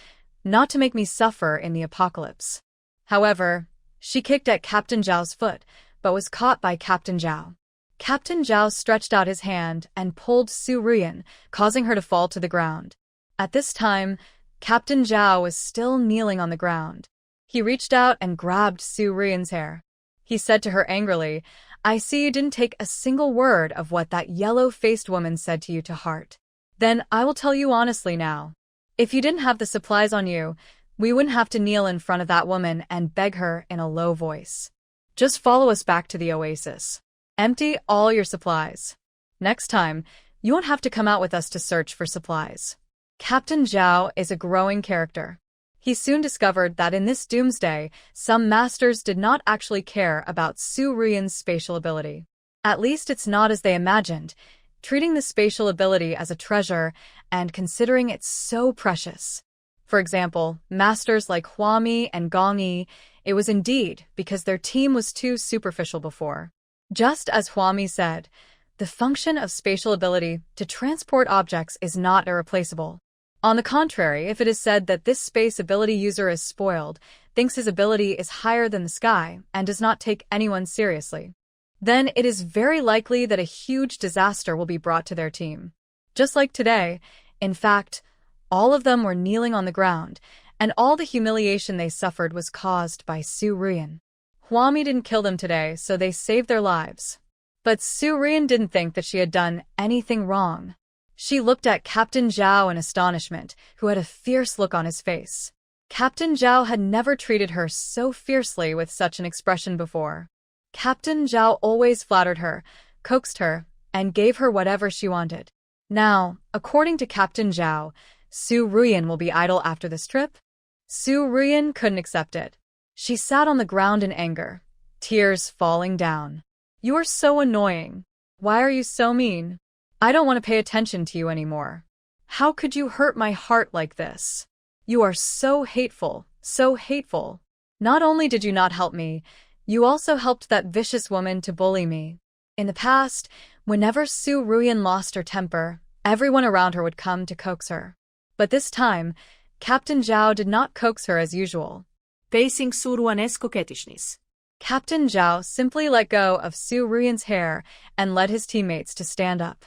not to make me suffer in the apocalypse. However, she kicked at Captain Zhao's foot, but was caught by Captain Zhao. Captain Zhao stretched out his hand and pulled Su Ruyan, causing her to fall to the ground. At this time, Captain Zhao was still kneeling on the ground. He reached out and grabbed Su Ruyan's hair. He said to her angrily, I see you didn't take a single word of what that yellow-faced woman said to you to heart. Then I will tell you honestly now. If you didn't have the supplies on you, we wouldn't have to kneel in front of that woman and beg her in a low voice. Just follow us back to the oasis. Empty all your supplies. Next time, you won't have to come out with us to search for supplies. Captain Zhao is a growing character. He soon discovered that in this doomsday, some masters did not actually care about Su Ruyan's spatial ability. At least it's not as they imagined, treating the spatial ability as a treasure and considering it so precious. For example, masters like Hwami and Gong Yi, it was indeed because their team was too superficial before. Just as Hwami said, the function of spatial ability to transport objects is not irreplaceable. On the contrary, if it is said that this space ability user is spoiled, thinks his ability is higher than the sky, and does not take anyone seriously, then it is very likely that a huge disaster will be brought to their team. Just like today, in fact, all of them were kneeling on the ground, and all the humiliation they suffered was caused by Su Ruyan. Hwami didn't kill them today, so they saved their lives. But Su Ruyan didn't think that she had done anything wrong. She looked at Captain Zhao in astonishment, who had a fierce look on his face. Captain Zhao had never treated her so fiercely with such an expression before. Captain Zhao always flattered her, coaxed her, and gave her whatever she wanted. Now, according to Captain Zhao, Su Ruyan will be idle after this trip? Su Ruyan couldn't accept it. She sat on the ground in anger, tears falling down. You are so annoying. Why are you so mean? I don't want to pay attention to you anymore. How could you hurt my heart like this? You are so hateful, so hateful. Not only did you not help me, you also helped that vicious woman to bully me. In the past, whenever Su Ruyan lost her temper, everyone around her would come to coax her. But this time, Captain Zhao did not coax her as usual. Facing Su Ruyan's coquettishness. Captain Zhao simply let go of Su Ruyan's hair and led his teammates to stand up.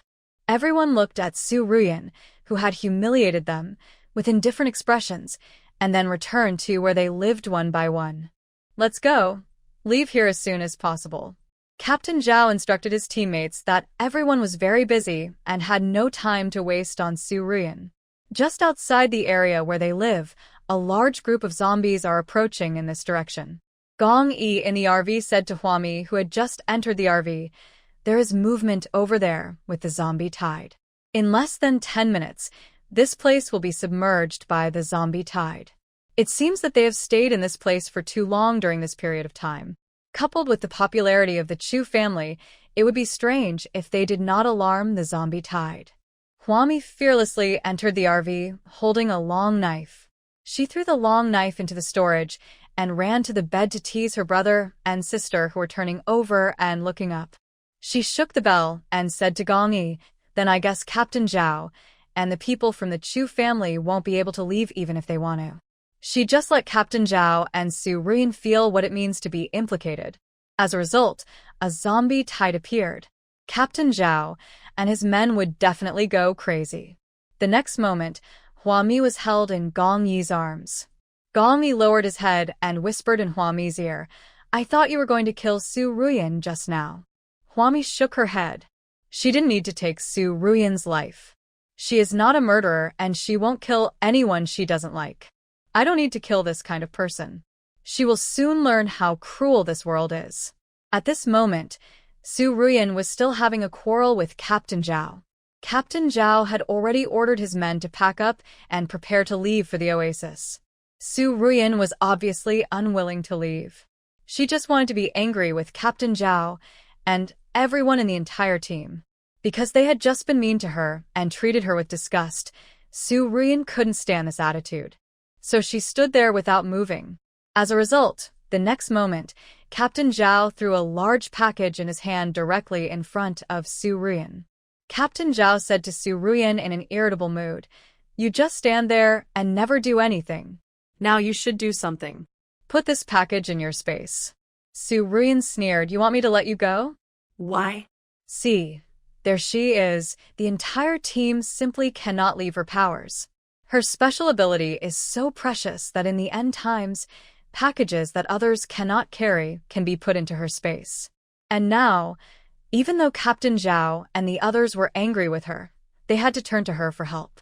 Everyone looked at Su Ruyan, who had humiliated them, with indifferent expressions, and then returned to where they lived one by one. Let's go. Leave here as soon as possible. Captain Zhao instructed his teammates that everyone was very busy and had no time to waste on Su Ruyan. Just outside the area where they live, a large group of zombies are approaching in this direction. Gong Yi in the RV said to Hwami, who had just entered the RV, there is movement over there with the zombie tide. In less than 10 minutes, this place will be submerged by the zombie tide. It seems that they have stayed in this place for too long during this period of time. Coupled with the popularity of the Chu family, it would be strange if they did not alarm the zombie tide. Hwami fearlessly entered the RV, holding a long knife. She threw the long knife into the storage and ran to the bed to tease her brother and sister who were turning over and looking up. She shook the bell and said to Gong Yi, then I guess Captain Zhao, and the people from the Chu family won't be able to leave even if they want to. She just let Captain Zhao and Su Ruyan feel what it means to be implicated. As a result, a zombie tide appeared. Captain Zhao and his men would definitely go crazy. The next moment, Hua Mi was held in Gong Yi's arms. Gong Yi lowered his head and whispered in Hua Mi's ear, "I thought you were going to kill Su Ruyan just now." Hua Mi shook her head. She didn't need to take Su Ruyan's life. She is not a murderer and she won't kill anyone she doesn't like. I don't need to kill this kind of person. She will soon learn how cruel this world is. At this moment, Su Ruyan was still having a quarrel with Captain Zhao. Captain Zhao had already ordered his men to pack up and prepare to leave for the oasis. Su Ruyan was obviously unwilling to leave. She just wanted to be angry with Captain Zhao and everyone in the entire team. Because they had just been mean to her and treated her with disgust, Su Ruyan couldn't stand this attitude. So she stood there without moving. As a result, the next moment, Captain Zhao threw a large package in his hand directly in front of Su Ruyan. Captain Zhao said to Su Ruyan in an irritable mood, "You just stand there and never do anything. Now you should do something. Put this package in your space." Su Ruyan sneered, "You want me to let you go?" Why? See, there she is. The entire team simply cannot leave her powers. Her special ability is so precious that in the end times, packages that others cannot carry can be put into her space. And now, even though Captain Zhao and the others were angry with her, they had to turn to her for help.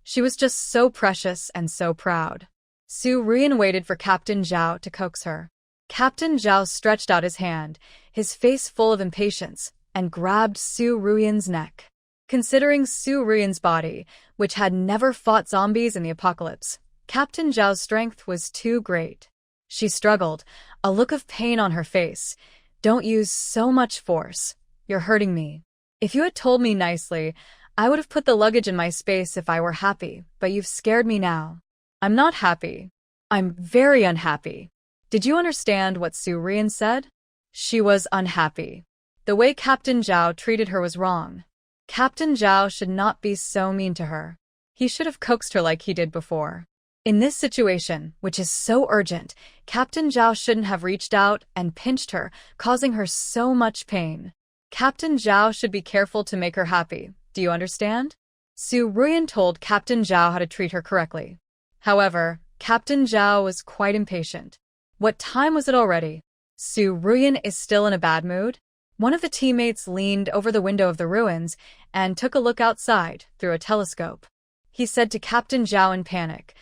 She was just so precious and so proud. Su Ruyan waited for Captain Zhao to coax her. Captain Zhao stretched out his hand, his face full of impatience, and grabbed Su Ruyan's neck. Considering Su Ruyan's body, which had never fought zombies in the apocalypse, Captain Zhao's strength was too great. She struggled, a look of pain on her face. "Don't use so much force. You're hurting me. If you had told me nicely, I would have put the luggage in my space if I were happy, but you've scared me now." "I'm not happy. I'm very unhappy." Did you understand what Su Ruyan said? She was unhappy. The way Captain Zhao treated her was wrong. Captain Zhao should not be so mean to her. He should have coaxed her like he did before. In this situation, which is so urgent, Captain Zhao shouldn't have reached out and pinched her, causing her so much pain. Captain Zhao should be careful to make her happy. Do you understand? Su Ruyan told Captain Zhao how to treat her correctly. However, Captain Zhao was quite impatient. What time was it already? Su Ruyan is still in a bad mood? One of the teammates leaned over the window of the ruins and took a look outside through a telescope. He said to Captain Zhao in panic,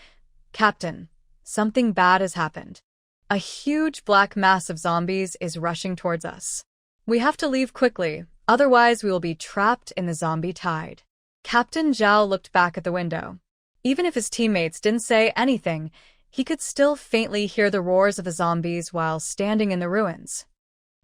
"Captain, something bad has happened. A huge black mass of zombies is rushing towards us. We have to leave quickly, otherwise we will be trapped in the zombie tide." Captain Zhao looked back at the window. Even if his teammates didn't say anything, he could still faintly hear the roars of the zombies while standing in the ruins.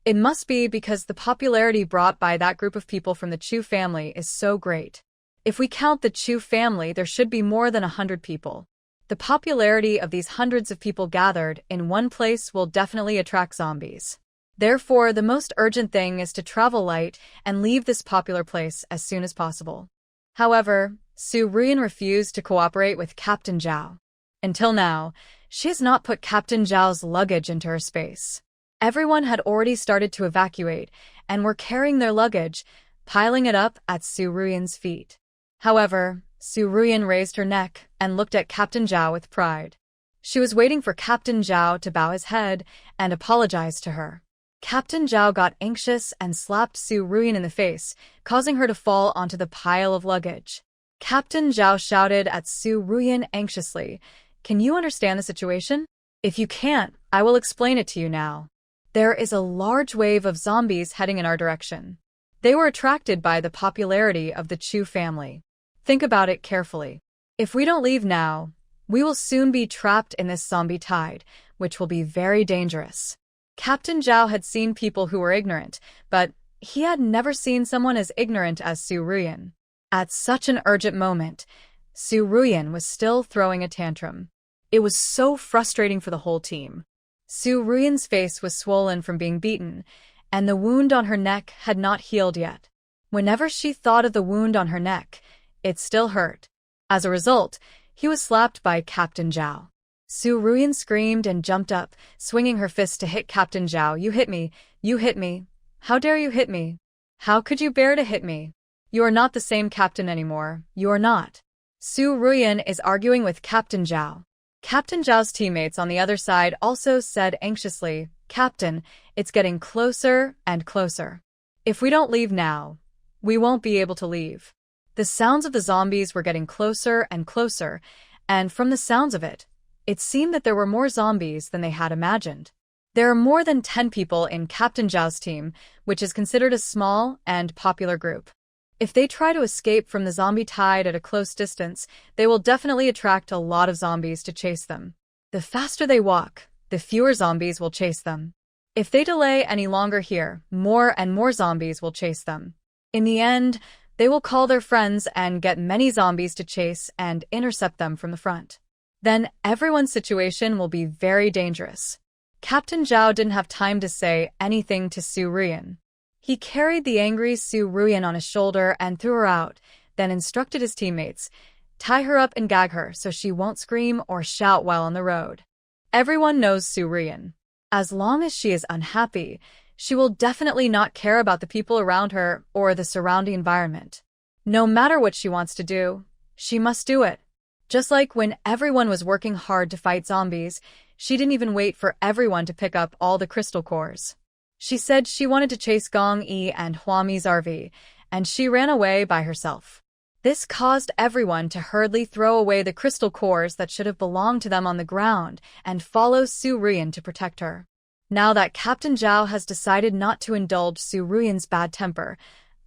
It must be because the popularity brought by that group of people from the Chu family is so great. If we count the Chu family, there should be more than 100 people. The popularity of these hundreds of people gathered in one place will definitely attract zombies. Therefore, the most urgent thing is to travel light and leave this popular place as soon as possible. However, Su Ruyan refused to cooperate with Captain Zhao. Until now, she has not put Captain Zhao's luggage into her space. Everyone had already started to evacuate and were carrying their luggage, piling it up at Su Ruyan's feet. However, Su Ruyan raised her neck and looked at Captain Zhao with pride. She was waiting for Captain Zhao to bow his head and apologize to her. Captain Zhao got anxious and slapped Su Ruyan in the face, causing her to fall onto the pile of luggage. Captain Zhao shouted at Su Ruyan anxiously, "Can you understand the situation? If you can't, I will explain it to you now. There is a large wave of zombies heading in our direction. They were attracted by the popularity of the Chu family. Think about it carefully. If we don't leave now, we will soon be trapped in this zombie tide, which will be very dangerous." Captain Zhao had seen people who were ignorant, but he had never seen someone as ignorant as Su Ruyan. At such an urgent moment, Su Ruyan was still throwing a tantrum. It was so frustrating for the whole team. Su Ruyan's face was swollen from being beaten, and the wound on her neck had not healed yet. Whenever she thought of the wound on her neck, It still hurt. As a result, he was slapped by Captain Zhao. Su Ruyan screamed and jumped up, swinging her fist to hit Captain Zhao. You hit me. You hit me. How dare you hit me? How could you bear to hit me? You are not the same captain anymore. You are not. Su Ruyan is arguing with Captain Zhao. Captain Zhao's teammates on the other side also said anxiously, Captain, it's getting closer and closer. If we don't leave now, we won't be able to leave. The sounds of the zombies were getting closer and closer, and from the sounds of it, it seemed that there were more zombies than they had imagined. There are more than 10 people in Captain Zhao's team, which is considered a small and popular group. If they try to escape from the zombie tide at a close distance, they will definitely attract a lot of zombies to chase them. The faster they walk, the fewer zombies will chase them. If they delay any longer here, more and more zombies will chase them. In the end, they will call their friends and get many zombies to chase and intercept them from the front. Then everyone's situation will be very dangerous. Captain Zhao didn't have time to say anything to Su Ruyan. He carried the angry Su Ruyan on his shoulder and threw her out, then instructed his teammates, tie her up and gag her so she won't scream or shout while on the road. Everyone knows Su Ruyan. As long as she is unhappy, she will definitely not care about the people around her or the surrounding environment. No matter what she wants to do, she must do it. Just like when everyone was working hard to fight zombies, she didn't even wait for everyone to pick up all the crystal cores. She said she wanted to chase Gong Yi and Huami's RV, and she ran away by herself. This caused everyone to hurriedly throw away the crystal cores that should have belonged to them on the ground and follow Su Ruyan to protect her. Now that Captain Zhao has decided not to indulge Su Ruyan's bad temper,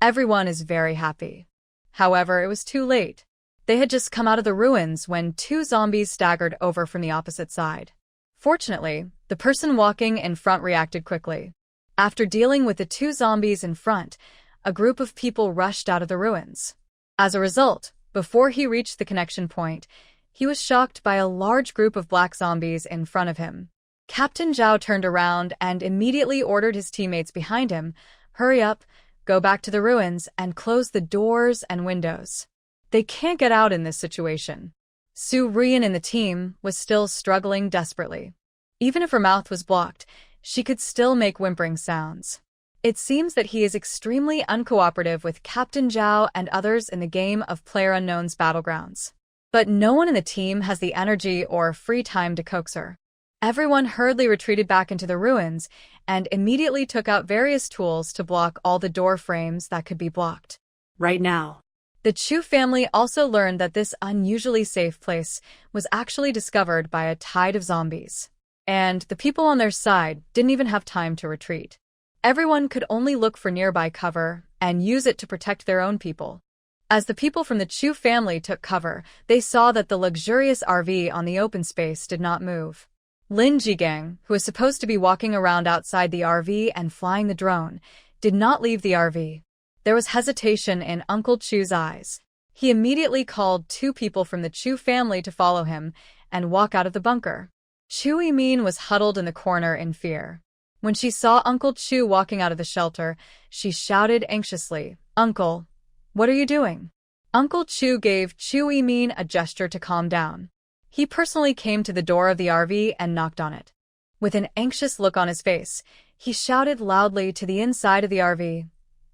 everyone is very happy. However, it was too late. They had just come out of the ruins when 2 zombies staggered over from the opposite side. Fortunately, the person walking in front reacted quickly. After dealing with the 2 zombies in front, a group of people rushed out of the ruins. As a result, before he reached the connection point, he was shocked by a large group of black zombies in front of him. Captain Zhao turned around and immediately ordered his teammates behind him, hurry up, go back to the ruins, and close the doors and windows. They can't get out in this situation. Su Ruyan in the team was still struggling desperately. Even if her mouth was blocked, she could still make whimpering sounds. It seems that he is extremely uncooperative with Captain Zhao and others in the game of PlayerUnknown's Battlegrounds. But no one in the team has the energy or free time to coax her. Everyone hurriedly retreated back into the ruins and immediately took out various tools to block all the door frames that could be blocked. Right now. The Chu family also learned that this unusually safe place was actually discovered by a tide of zombies. And the people on their side didn't even have time to retreat. Everyone could only look for nearby cover and use it to protect their own people. As the people from the Chu family took cover, they saw that the luxurious RV on the open space did not move. Lin Jigang, who was supposed to be walking around outside the RV and flying the drone, did not leave the RV. There was hesitation in Uncle Chu's eyes. He immediately called 2 people from the Chu family to follow him and walk out of the bunker. Chu Yimin was huddled in the corner in fear. When she saw Uncle Chu walking out of the shelter, she shouted anxiously, "Uncle, what are you doing?" Uncle Chu gave Chu Yimin a gesture to calm down. He personally came to the door of the RV and knocked on it. With an anxious look on his face, he shouted loudly to the inside of the RV,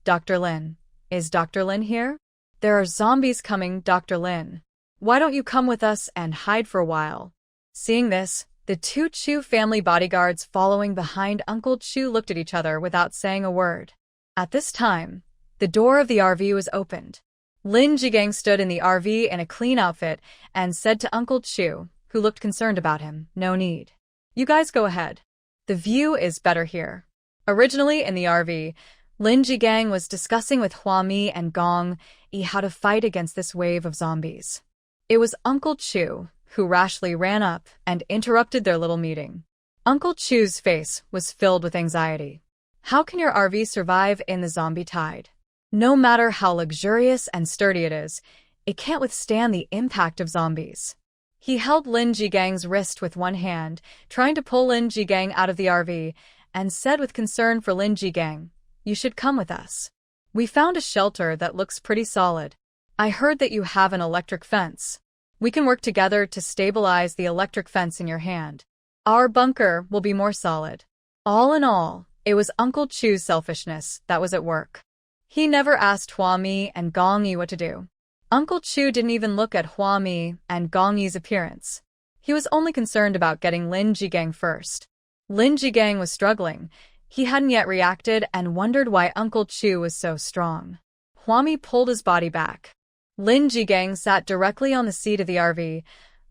"Dr. Lin, is Dr. Lin here? There are zombies coming, Dr. Lin. Why don't you come with us and hide for a while?" Seeing this, the 2 Chu family bodyguards following behind Uncle Chu looked at each other without saying a word. At this time, the door of the RV was opened. Lin Jigang stood in the RV in a clean outfit and said to Uncle Chu, who looked concerned about him, "No need. You guys go ahead. The view is better here." Originally in the RV, Lin Jigang was discussing with Huami and Gong Yi how to fight against this wave of zombies. It was Uncle Chu who rashly ran up and interrupted their little meeting. Uncle Chu's face was filled with anxiety. How can your RV survive in the zombie tide? No matter how luxurious and sturdy it is, it can't withstand the impact of zombies. He held Lin Jigang's wrist with one hand, trying to pull Lin Jigang out of the RV, and said with concern for Lin Jigang, "You should come with us. We found a shelter that looks pretty solid." I heard that you have an electric fence. We can work together to stabilize the electric fence in your hand. Our bunker will be more solid. All in all, it was Uncle Chu's selfishness that was at work. He never asked Hua Mi and Gong Yi what to do. Uncle Chu didn't even look at Hua Mi and Gong Yi's appearance. He was only concerned about getting Lin Jigang first. Lin Jigang was struggling. He hadn't yet reacted and wondered why Uncle Chu was so strong. Hua Mi pulled his body back. Lin Jigang sat directly on the seat of the RV.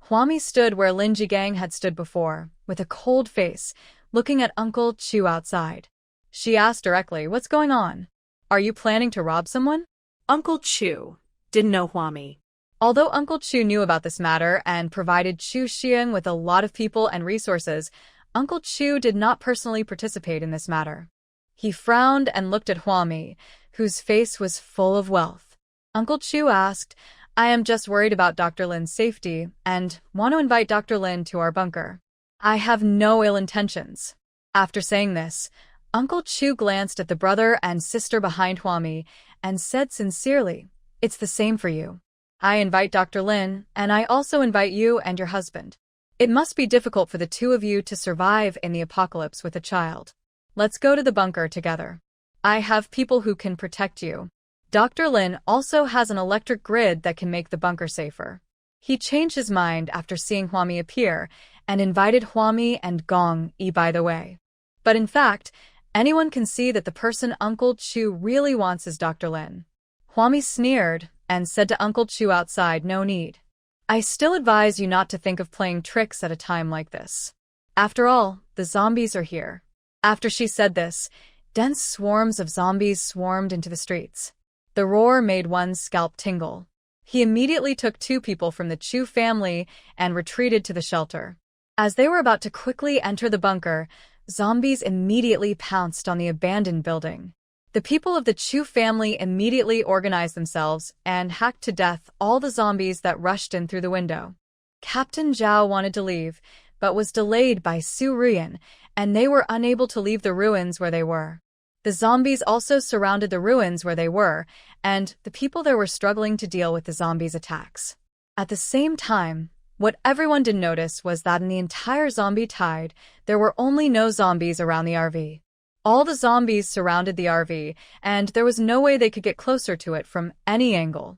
Hua Mi stood where Lin Jigang had stood before, with a cold face, looking at Uncle Chu outside. She asked directly, "What's going on? Are you planning to rob someone?" Uncle Chu didn't know Hua Mi. Although Uncle Chu knew about this matter and provided Chu Xiang with a lot of people and resources, Uncle Chu did not personally participate in this matter. He frowned and looked at Hua Mi, whose face was full of wealth. Uncle Chu asked, "I am just worried about Dr. Lin's safety and want to invite Dr. Lin to our bunker. I have no ill intentions." After saying this, Uncle Chu glanced at the brother and sister behind Hua Mi and said sincerely, "It's the same for you. I invite Dr. Lin, and I also invite you and your husband. It must be difficult for the two of you to survive in the apocalypse with a child. Let's go to the bunker together. I have people who can protect you. Dr. Lin also has an electric grid that can make the bunker safer." He changed his mind after seeing Hua Mi appear and invited Hua Mi and Gong Yi by the way. But in fact, anyone can see that the person Uncle Chu really wants is Dr. Lin. Hua Mi sneered and said to Uncle Chu outside, "No need. I still advise you not to think of playing tricks at a time like this. After all, the zombies are here." After she said this, dense swarms of zombies swarmed into the streets. The roar made one's scalp tingle. He immediately took two people from the Chu family and retreated to the shelter. As they were about to quickly enter the bunker, zombies immediately pounced on the abandoned building. The people of the Chu family immediately organized themselves and hacked to death all the zombies that rushed in through the window. Captain Zhao wanted to leave, but was delayed by Su Ruyan, and they were unable to leave the ruins where they were. The zombies also surrounded the ruins where they were, and the people there were struggling to deal with the zombies' attacks. At the same time, what everyone didn't notice was that in the entire zombie tide, there were only no zombies around the RV. All the zombies surrounded the RV, and there was no way they could get closer to it from any angle.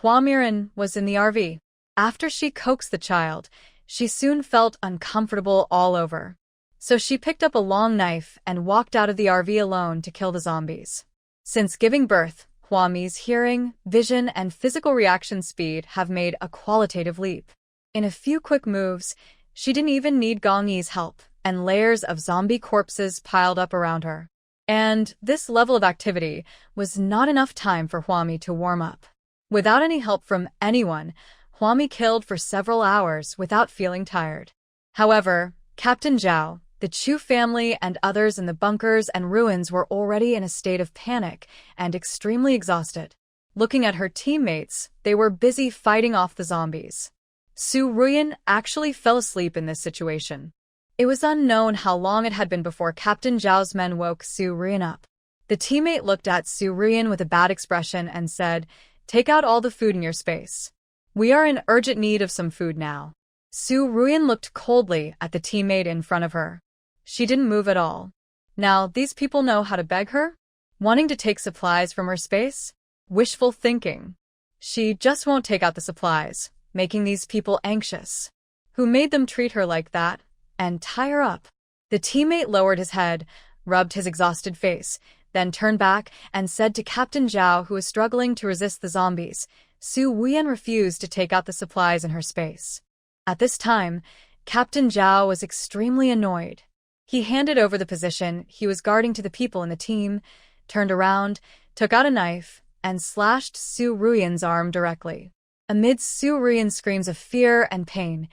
Hua Miran was in the RV. After she coaxed the child, she soon felt uncomfortable all over. So she picked up a long knife and walked out of the RV alone to kill the zombies. Since giving birth, Hua Mi's hearing, vision, and physical reaction speed have made a qualitative leap. In a few quick moves, she didn't even need Gong Yi's help, and layers of zombie corpses piled up around her. And this level of activity was not enough time for Hua Mi to warm up. Without any help from anyone, Hua Mi killed for several hours without feeling tired. However, Captain Zhao, the Chu family, and others in the bunkers and ruins were already in a state of panic and extremely exhausted. Looking at her teammates, they were busy fighting off the zombies. Su Ruyan actually fell asleep in this situation. It was unknown how long it had been before Captain Zhao's men woke Su Ruyan up. The teammate looked at Su Ruyan with a bad expression and said, "Take out all the food in your space. We are in urgent need of some food now." Su Ruyan looked coldly at the teammate in front of her. She didn't move at all. Now, these people know how to beg her? Wanting to take supplies from her space? Wishful thinking. She just won't take out the supplies, making these people anxious. Who made them treat her like that and tie her up? The teammate lowered his head, rubbed his exhausted face, then turned back and said to Captain Zhao, who was struggling to resist the zombies, Su Ruyan refused to take out the supplies in her space. At this time, Captain Zhao was extremely annoyed. He handed over the position he was guarding to the people in the team, turned around, took out a knife, and slashed Su Ruyan's arm directly. Amid Su Ruyan's screams of fear and pain,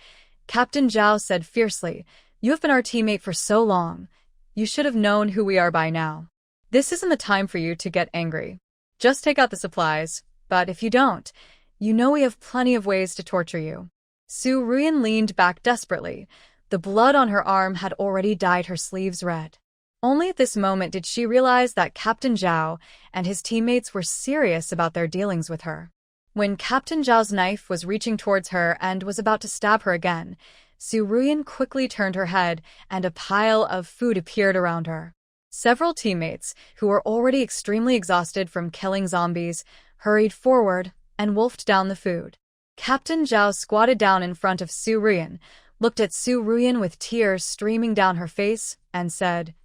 Captain Zhao said fiercely, "You have been our teammate for so long. You should have known who we are by now. This isn't the time for you to get angry. Just take out the supplies, but if you don't, you know we have plenty of ways to torture you." Su Ruyan leaned back desperately. The blood on her arm had already dyed her sleeves red. Only at this moment did she realize that Captain Zhao and his teammates were serious about their dealings with her. When Captain Zhao's knife was reaching towards her and was about to stab her again, Su Ruyan quickly turned her head and a pile of food appeared around her. Several teammates, who were already extremely exhausted from killing zombies, hurried forward and wolfed down the food. Captain Zhao squatted down in front of Su Ruyan, looked at Su Ruyan with tears streaming down her face, and said,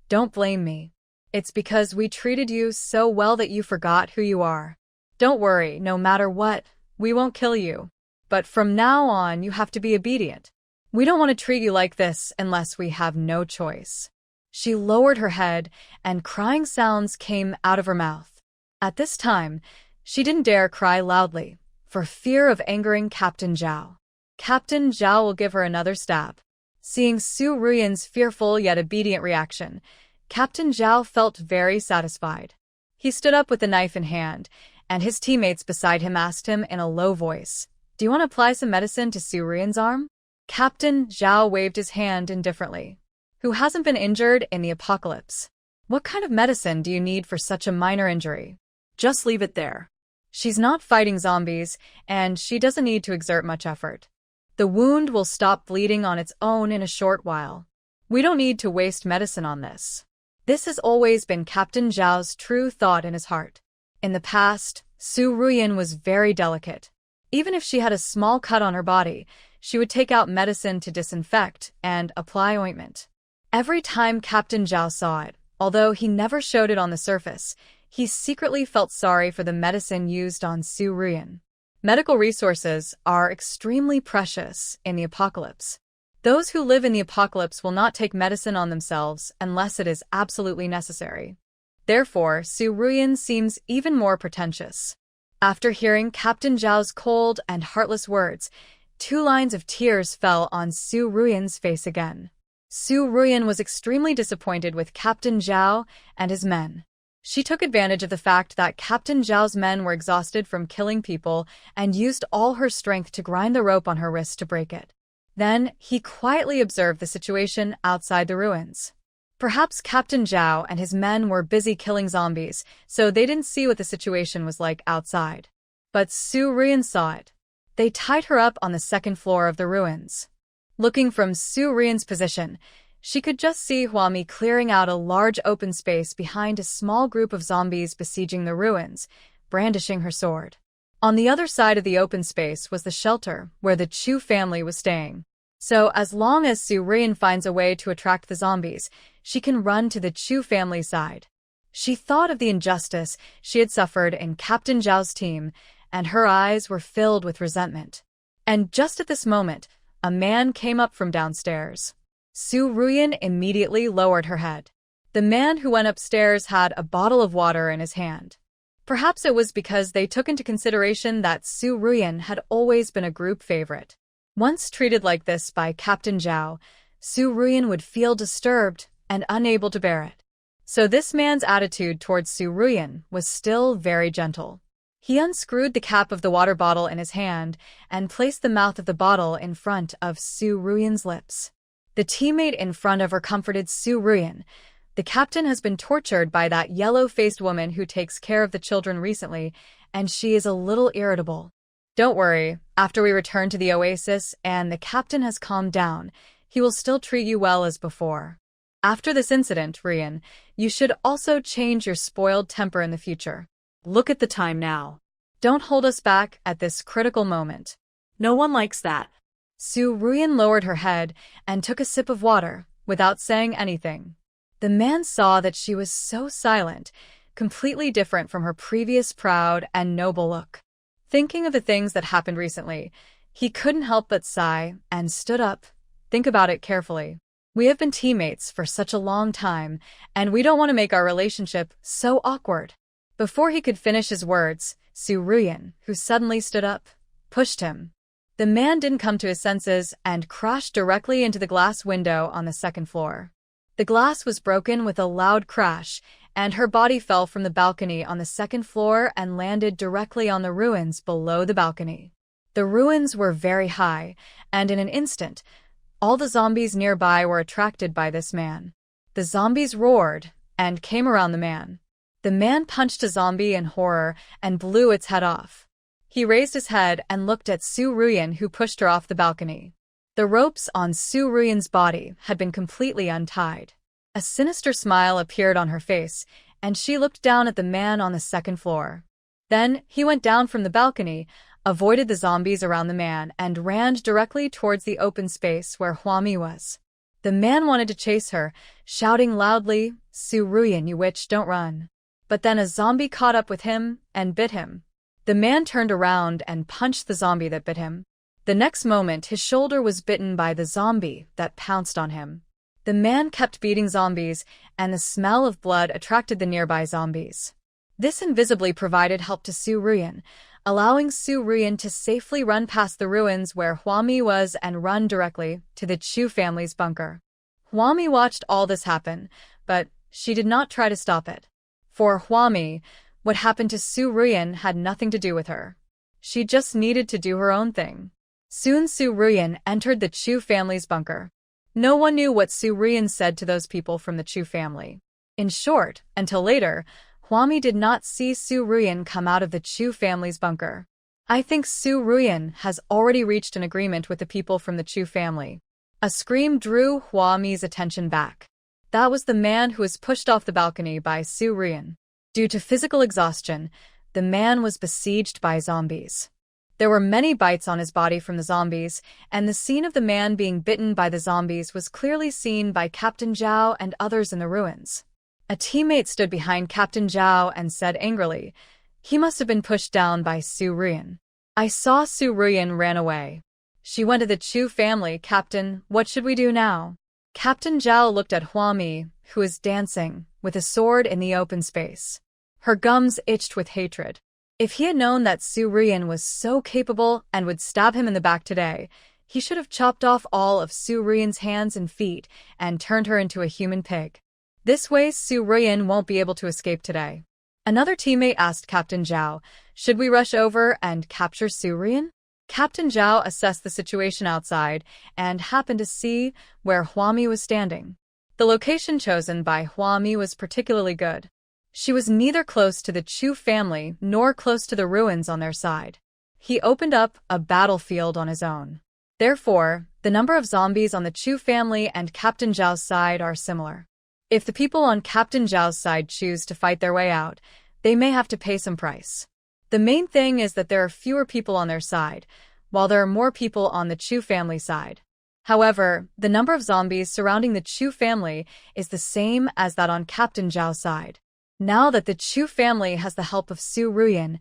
"Don't blame me. It's because we treated you so well that you forgot who you are. Don't worry, no matter what, we won't kill you. But from now on, you have to be obedient. We don't want to treat you like this unless we have no choice." She lowered her head, and crying sounds came out of her mouth. At this time, she didn't dare cry loudly, for fear of angering Captain Zhao. Captain Zhao will give her another stab. Seeing Su Ruyan's fearful yet obedient reaction, Captain Zhao felt very satisfied. He stood up with the knife in hand, and his teammates beside him asked him in a low voice, "Do you want to apply some medicine to Su Ruyan's arm?" Captain Zhao waved his hand indifferently. Who hasn't been injured in the apocalypse? What kind of medicine do you need for such a minor injury? Just leave it there. She's not fighting zombies, and she doesn't need to exert much effort. The wound will stop bleeding on its own in a short while. We don't need to waste medicine on this. This has always been Captain Zhao's true thought in his heart. In the past, Su Ruyan was very delicate. Even if she had a small cut on her body, she would take out medicine to disinfect and apply ointment. Every time Captain Zhao saw it, although he never showed it on the surface, he secretly felt sorry for the medicine used on Su Ruyan. Medical resources are extremely precious in the apocalypse. Those who live in the apocalypse will not take medicine on themselves unless it is absolutely necessary. Therefore, Su Ruyan seems even more pretentious. After hearing Captain Zhao's cold and heartless words, 2 lines of tears fell on Su Ruyan's face again. Su Ruyan was extremely disappointed with Captain Zhao and his men. She took advantage of the fact that Captain Zhao's men were exhausted from killing people and used all her strength to grind the rope on her wrist to break it. Then, he quietly observed the situation outside the ruins. Perhaps Captain Zhao and his men were busy killing zombies, so they didn't see what the situation was like outside. But Su Ruyan saw it. They tied her up on the 2nd floor of the ruins. Looking from Su Ruyan's position, she could just see Huami clearing out a large open space behind a small group of zombies besieging the ruins, brandishing her sword. On the other side of the open space was the shelter where the Chu family was staying. So as long as Su Ruyan finds a way to attract the zombies, she can run to the Chu family side. She thought of the injustice she had suffered in Captain Zhao's team, and her eyes were filled with resentment. And just at this moment, a man came up from downstairs. Su Ruyan immediately lowered her head. The man who went upstairs had a bottle of water in his hand. Perhaps it was because they took into consideration that Su Ruyan had always been a group favorite. Once treated like this by Captain Zhao, Su Ruyan would feel disturbed and unable to bear it. So this man's attitude towards Su Ruyan was still very gentle. He unscrewed the cap of the water bottle in his hand and placed the mouth of the bottle in front of Su Ruyan's lips. The teammate in front of her comforted Su Ruyan. "The captain has been tortured by that yellow-faced woman who takes care of the children recently, and she is a little irritable. Don't worry, after we return to the oasis and the captain has calmed down, he will still treat you well as before. After this incident, Ruyan, you should also change your spoiled temper in the future. Look at the time now. Don't hold us back at this critical moment." No one likes that. Su Ruyan lowered her head and took a sip of water, without saying anything. The man saw that she was so silent, completely different from her previous proud and noble look. Thinking of the things that happened recently, he couldn't help but sigh and stood up. "Think about it carefully. We have been teammates for such a long time, and we don't want to make our relationship so awkward." Before he could finish his words, Su Ruyan, who suddenly stood up, pushed him. The man didn't come to his senses and crashed directly into the glass window on the 2nd floor. The glass was broken with a loud crash, and her body fell from the balcony on the 2nd floor and landed directly on the ruins below the balcony. The ruins were very high, and in an instant, all the zombies nearby were attracted by this man. The zombies roared and came around the man. The man punched a zombie in horror and blew its head off. He raised his head and looked at Su Ruyan, who pushed her off the balcony. The ropes on Su Ruyan's body had been completely untied. A sinister smile appeared on her face, and she looked down at the man on the second floor. Then he went down from the balcony, avoided the zombies around the man, and ran directly towards the open space where Huami was. The man wanted to chase her, shouting loudly, "Su Ruyan, you witch, don't run." But then a zombie caught up with him and bit him. The man turned around and punched the zombie that bit him. The next moment, his shoulder was bitten by the zombie that pounced on him. The man kept beating zombies, and the smell of blood attracted the nearby zombies. This invisibly provided help to Su Ruyan, allowing Su Ruyan to safely run past the ruins where Huami was and run directly to the Chu family's bunker. Huami watched all this happen, but she did not try to stop it. For Huami, what happened to Su Ruyan had nothing to do with her. She just needed to do her own thing. Soon Su Ruyan entered the Chu family's bunker. No one knew what Su Ruyan said to those people from the Chu family. In short, until later, Huami did not see Su Ruyan come out of the Chu family's bunker. I think Su Ruyan has already reached an agreement with the people from the Chu family. A scream drew Huami's attention back. That was the man who was pushed off the balcony by Su Ruyan. Due to physical exhaustion, the man was besieged by zombies. There were many bites on his body from the zombies, and the scene of the man being bitten by the zombies was clearly seen by Captain Zhao and others in the ruins. A teammate stood behind Captain Zhao and said angrily, "He must have been pushed down by Su Ruyan. I saw Su Ruyan ran away. She went to the Chu family, Captain. What should we do now?" Captain Zhao looked at Huami, who was dancing, with a sword in the open space. Her gums itched with hatred. If he had known that Su Ruyan was so capable and would stab him in the back today, he should have chopped off all of Su Ruyan's hands and feet and turned her into a human pig. This way Su Ruyan won't be able to escape today. Another teammate asked Captain Zhao, "Should we rush over and capture Su Ruyan?" Captain Zhao assessed the situation outside and happened to see where Huami was standing. The location chosen by Huami was particularly good. She was neither close to the Chu family nor close to the ruins on their side. He opened up a battlefield on his own. Therefore, the number of zombies on the Chu family and Captain Zhao's side are similar. If the people on Captain Zhao's side choose to fight their way out, they may have to pay some price. The main thing is that there are fewer people on their side, while there are more people on the Chu family side. However, the number of zombies surrounding the Chu family is the same as that on Captain Zhao's side. Now that the Chu family has the help of Su Ruyan,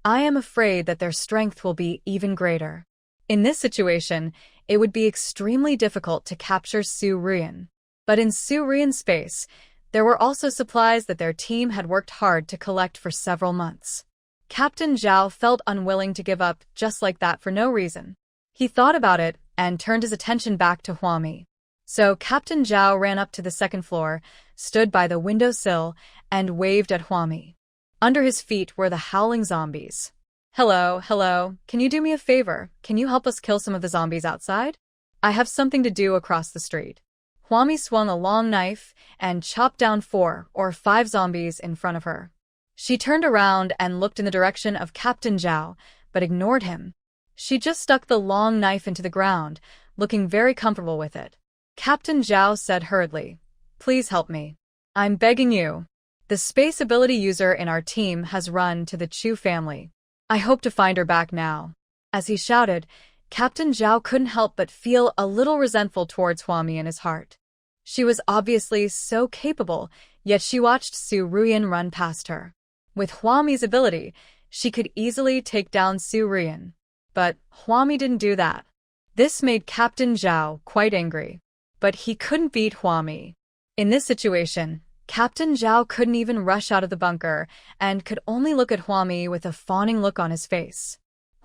I am afraid that their strength will be even greater. In this situation, it would be extremely difficult to capture Su Ruyan. But in Su Ruyan's space, there were also supplies that their team had worked hard to collect for several months. Captain Zhao felt unwilling to give up just like that for no reason. He thought about it and turned his attention back to Huami. So Captain Zhao ran up to the second floor, stood by the windowsill, and waved at Huami. Under his feet were the howling zombies. Hello, can you do me a favor? Can you help us kill some of the zombies outside? I have something to do across the street." Huami swung a long knife and chopped down 4 or 5 zombies in front of her. She turned around and looked in the direction of Captain Zhao, but ignored him. She just stuck the long knife into the ground, looking very comfortable with it. Captain Zhao said hurriedly, "Please help me. I'm begging you. The space ability user in our team has run to the Chu family. I hope to find her back now." As he shouted, Captain Zhao couldn't help but feel a little resentful towards Huami in his heart. She was obviously so capable, yet she watched Su Ruyan run past her. With Huami's ability, she could easily take down Su Ruyan. But Huami didn't do that. This made Captain Zhao quite angry. But he couldn't beat Huami. In this situation, Captain Zhao couldn't even rush out of the bunker and could only look at Huami with a fawning look on his face.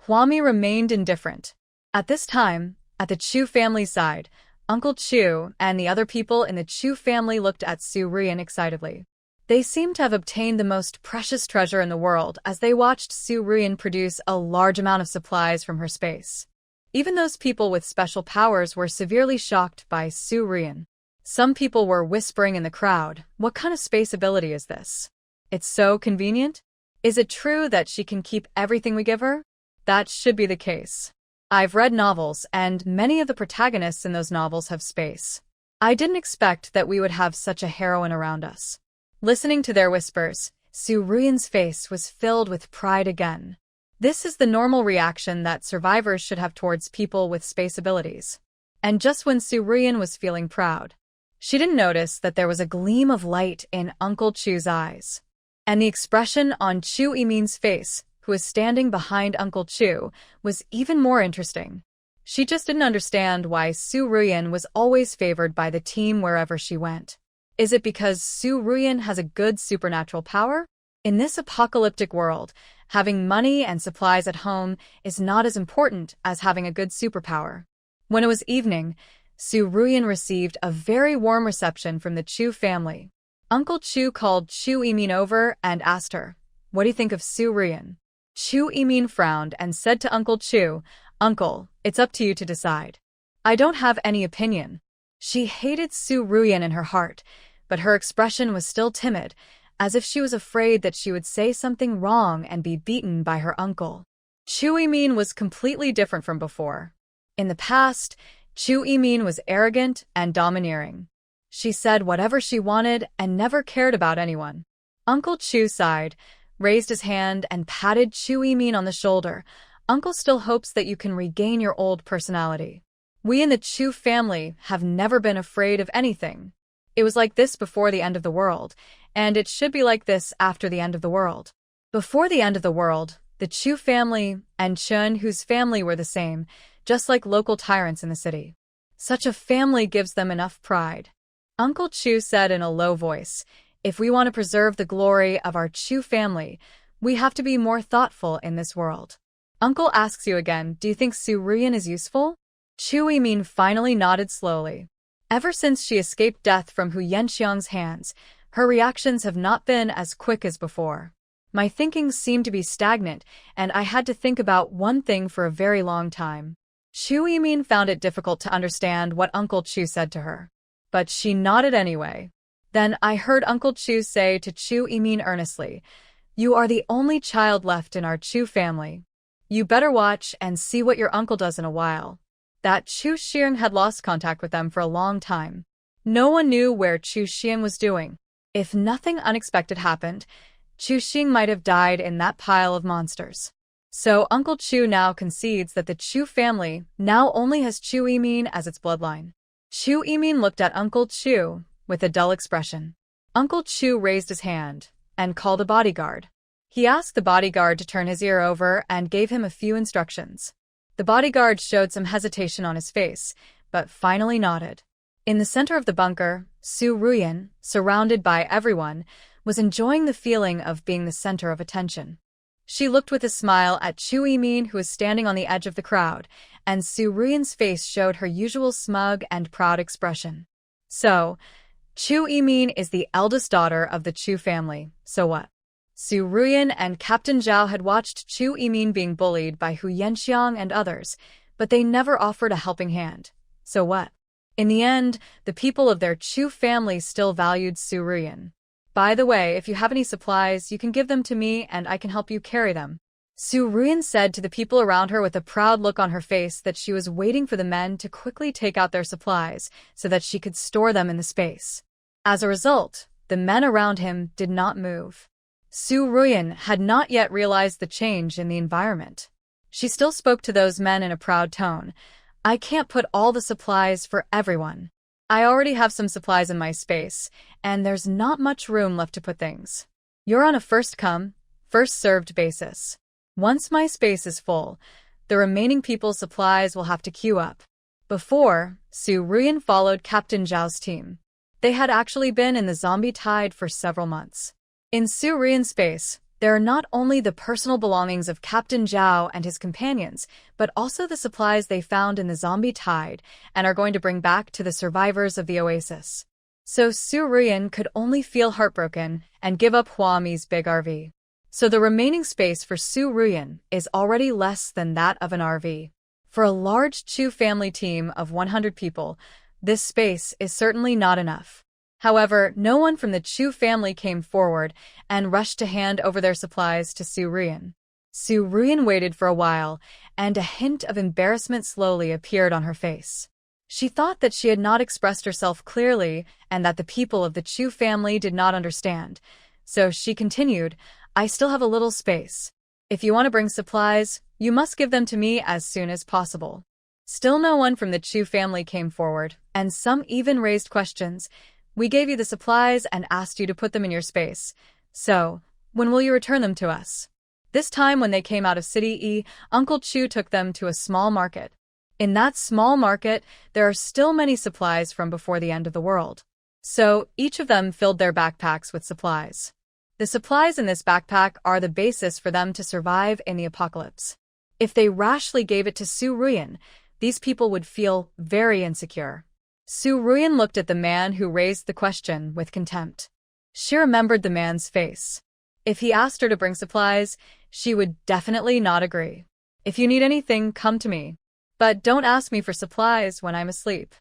Huami remained indifferent. At this time, at the Chu family side, Uncle Chu and the other people in the Chu family looked at Su Ruyan excitedly. They seemed to have obtained the most precious treasure in the world as they watched Su Ruyan produce a large amount of supplies from her space. Even those people with special powers were severely shocked by Su Ruyan. Some people were whispering in the crowd, "What kind of space ability is this? It's so convenient. Is it true that she can keep everything we give her?" That should be the case. I've read novels, and many of the protagonists in those novels have space. I didn't expect that we would have such a heroine around us. Listening to their whispers, Su Ruyan's face was filled with pride again. This is the normal reaction that survivors should have towards people with space abilities. And just when Su Ruyan was feeling proud, she didn't notice that there was a gleam of light in Uncle Chu's eyes. And the expression on Chu Yimin's face, who was standing behind Uncle Chu, was even more interesting. She just didn't understand why Su Ruyan was always favored by the team wherever she went. Is it because Su Ruyan has a good supernatural power? In this apocalyptic world, having money and supplies at home is not as important as having a good superpower. When it was evening, Su Ruyan received a very warm reception from the Chu family. Uncle Chu called Chu Yimin over and asked her, "What do you think of Su Ruyan?" Chu Yimin frowned and said to Uncle Chu, "Uncle, it's up to you to decide. I don't have any opinion." She hated Su Ruyan in her heart, but her expression was still timid, as if she was afraid that she would say something wrong and be beaten by her uncle. Chu Yimin was completely different from before. In the past, Chu Yimin was arrogant and domineering. She said whatever she wanted and never cared about anyone. Uncle Chu sighed, raised his hand and patted Chu Yimin on the shoulder. "Uncle still hopes that you can regain your old personality. We in the Chu family have never been afraid of anything. It was like this before the end of the world, and it should be like this after the end of the world." Before the end of the world, the Chu family and Chun, whose family were the same, just like local tyrants in the city. Such a family gives them enough pride. Uncle Chu said in a low voice, "If we want to preserve the glory of our Chu family, we have to be more thoughtful in this world." Uncle asks you again, "Do you think Su Ruyan is useful?" Chu Yimin finally nodded slowly. Ever since she escaped death from Hu Yanxiang's hands, her reactions have not been as quick as before. My thinking seemed to be stagnant, and I had to think about one thing for a very long time. Chu Yimin found it difficult to understand what Uncle Chu said to her. But she nodded anyway. Then I heard Uncle Chu say to Chu Yimin earnestly, "You are the only child left in our Chu family. You better watch and see what your uncle does in a while." That Chu Xiang had lost contact with them for a long time. No one knew where Chu Xiang was doing. If nothing unexpected happened, Chu Xiang might have died in that pile of monsters. So Uncle Chu now concedes that the Chu family now only has Chu Yimin as its bloodline. Chu Yimin looked at Uncle Chu with a dull expression. Uncle Chu raised his hand and called a bodyguard. He asked the bodyguard to turn his ear over and gave him a few instructions. The bodyguard showed some hesitation on his face, but finally nodded. In the center of the bunker, Su Ruyan, surrounded by everyone, was enjoying the feeling of being the center of attention. She looked with a smile at Chu Yimin, who was standing on the edge of the crowd, and Su Ruyan's face showed her usual smug and proud expression. So, Chu Yimin is the eldest daughter of the Chu family, so what? Su Ruyan and Captain Zhao had watched Chu Yimin being bullied by Hu Yanxiang and others, but they never offered a helping hand. So what? In the end, the people of their Chu family still valued Su Ruyan. "By the way, if you have any supplies, you can give them to me and I can help you carry them." Su Ruyan said to the people around her with a proud look on her face that she was waiting for the men to quickly take out their supplies so that she could store them in the space. As a result, the men around him did not move. Su Ruyan had not yet realized the change in the environment. She still spoke to those men in a proud tone. "I can't put all the supplies for everyone. I already have some supplies in my space, and there's not much room left to put things. You're on a first-come, first-served basis. Once my space is full, the remaining people's supplies will have to queue up." Before, Su Ruyan followed Captain Zhao's team. They had actually been in the zombie tide for several months. In Su Ruyan's space, there are not only the personal belongings of Captain Zhao and his companions, but also the supplies they found in the zombie tide and are going to bring back to the survivors of the oasis. So Su Ruyan could only feel heartbroken and give up Hua Mi's big RV. So the remaining space for Su Ruyan is already less than that of an RV. For a large Chu family team of 100 people, this space is certainly not enough. However, no one from the Chu family came forward and rushed to hand over their supplies to Su Ruyan. Su Ruyan waited for a while, and a hint of embarrassment slowly appeared on her face. She thought that she had not expressed herself clearly and that the people of the Chu family did not understand. So she continued, I still have a little space. If you want to bring supplies, you must give them to me as soon as possible. Still no one from the Chu family came forward, and some even raised questions. We gave you the supplies and asked you to put them in your space. So, when will you return them to us? This time when they came out of City E, Uncle Chu took them to a small market. In that small market, there are still many supplies from before the end of the world. So, each of them filled their backpacks with supplies. The supplies in this backpack are the basis for them to survive in the apocalypse. If they rashly gave it to Su Ruyan, these people would feel very insecure. Su Ruyan looked at the man who raised the question with contempt. She remembered the man's face. If he asked her to bring supplies, she would definitely not agree. If you need anything, come to me. But don't ask me for supplies when I'm asleep.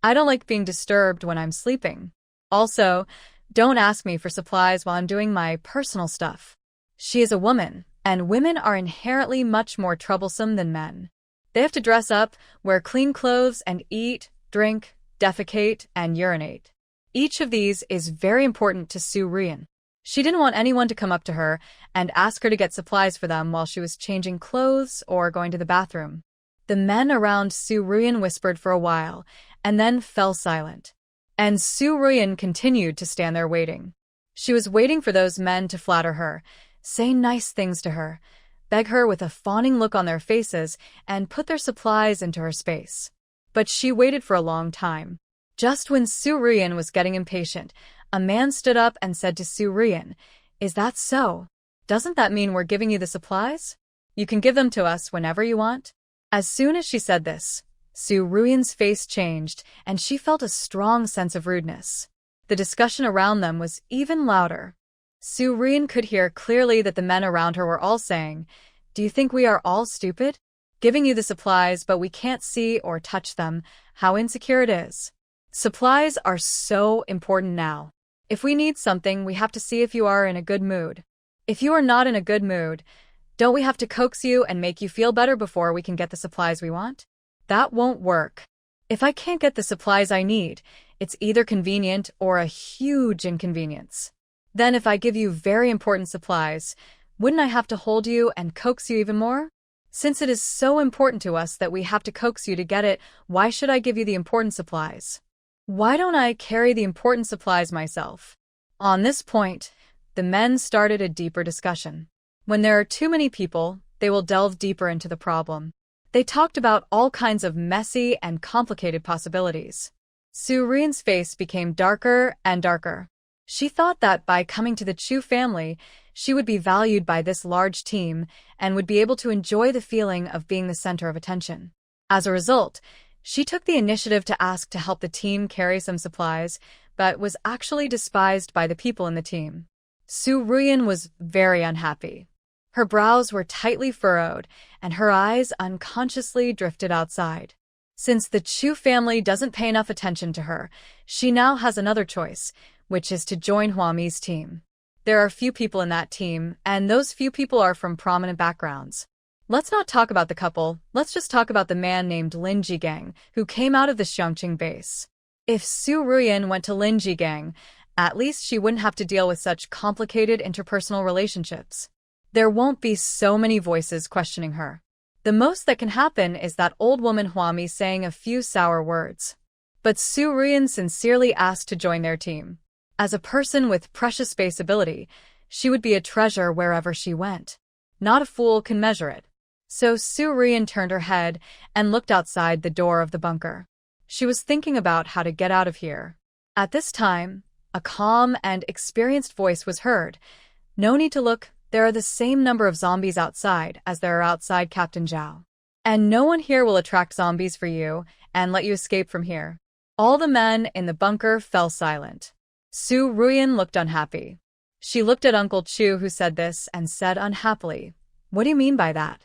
I don't like being disturbed when I'm sleeping. Also, don't ask me for supplies while I'm doing my personal stuff. She is a woman, and women are inherently much more troublesome than men. They have to dress up, wear clean clothes, and eat, drink, defecate, and urinate. Each of these is very important to Su Ruyan. She didn't want anyone to come up to her and ask her to get supplies for them while she was changing clothes or going to the bathroom. The men around Su Ruyan whispered for a while, and then fell silent. And Su Ruyan continued to stand there waiting. She was waiting for those men to flatter her, say nice things to her, beg her with a fawning look on their faces, and put their supplies into her space. But she waited for a long time. Just when Su Ruyan was getting impatient, a man stood up and said to Su Ruyan, Is that so? Doesn't that mean we're giving you the supplies? You can give them to us whenever you want? As soon as she said this, Su Ruyan's face changed, and she felt a strong sense of rudeness. The discussion around them was even louder. Su Ruyan could hear clearly that the men around her were all saying, Do you think we are all stupid? Giving you the supplies, but we can't see or touch them. How insecure it is. Supplies are so important now. If we need something, we have to see if you are in a good mood. If you are not in a good mood, don't we have to coax you and make you feel better before we can get the supplies we want? That won't work. If I can't get the supplies I need, it's either convenient or a huge inconvenience. Then if I give you very important supplies, wouldn't I have to hold you and coax you even more? Since it is so important to us that we have to coax you to get it, why should I give you the important supplies? Why don't I carry the important supplies myself? On this point, the men started a deeper discussion. When there are too many people, they will delve deeper into the problem. They talked about all kinds of messy and complicated possibilities. Su Ruyan's face became darker and darker. She thought that by coming to the Chu family, she would be valued by this large team and would be able to enjoy the feeling of being the center of attention. As a result, she took the initiative to ask to help the team carry some supplies, but was actually despised by the people in the team. Su Ruyan was very unhappy. Her brows were tightly furrowed, and her eyes unconsciously drifted outside. Since the Chu family doesn't pay enough attention to her, she now has another choice, which is to join Huami's team. There are few people in that team, and those few people are from prominent backgrounds. Let's not talk about the couple, let's just talk about the man named Lin Jigang, who came out of the Xiangqing base. If Su Ruyan went to Lin Jigang, at least she wouldn't have to deal with such complicated interpersonal relationships. There won't be so many voices questioning her. The most that can happen is that old woman Huami saying a few sour words. But Su Ruyan sincerely asked to join their team. As a person with precious space ability, she would be a treasure wherever she went. Not a fool can measure it. So Su Ruyan turned her head and looked outside the door of the bunker. She was thinking about how to get out of here. At this time, a calm and experienced voice was heard. No need to look, there are the same number of zombies outside as there are outside Captain Zhao. And no one here will attract zombies for you and let you escape from here. All the men in the bunker fell silent. Su Ruyan looked unhappy. She looked at Uncle Chu who said this and said unhappily, What do you mean by that?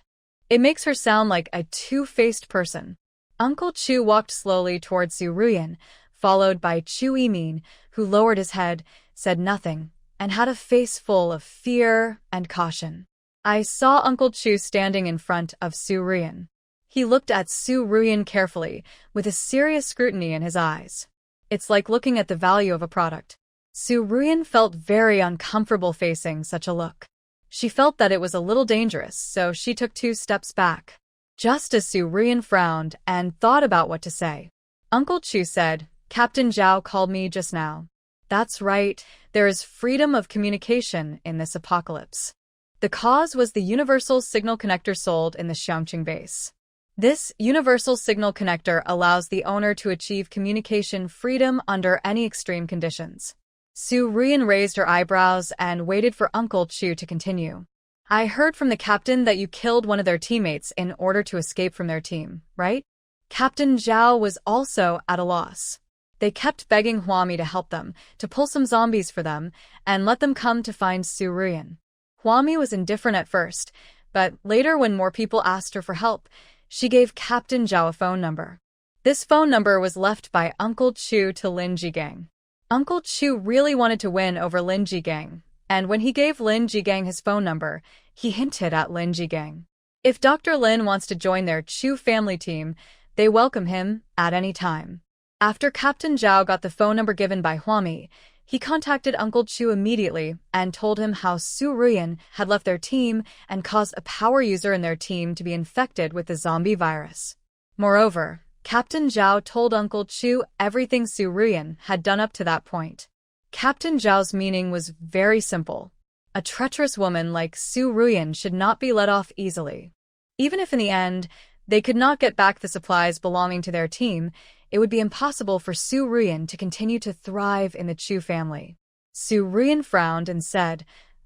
It makes her sound like a two-faced person. Uncle Chu walked slowly towards Su Ruyan, followed by Chu Yimin, who lowered his head, said nothing, and had a face full of fear and caution. I saw Uncle Chu standing in front of Su Ruyan. He looked at Su Ruyan carefully, with a serious scrutiny in his eyes. It's like looking at the value of a product. Su Ruyan felt very uncomfortable facing such a look. She felt that it was a little dangerous, so she took 2 steps back. Just as Su Ruyan frowned and thought about what to say, Uncle Chu said, "Captain Zhao called me just now." That's right, there is freedom of communication in this apocalypse. The cause was the Universal Signal Connector sold in the Xiangqing base. This Universal Signal Connector allows the owner to achieve communication freedom under any extreme conditions. Su Ruyan raised her eyebrows and waited for Uncle Chu to continue. I heard from the captain that you killed one of their teammates in order to escape from their team, right? Captain Zhao was also at a loss. They kept begging Huami to help them, to pull some zombies for them, and let them come to find Su Ruyan. Huami was indifferent at first, but later when more people asked her for help, she gave Captain Zhao a phone number. This phone number was left by Uncle Chu to Lin Jigang. Uncle Chu really wanted to win over Lin Jigang, and when he gave Lin Jigang his phone number, he hinted at Lin Jigang. If Dr. Lin wants to join their Chu family team, they welcome him at any time. After Captain Zhao got the phone number given by Huami, he contacted Uncle Chu immediately and told him how Su Ruyan had left their team and caused a power user in their team to be infected with the zombie virus. Moreover, Captain Zhao told Uncle Chu everything Su Ruyan had done up to that point. Captain Zhao's meaning was very simple. A treacherous woman like Su Ruyan should not be let off easily. Even if in the end, they could not get back the supplies belonging to their team, it would be impossible for Su Ruyan to continue to thrive in the Chu family. Su Ruyan frowned and said,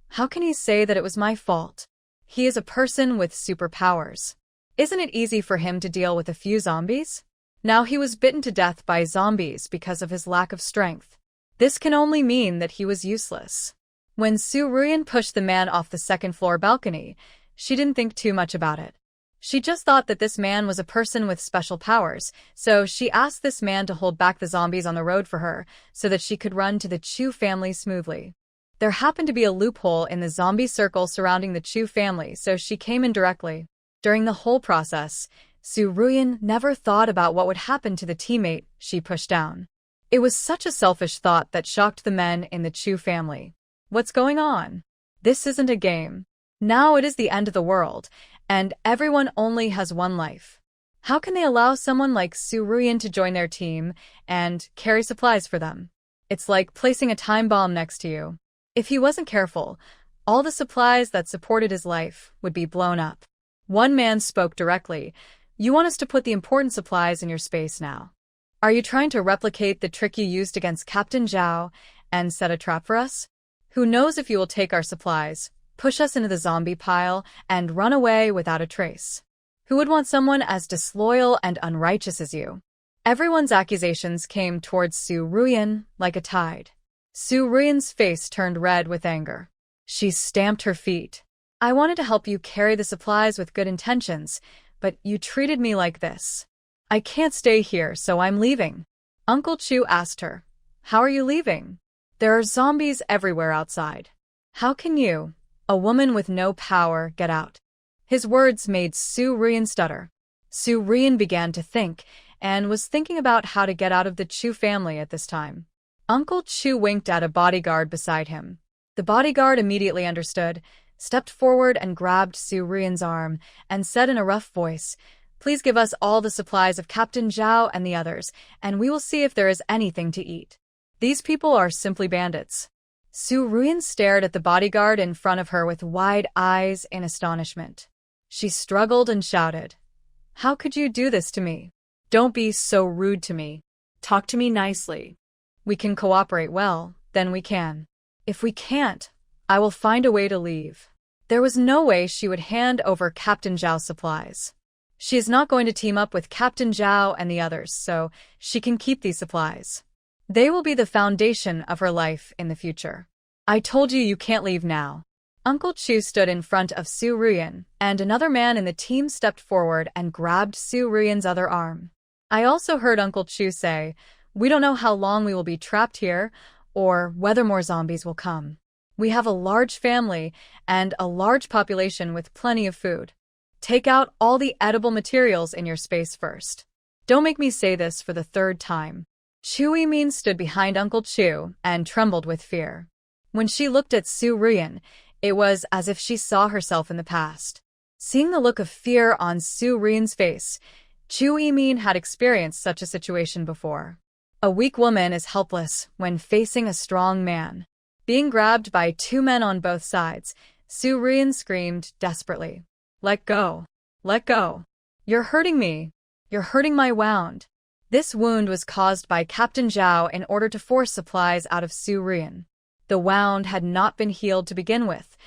"How can he say that it was my fault? He is a person with superpowers. Isn't it easy for him to deal with a few zombies? Now he was bitten to death by zombies because of his lack of strength. This can only mean that he was useless." When Su Ruyan pushed the man off the second-floor balcony, she didn't think too much about it. She just thought that this man was a person with special powers, so she asked this man to hold back the zombies on the road for her so that she could run to the Chu family smoothly. There happened to be a loophole in the zombie circle surrounding the Chu family, so she came in directly. During the whole process, Su Ruyan never thought about what would happen to the teammate she pushed down. It was such a selfish thought that shocked the men in the Chu family. What's going on? This isn't a game. Now it is the end of the world, and everyone only has one life. How can they allow someone like Su Ruyan to join their team and carry supplies for them? It's like placing a time bomb next to you. If he wasn't careful, all the supplies that supported his life would be blown up. One man spoke directly. "You want us to put the important supplies in your space now. Are you trying to replicate the trick you used against Captain Zhao and set a trap for us? Who knows if you will take our supplies, push us into the zombie pile, and run away without a trace? Who would want someone as disloyal and unrighteous as you?" Everyone's accusations came towards Su Ruyan like a tide. Su Ruyan's face turned red with anger. She stamped her feet. "I wanted to help you carry the supplies with good intentions, but you treated me like this. I can't stay here, so I'm leaving." Uncle Chu asked her, "How are you leaving? There are zombies everywhere outside. How can you, a woman with no power, get out?" His words made Su Ruyan stutter. Su Ruyan began to think, and was thinking about how to get out of the Chu family at this time. Uncle Chu winked at a bodyguard beside him. The bodyguard immediately understood, stepped forward and grabbed Su Ruyan's arm, and said in a rough voice, "Please give us all the supplies of Captain Zhao and the others, and we will see if there is anything to eat. These people are simply bandits." Su Ruyan stared at the bodyguard in front of her with wide eyes in astonishment. She struggled and shouted, "How could you do this to me? Don't be so rude to me. Talk to me nicely. We can cooperate well, then we can. If we can't, I will find a way to leave." There was no way she would hand over Captain Zhao's supplies. She is not going to team up with Captain Zhao and the others, so she can keep these supplies. They will be the foundation of her life in the future. "I told you you can't leave now." Uncle Chu stood in front of Su Ruyan, and another man in the team stepped forward and grabbed Su Ruyan's other arm. I also heard Uncle Chu say, "We don't know how long we will be trapped here, or whether more zombies will come. We have a large family and a large population with plenty of food. Take out all the edible materials in your space first. Don't make me say this for the third time. Chu Yimin stood behind Uncle Chu and trembled with fear. When she looked at Su Ruyan, it was as if she saw herself in the past. Seeing the look of fear on Su Ruyan's face, Chu Yimin had experienced such a situation before. A weak woman is helpless when facing a strong man. Being grabbed by two men on both sides, Su Ruyan screamed desperately. Let go. Let go. You're hurting me. You're hurting my wound. This wound was caused by Captain Zhao in order to force supplies out of Su Ruyan. The wound had not been healed to begin with,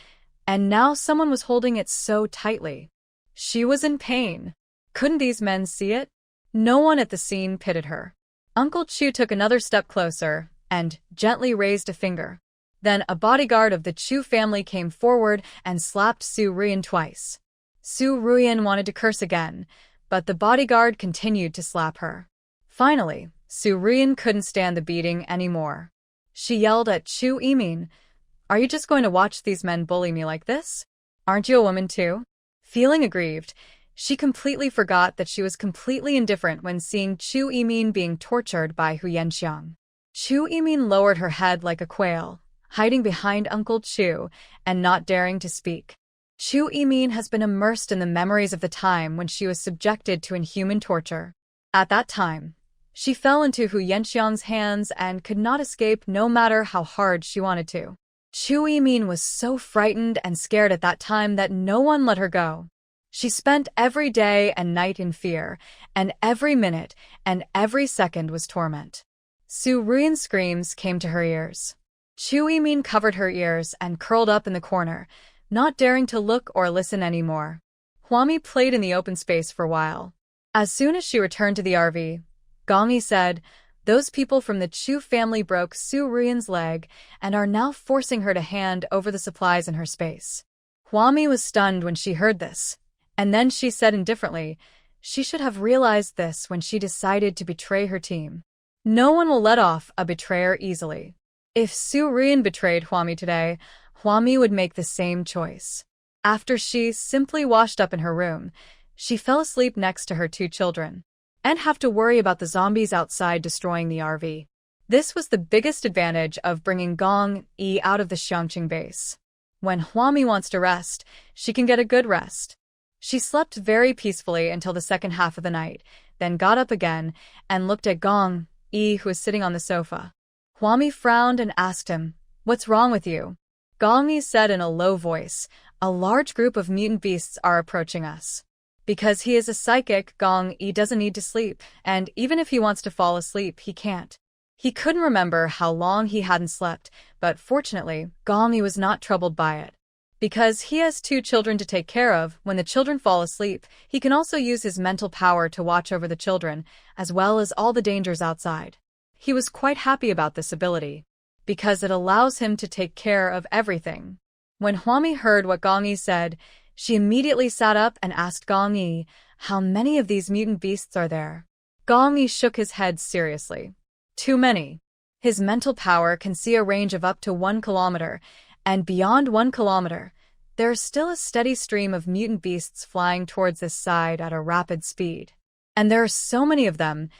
and now someone was holding it so tightly. She was in pain. Couldn't these men see it? No one at the scene pitied her. Uncle Chu took another step closer and gently raised a finger. Then a bodyguard of the Chu family came forward and slapped Su Ruyan twice. Su Ruyan wanted to curse again, but the bodyguard continued to slap her. Finally, Su Ruyan couldn't stand the beating anymore. She yelled at Chu Yimin, "Are you just going to watch these men bully me like this? Aren't you a woman too?" Feeling aggrieved, she completely forgot that she was completely indifferent when seeing Chu Yimin being tortured by Hu Yanxiang. Chu Yimin lowered her head like a quail, hiding behind Uncle Chu and not daring to speak. Chu Yimin has been immersed in the memories of the time when she was subjected to inhuman torture. At that time, she fell into Hu Yanxiang's hands and could not escape no matter how hard she wanted to. Chu Yimin was so frightened and scared at that time that no one let her go. She spent every day and night in fear, and every minute and every second was torment. Su Ruyan's screams came to her ears. Chu Yimin covered her ears and curled up in the corner, not daring to look or listen anymore. Huami played in the open space for a while. As soon as she returned to the RV, Gong Yi said, "Those people from the Chu family broke Su Ruyan's leg and are now forcing her to hand over the supplies in her space." Huami was stunned when she heard this, and then she said indifferently, she should have realized this when she decided to betray her team. No one will let off a betrayer easily. If Su Ruyan betrayed Huami today, Huami would make the same choice. After she simply washed up in her room, she fell asleep next to her two children, and have to worry about the zombies outside destroying the RV. This was the biggest advantage of bringing Gong Yi out of the Xiangqing base. When Huami wants to rest, she can get a good rest. She slept very peacefully until the second half of the night, then got up again and looked at Gong Yi, who was sitting on the sofa. Huami frowned and asked him, "What's wrong with you?" Gong Yi said in a low voice, "A large group of mutant beasts are approaching us." Because he is a psychic, Gong Yi doesn't need to sleep, and even if he wants to fall asleep, he can't. He couldn't remember how long he hadn't slept, but fortunately, Gong Yi was not troubled by it. Because he has two children to take care of, when the children fall asleep, he can also use his mental power to watch over the children, as well as all the dangers outside. He was quite happy about this ability, because it allows him to take care of everything. When Huami heard what Gong Yi said, she immediately sat up and asked Gong Yi, "How many of these mutant beasts are there?" Gong Yi shook his head seriously. "Too many." His mental power can see a range of up to 1 kilometer, and beyond 1 kilometer, there is still a steady stream of mutant beasts flying towards this side at a rapid speed. And there are so many of them,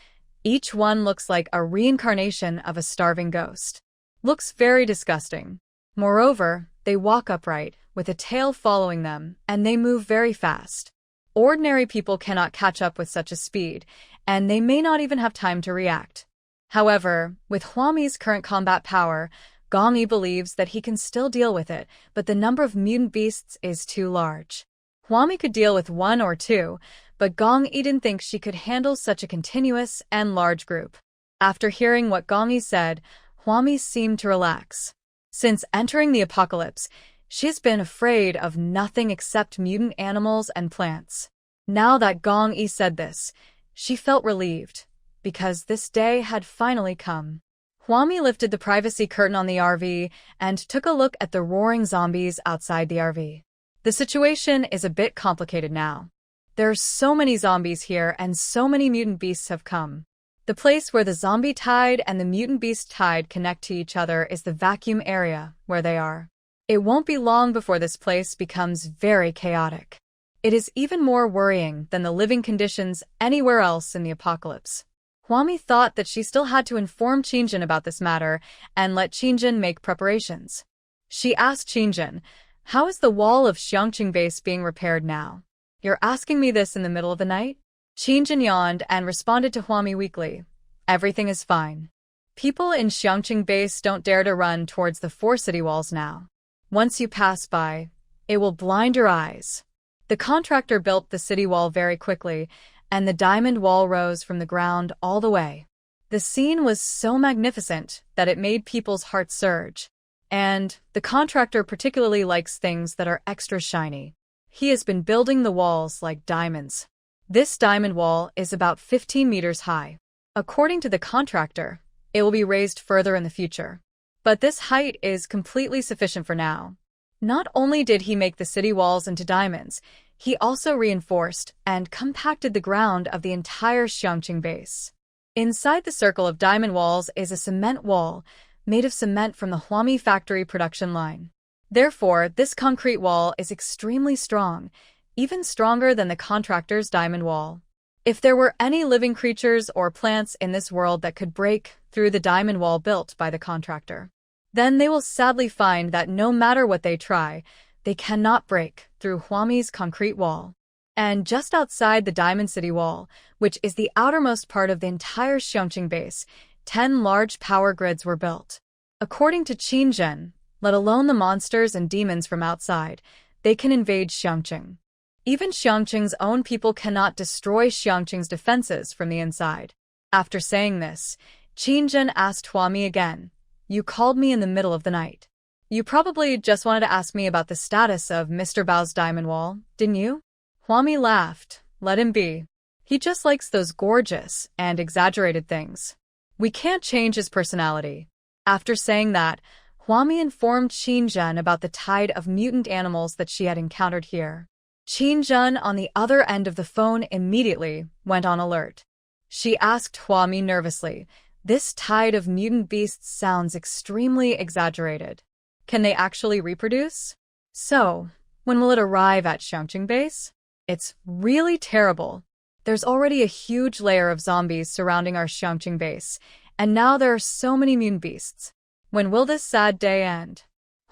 each one looks like a reincarnation of a starving ghost. Looks very disgusting. Moreover, they walk upright, with a tail following them, and they move very fast. Ordinary people cannot catch up with such a speed, and they may not even have time to react. However, with Huami's current combat power, Gong Yi believes that he can still deal with it, but the number of mutant beasts is too large. Huami could deal with 1 or 2, but Gong Yi didn't think she could handle such a continuous and large group. After hearing what Gong Yi said, Huami seemed to relax. Since entering the apocalypse, she has been afraid of nothing except mutant animals and plants. Now that Gong Yi said this, she felt relieved, because this day had finally come. Huami lifted the privacy curtain on the RV and took a look at the roaring zombies outside the RV. The situation is a bit complicated now. There are so many zombies here and so many mutant beasts have come. The place where the zombie tide and the mutant beast tide connect to each other is the vacuum area where they are. It won't be long before this place becomes very chaotic. It is even more worrying than the living conditions anywhere else in the apocalypse. Huami thought that she still had to inform Qingjin about this matter and let Qingjin make preparations. She asked Qingjin, "How is the wall of Xiangqing base being repaired now? You're asking me this in the middle of the night?" Qingjin yawned and responded to Huami weakly, "Everything is fine. People in Xiangqing base don't dare to run towards the 4 city walls now. Once you pass by, it will blind your eyes." The contractor built the city wall very quickly, and the diamond wall rose from the ground all the way. The scene was so magnificent that it made people's hearts surge. And the contractor particularly likes things that are extra shiny. He has been building the walls like diamonds. This diamond wall is about 15 meters high. According to the contractor, it will be raised further in the future. But this height is completely sufficient for now. Not only did he make the city walls into diamonds, he also reinforced and compacted the ground of the entire Xiangqing base. Inside the circle of diamond walls is a cement wall made of cement from the Huami factory production line. Therefore, this concrete wall is extremely strong, even stronger than the contractor's diamond wall. If there were any living creatures or plants in this world that could break through the diamond wall built by the contractor, then they will sadly find that no matter what they try, they cannot break through Huami's concrete wall. And just outside the Diamond City wall, which is the outermost part of the entire Xiangqing base, 10 large power grids were built. According to Qingjin, let alone the monsters and demons from outside, they can invade Xiangqing. Even Xiangqing's own people cannot destroy Xiangqing's defenses from the inside. After saying this, Qingjin asked Huami again, "You called me in the middle of the night. You probably just wanted to ask me about the status of Mr. Bao's diamond wall, didn't you?" Huami laughed. "Let him be. He just likes those gorgeous and exaggerated things. We can't change his personality." After saying that, Huami informed Qingjin about the tide of mutant animals that she had encountered here. Qingjin, on the other end of the phone, immediately went on alert. She asked Huami nervously, "This tide of mutant beasts sounds extremely exaggerated. Can they actually reproduce? So, when will it arrive at Xiangqing base? It's really terrible. There's already a huge layer of zombies surrounding our Xiangqing base, and now there are so many mutant beasts. When will this sad day end?"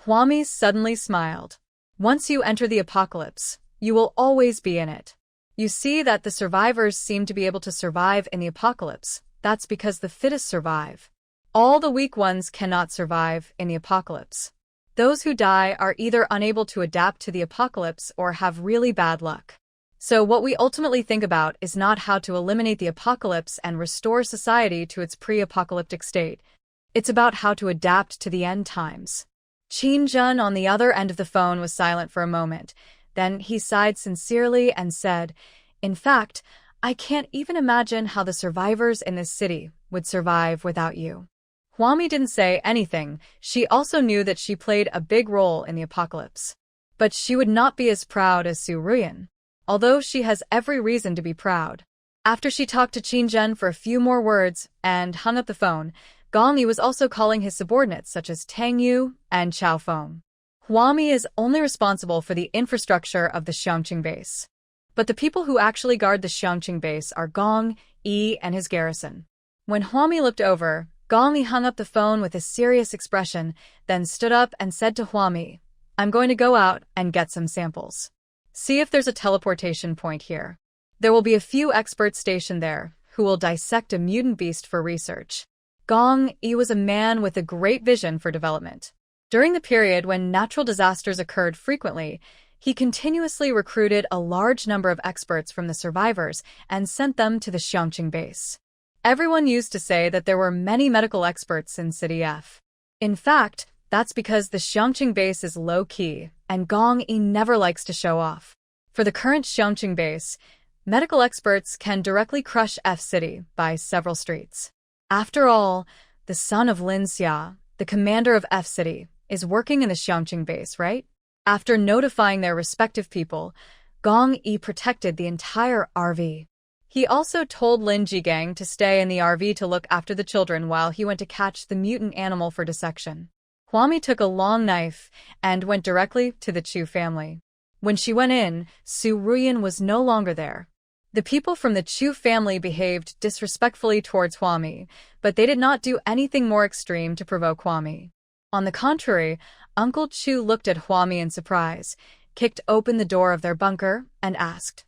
Huami suddenly smiled. "Once you enter the apocalypse, you will always be in it. You see that the survivors seem to be able to survive in the apocalypse. That's because the fittest survive. All the weak ones cannot survive in the apocalypse. Those who die are either unable to adapt to the apocalypse or have really bad luck. So what we ultimately think about is not how to eliminate the apocalypse and restore society to its pre-apocalyptic state. It's about how to adapt to the end times." Qingjin on the other end of the phone was silent for a moment. Then he sighed sincerely and said, "In fact, I can't even imagine how the survivors in this city would survive without you." Huami didn't say anything. She also knew that she played a big role in the apocalypse. But she would not be as proud as Su Ruyan, although she has every reason to be proud. After she talked to Qingjin for a few more words and hung up the phone, Gong Yi was also calling his subordinates such as Tang Yu and Chao Feng. Huami is only responsible for the infrastructure of the Xiangqing base. But the people who actually guard the Xiangqing base are Gong Yi and his garrison. When Huami looked over, Gong Yi hung up the phone with a serious expression, then stood up and said to Huami, "I'm going to go out and get some samples. See if there's a teleportation point here. There will be a few experts stationed there who will dissect a mutant beast for research." Gong Yi was a man with a great vision for development. During the period when natural disasters occurred frequently, he continuously recruited a large number of experts from the survivors and sent them to the Xiangqing base. Everyone used to say that there were many medical experts in City F. In fact, that's because the Xiangqing base is low-key, and Gong Yi never likes to show off. For the current Xiangqing base, medical experts can directly crush F City by several streets. After all, the son of Lin Xia, the commander of F City, is working in the Xiangqing base, right? After notifying their respective people, Gong Yi protected the entire RV. He also told Lin Jigang to stay in the RV to look after the children while he went to catch the mutant animal for dissection. Huami took a long knife and went directly to the Chu family. When she went in, Su Ruyan was no longer there. The people from the Chu family behaved disrespectfully towards Huami, but they did not do anything more extreme to provoke Huami. On the contrary, Uncle Chu looked at Huami in surprise, kicked open the door of their bunker, and asked,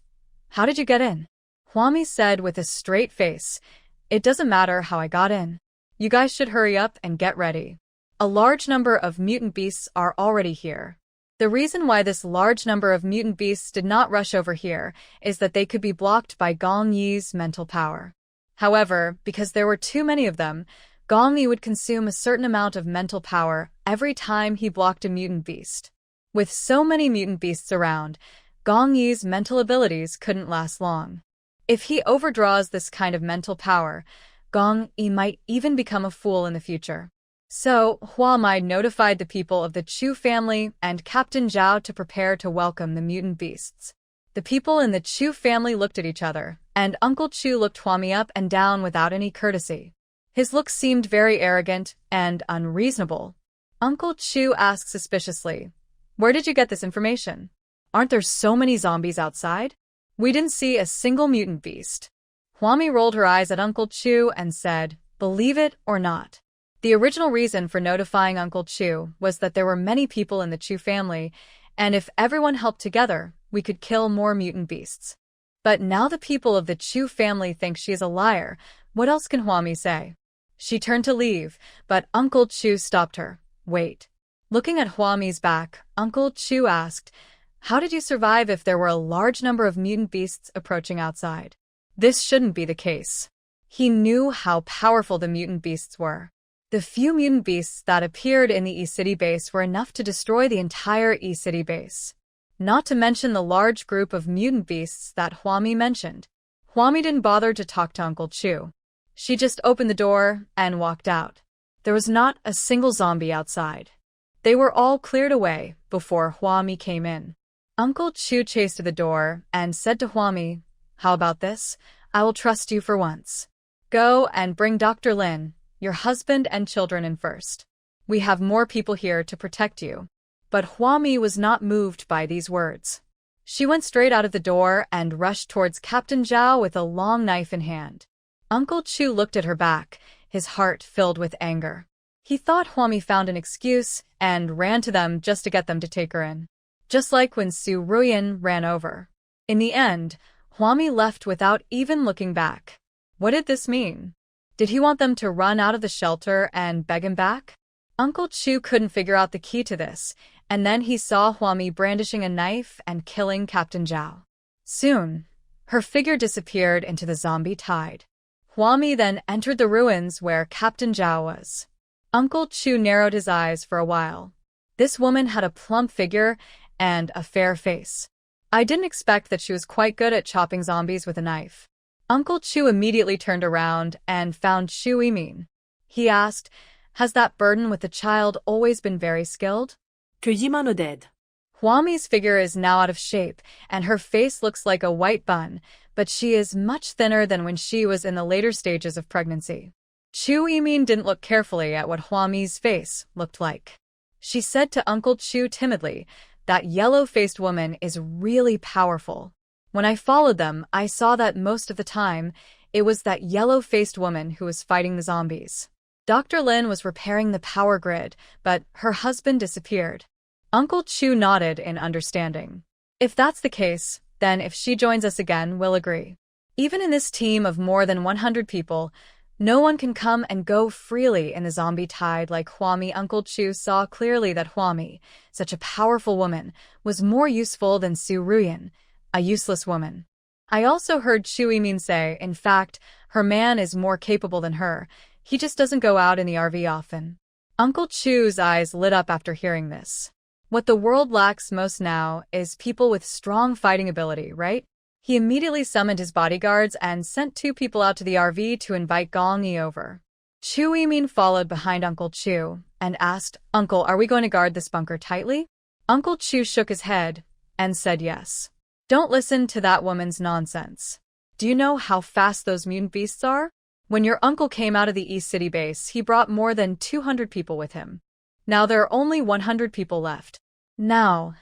"How did you get in?" Huami said with a straight face, "It doesn't matter how I got in. You guys should hurry up and get ready. A large number of mutant beasts are already here." The reason why this large number of mutant beasts did not rush over here is that they could be blocked by Gong Yi's mental power. However, because there were too many of them, Gong Yi would consume a certain amount of mental power every time he blocked a mutant beast. With so many mutant beasts around, Gong Yi's mental abilities couldn't last long. If he overdraws this kind of mental power, Gong Yi might even become a fool in the future. So, Huami notified the people of the Chu family and Captain Zhao to prepare to welcome the mutant beasts. The people in the Chu family looked at each other, and Uncle Chu looked Huami up and down without any courtesy. His look seemed very arrogant and unreasonable. Uncle Chu asked suspiciously, "Where did you get this information? Aren't there so many zombies outside? We didn't see a single mutant beast." Huami rolled her eyes at Uncle Chu and said, "Believe it or not. The original reason for notifying Uncle Chu was that there were many people in the Chu family, and if everyone helped together, we could kill more mutant beasts. But now the people of the Chu family think she is a liar. What else can Huami say?" She turned to leave, but Uncle Chu stopped her. "Wait." Looking at Huami's back, Uncle Chu asked, "How did you survive if there were a large number of mutant beasts approaching outside?" This shouldn't be the case. He knew how powerful the mutant beasts were. The few mutant beasts that appeared in the E-City base were enough to destroy the entire E-City base. Not to mention the large group of mutant beasts that Huami mentioned. Huami didn't bother to talk to Uncle Chu. She just opened the door and walked out. There was not a single zombie outside. They were all cleared away before Huami came in. Uncle Chu chased to the door and said to Huami, "How about this? I will trust you for once. Go and bring Dr. Lin, your husband and children in first. We have more people here to protect you." But Huami was not moved by these words. She went straight out of the door and rushed towards Captain Zhao with a long knife in hand. Uncle Chu looked at her back, his heart filled with anger. He thought Huami found an excuse and ran to them just to get them to take her in. Just like when Su Ruyan ran over. In the end, Huami left without even looking back. What did this mean? Did he want them to run out of the shelter and beg him back? Uncle Chu couldn't figure out the key to this, and then he saw Huami brandishing a knife and killing Captain Zhao. Soon, her figure disappeared into the zombie tide. Huami then entered the ruins where Captain Zhao was. Uncle Chu narrowed his eyes for a while. This woman had a plump figure and a fair face. I didn't expect that she was quite good at chopping zombies with a knife. Uncle Chu immediately turned around and found Chu Yimin. He asked, "Has that burden with the child always been very skilled?" Kujima dead. Huami's figure is now out of shape, and her face looks like a white bun, but she is much thinner than when she was in the later stages of pregnancy. Chu Yimin didn't look carefully at what Huami's face looked like. She said to Uncle Chu timidly, "That yellow-faced woman is really powerful. When I followed them, I saw that most of the time, it was that yellow-faced woman who was fighting the zombies." Dr. Lin was repairing the power grid, but her husband disappeared. Uncle Chu nodded in understanding. "If that's the case, then if she joins us again, we'll agree. Even in this team of more than 100 people, no one can come and go freely in the zombie tide like Huami." Uncle Chu saw clearly that Huami, such a powerful woman, was more useful than Su Ruyan, a useless woman. I also heard Chu Yimin say, in fact, her man is more capable than her. He just doesn't go out in the RV often. Uncle Chu's eyes lit up after hearing this. What the world lacks most now is people with strong fighting ability, right? He immediately summoned his bodyguards and sent 2 people out to the RV to invite Gong Yi over. Chu Yimin followed behind Uncle Chu and asked, "Uncle, are we going to guard this bunker tightly?" Uncle Chu shook his head and said yes. "Don't listen to that woman's nonsense. Do you know how fast those mutant beasts are? When your uncle came out of the East City base, he brought more than 200 people with him. Now there are only 100 people left. Now,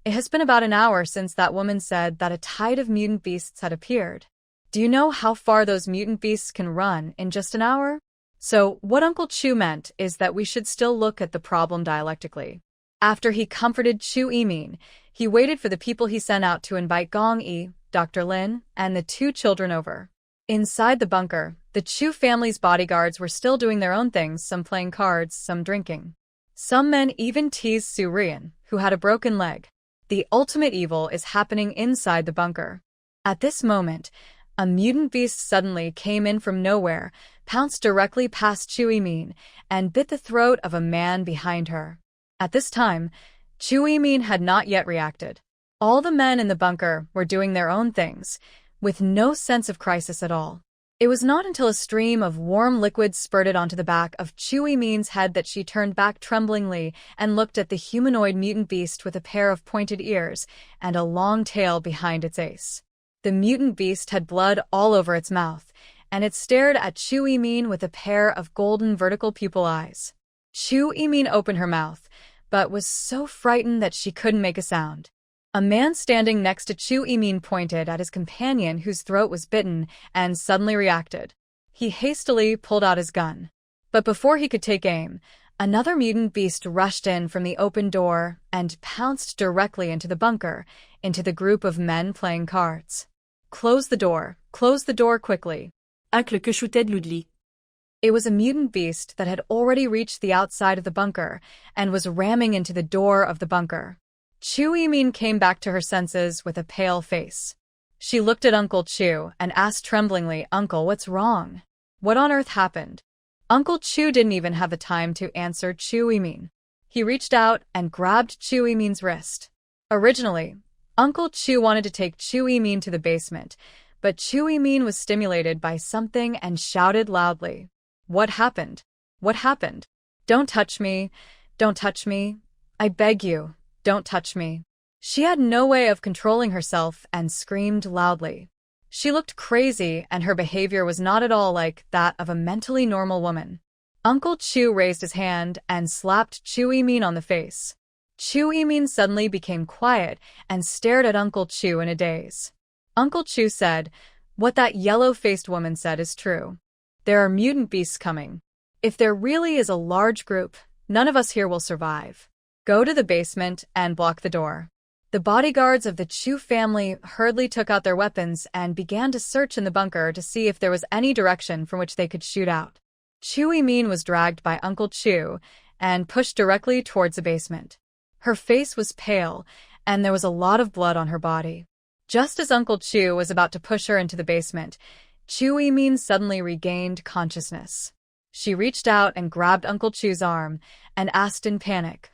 it has been about an hour since that woman said that a tide of mutant beasts had appeared. Do you know how far those mutant beasts can run in just an hour? So, what Uncle Chu meant is that we should still look at the problem dialectically. After he comforted Chu Yimin, he waited for the people he sent out to invite Gong Yi, Dr. Lin, and the two children over. Inside the bunker, the Chu family's bodyguards were still doing their own things, some playing cards, some drinking. Some men even teased Su Rian, who had a broken leg. The ultimate evil is happening inside the bunker. At this moment, a mutant beast suddenly came in from nowhere, pounced directly past Chu Yimin, and bit the throat of a man behind her. At this time, Chu Yimin had not yet reacted. All the men in the bunker were doing their own things, with no sense of crisis at all. It was not until a stream of warm liquid spurted onto the back of Chu Yimin's head that she turned back tremblingly and looked at the humanoid mutant beast with a pair of pointed ears and a long tail behind its ace. The mutant beast had blood all over its mouth, and it stared at Chu Yimin with a pair of golden vertical pupil eyes. Chu Yimin opened her mouth, but was so frightened that she couldn't make a sound. A man standing next to Chu Yimin pointed at his companion whose throat was bitten and suddenly reacted. He hastily pulled out his gun. But before he could take aim, another mutant beast rushed in from the open door and pounced directly into the bunker, into the group of men playing cards. Close the door quickly. Acle que shooted Ludli. It was a mutant beast that had already reached the outside of the bunker and was ramming into the door of the bunker. Chu Yimin came back to her senses with a pale face. She looked at Uncle Chu and asked tremblingly, "Uncle, what's wrong? What on earth happened?" Uncle Chu didn't even have the time to answer Chu Yimin. He reached out and grabbed Chu Yimin's wrist. Originally, Uncle Chu wanted to take Chu Yimin to the basement, but Chu Yimin was stimulated by something and shouted loudly, "What happened? What happened? Don't touch me! Don't touch me! I beg you! Don't touch me." She had no way of controlling herself and screamed loudly. She looked crazy, and her behavior was not at all like that of a mentally normal woman. Uncle Chu raised his hand and slapped Chu Yimin on the face. Chu Yimin suddenly became quiet and stared at Uncle Chu in a daze. Uncle Chu said, "What that yellow-faced woman said is true. There are mutant beasts coming. If there really is a large group, none of us here will survive. Go to the basement and block the door." The bodyguards of the Chu family hurriedly took out their weapons and began to search in the bunker to see if there was any direction from which they could shoot out. Chu Yimin was dragged by Uncle Chu and pushed directly towards the basement. Her face was pale, and there was a lot of blood on her body. Just as Uncle Chu was about to push her into the basement, Chu Yimin suddenly regained consciousness. She reached out and grabbed Uncle Chu's arm and asked in panic,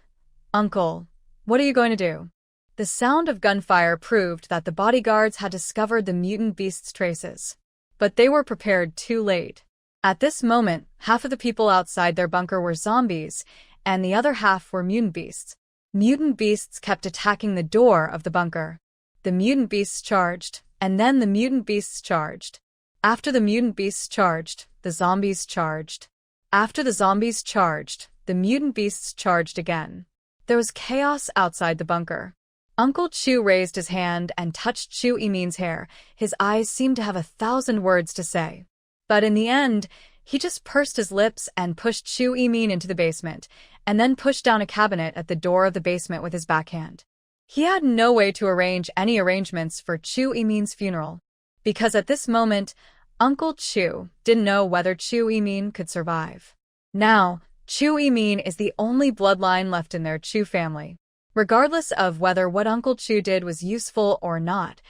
"Uncle, what are you going to do?" The sound of gunfire proved that the bodyguards had discovered the mutant beast's traces. But they were prepared too late. At this moment, half of the people outside their bunker were zombies, and the other half were mutant beasts. Mutant beasts kept attacking the door of the bunker. The mutant beasts charged, and then the mutant beasts charged. After the mutant beasts charged, the zombies charged. After the zombies charged, the mutant beasts charged again. There was chaos outside the bunker. Uncle Chu raised his hand and touched Chu Yimin's hair. His eyes seemed to have 1,000 words to say. But in the end, he just pursed his lips and pushed Chu Yimin into the basement, and then pushed down a cabinet at the door of the basement with his backhand. He had no way to arrange any arrangements for Chu Yimin's funeral, because at this moment, Uncle Chu didn't know whether Chu Yimin could survive. Now, Chu Yimin is the only bloodline left in their Chu family. Regardless of whether what Uncle Chu did was useful or not,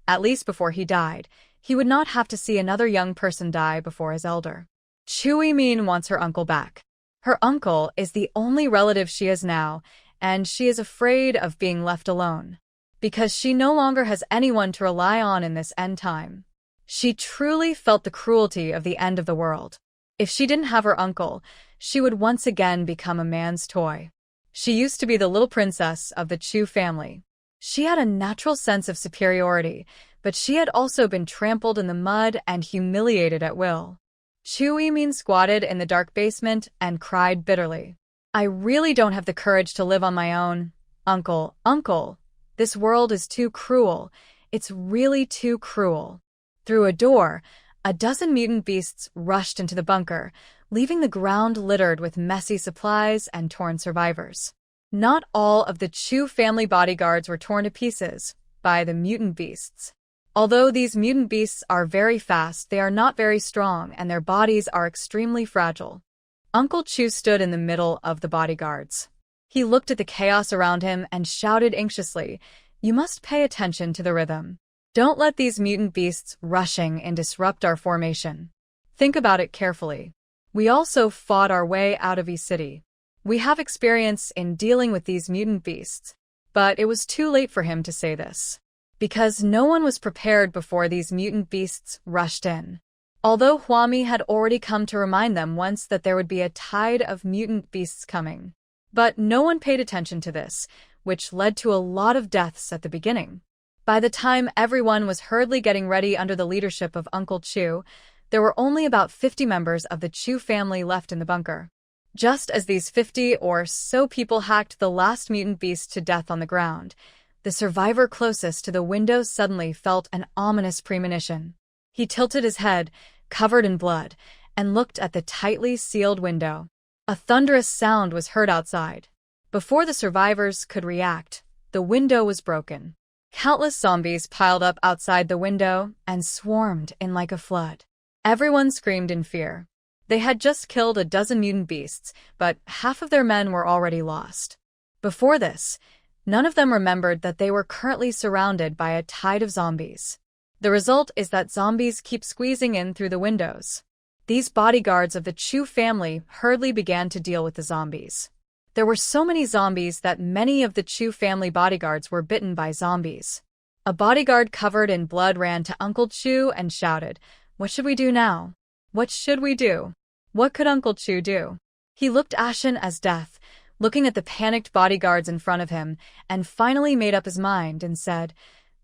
at least before he died, he would not have to see another young person die before his elder. Chu Yimin wants her uncle back. Her uncle is the only relative she has now, and she is afraid of being left alone, because she no longer has anyone to rely on in this end time. She truly felt the cruelty of the end of the world. If she didn't have her uncle, she would once again become a man's toy. She used to be the little princess of the Chu family. She had a natural sense of superiority, but she had also been trampled in the mud and humiliated at will. Chu Yimin squatted in the dark basement and cried bitterly. I really don't have the courage to live on my own. Uncle, this world is too cruel. It's really too cruel. Through a door, a dozen mutant beasts rushed into the bunker, leaving the ground littered with messy supplies and torn survivors. Not all of the Chu family bodyguards were torn to pieces by the mutant beasts. Although these mutant beasts are very fast, they are not very strong, and their bodies are extremely fragile. Uncle Chu stood in the middle of the bodyguards. He looked at the chaos around him and shouted anxiously, "You must pay attention to the rhythm. Don't let these mutant beasts rushing in disrupt our formation. Think about it carefully. We also fought our way out of E-City. We have experience in dealing with these mutant beasts." But it was too late for him to say this, because no one was prepared before these mutant beasts rushed in. Although Huami had already come to remind them once that there would be a tide of mutant beasts coming. But no one paid attention to this, which led to a lot of deaths at the beginning. By the time everyone was hurriedly getting ready under the leadership of Uncle Chu, there were only about 50 members of the Chu family left in the bunker. Just as these 50 or so people hacked the last mutant beast to death on the ground, the survivor closest to the window suddenly felt an ominous premonition. He tilted his head, covered in blood, and looked at the tightly sealed window. A thunderous sound was heard outside. Before the survivors could react, the window was broken. Countless zombies piled up outside the window and swarmed in like a flood. Everyone screamed in fear. They had just killed a dozen mutant beasts, but half of their men were already lost. Before this, none of them remembered that they were currently surrounded by a tide of zombies. The result is that zombies keep squeezing in through the windows. These bodyguards of the Chu family hurriedly began to deal with the zombies. There were so many zombies that many of the Chu family bodyguards were bitten by zombies. A bodyguard covered in blood ran to Uncle Chu and shouted, "What should we do now? What should we do?" What could Uncle Chu do? He looked ashen as death, looking at the panicked bodyguards in front of him, and finally made up his mind and said,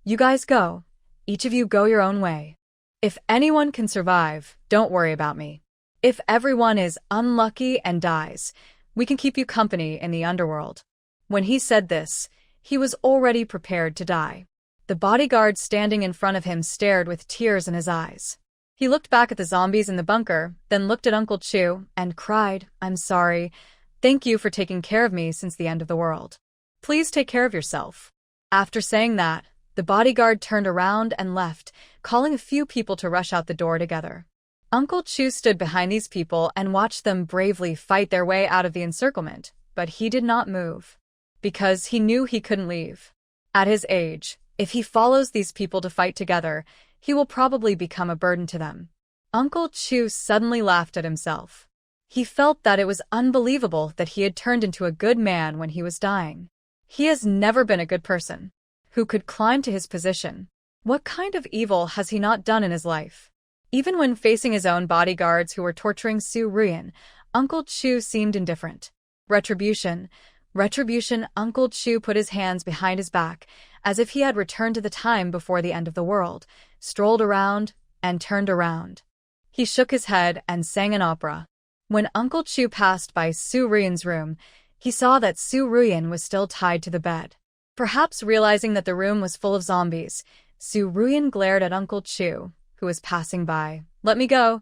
"You guys go. Each of you go your own way. If anyone can survive, don't worry about me. If everyone is unlucky and dies, we can keep you company in the underworld." When he said this, he was already prepared to die. The bodyguard standing in front of him stared with tears in his eyes. He looked back at the zombies in the bunker, then looked at Uncle Chu and cried, "I'm sorry. Thank you for taking care of me since the end of the world. Please take care of yourself." After saying that, the bodyguard turned around and left, calling a few people to rush out the door together. Uncle Chu stood behind these people and watched them bravely fight their way out of the encirclement, but he did not move, because he knew he couldn't leave. At his age, if he follows these people to fight together, he will probably become a burden to them. Uncle Chu suddenly laughed at himself. He felt that it was unbelievable that he had turned into a good man when he was dying. He has never been a good person. Who could climb to his position? What kind of evil has he not done in his life? Even when facing his own bodyguards who were torturing Su Ruyan, Uncle Chu seemed indifferent. Retribution. Uncle Chu put his hands behind his back, as if he had returned to the time before the end of the world, strolled around, and turned around. He shook his head and sang an opera. When Uncle Chu passed by Su Ruyan's room, he saw that Su Ruyan was still tied to the bed. Perhaps realizing that the room was full of zombies, Su Ruyan glared at Uncle Chu, who was passing by. Let me go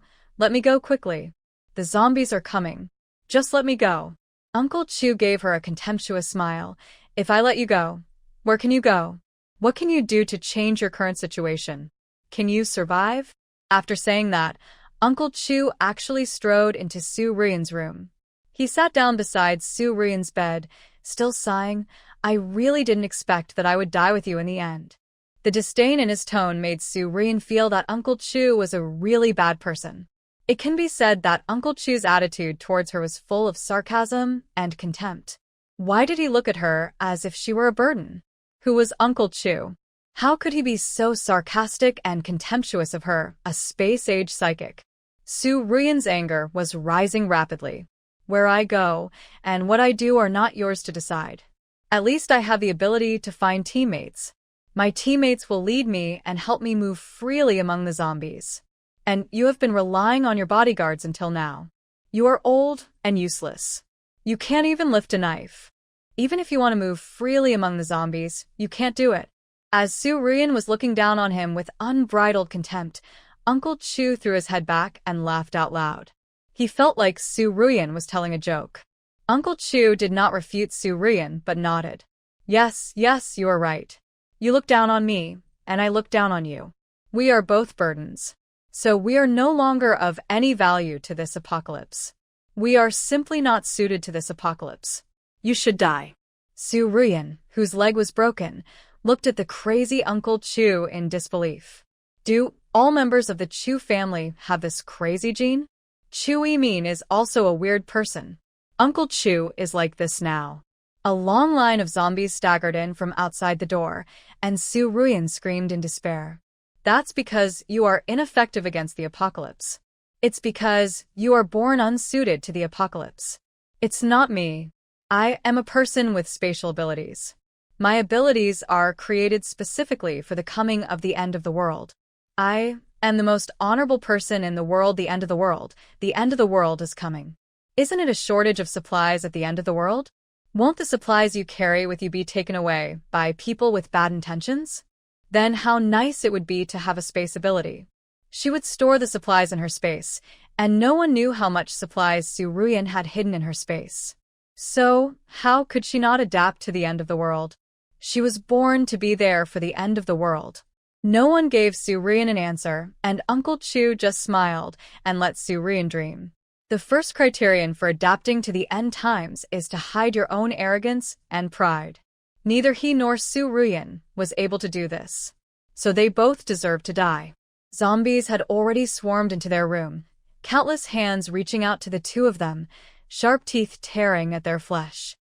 quickly. The zombies are coming. Just let me go." Uncle Chu gave her a contemptuous smile. "If I let you go, where can you go? What can you do to change your current situation? Can you survive?" After saying that, Uncle Chu actually strode into Su Ruyan's room. He sat down beside Su Ruyan's bed, still sighing, "I really didn't expect that I would die with you in the end." The disdain in his tone made Su Ruyan feel that Uncle Chu was a really bad person. It can be said that Uncle Chu's attitude towards her was full of sarcasm and contempt. Why did he look at her as if she were a burden? Who was Uncle Chu? How could he be so sarcastic and contemptuous of her, a space-age psychic? Su Ruyan's anger was rising rapidly. "Where I go and what I do are not yours to decide. At least I have the ability to find teammates. My teammates will lead me and help me move freely among the zombies. And you have been relying on your bodyguards until now. You are old and useless. You can't even lift a knife. Even if you want to move freely among the zombies, you can't do it. As Su Ruyan was looking down on him with unbridled contempt, Uncle Chu threw his head back and laughed out loud. He felt like Su Ruyan was telling a joke. Uncle Chu did not refute Su Ruyan, but nodded. Yes, you are right. You look down on me, and I look down on you. We are both burdens. So we are no longer of any value to this apocalypse. We are simply not suited to this apocalypse. You should die. Su Ruyan, whose leg was broken, looked at the crazy Uncle Chu in disbelief. Do all members of the Chu family have this crazy gene? Chu Yimin is also a weird person. Uncle Chu is like this now. A long line of zombies staggered in from outside the door, and Su Ruyan screamed in despair. That's because you are ineffective against the apocalypse. It's because you are born unsuited to the apocalypse. It's not me. I am a person with spatial abilities. My abilities are created specifically for the coming of the end of the world. I am the most honorable person in the world. The end of the world. The end of the world is coming. Isn't it a shortage of supplies at the end of the world? Won't the supplies you carry with you be taken away by people with bad intentions? Then how nice it would be to have a space ability. She would store the supplies in her space, and no one knew how much supplies Su Ruyan had hidden in her space. So, how could she not adapt to the end of the world? She was born to be there for the end of the world. No one gave Su Ruyan an answer, and Uncle Chu just smiled and let Su Ruyan dream. The first criterion for adapting to the end times is to hide your own arrogance and pride. Neither he nor Su Ruyan was able to do this. So they both deserved to die. Zombies had already swarmed into their room, countless hands reaching out to the two of them, sharp teeth tearing at their flesh.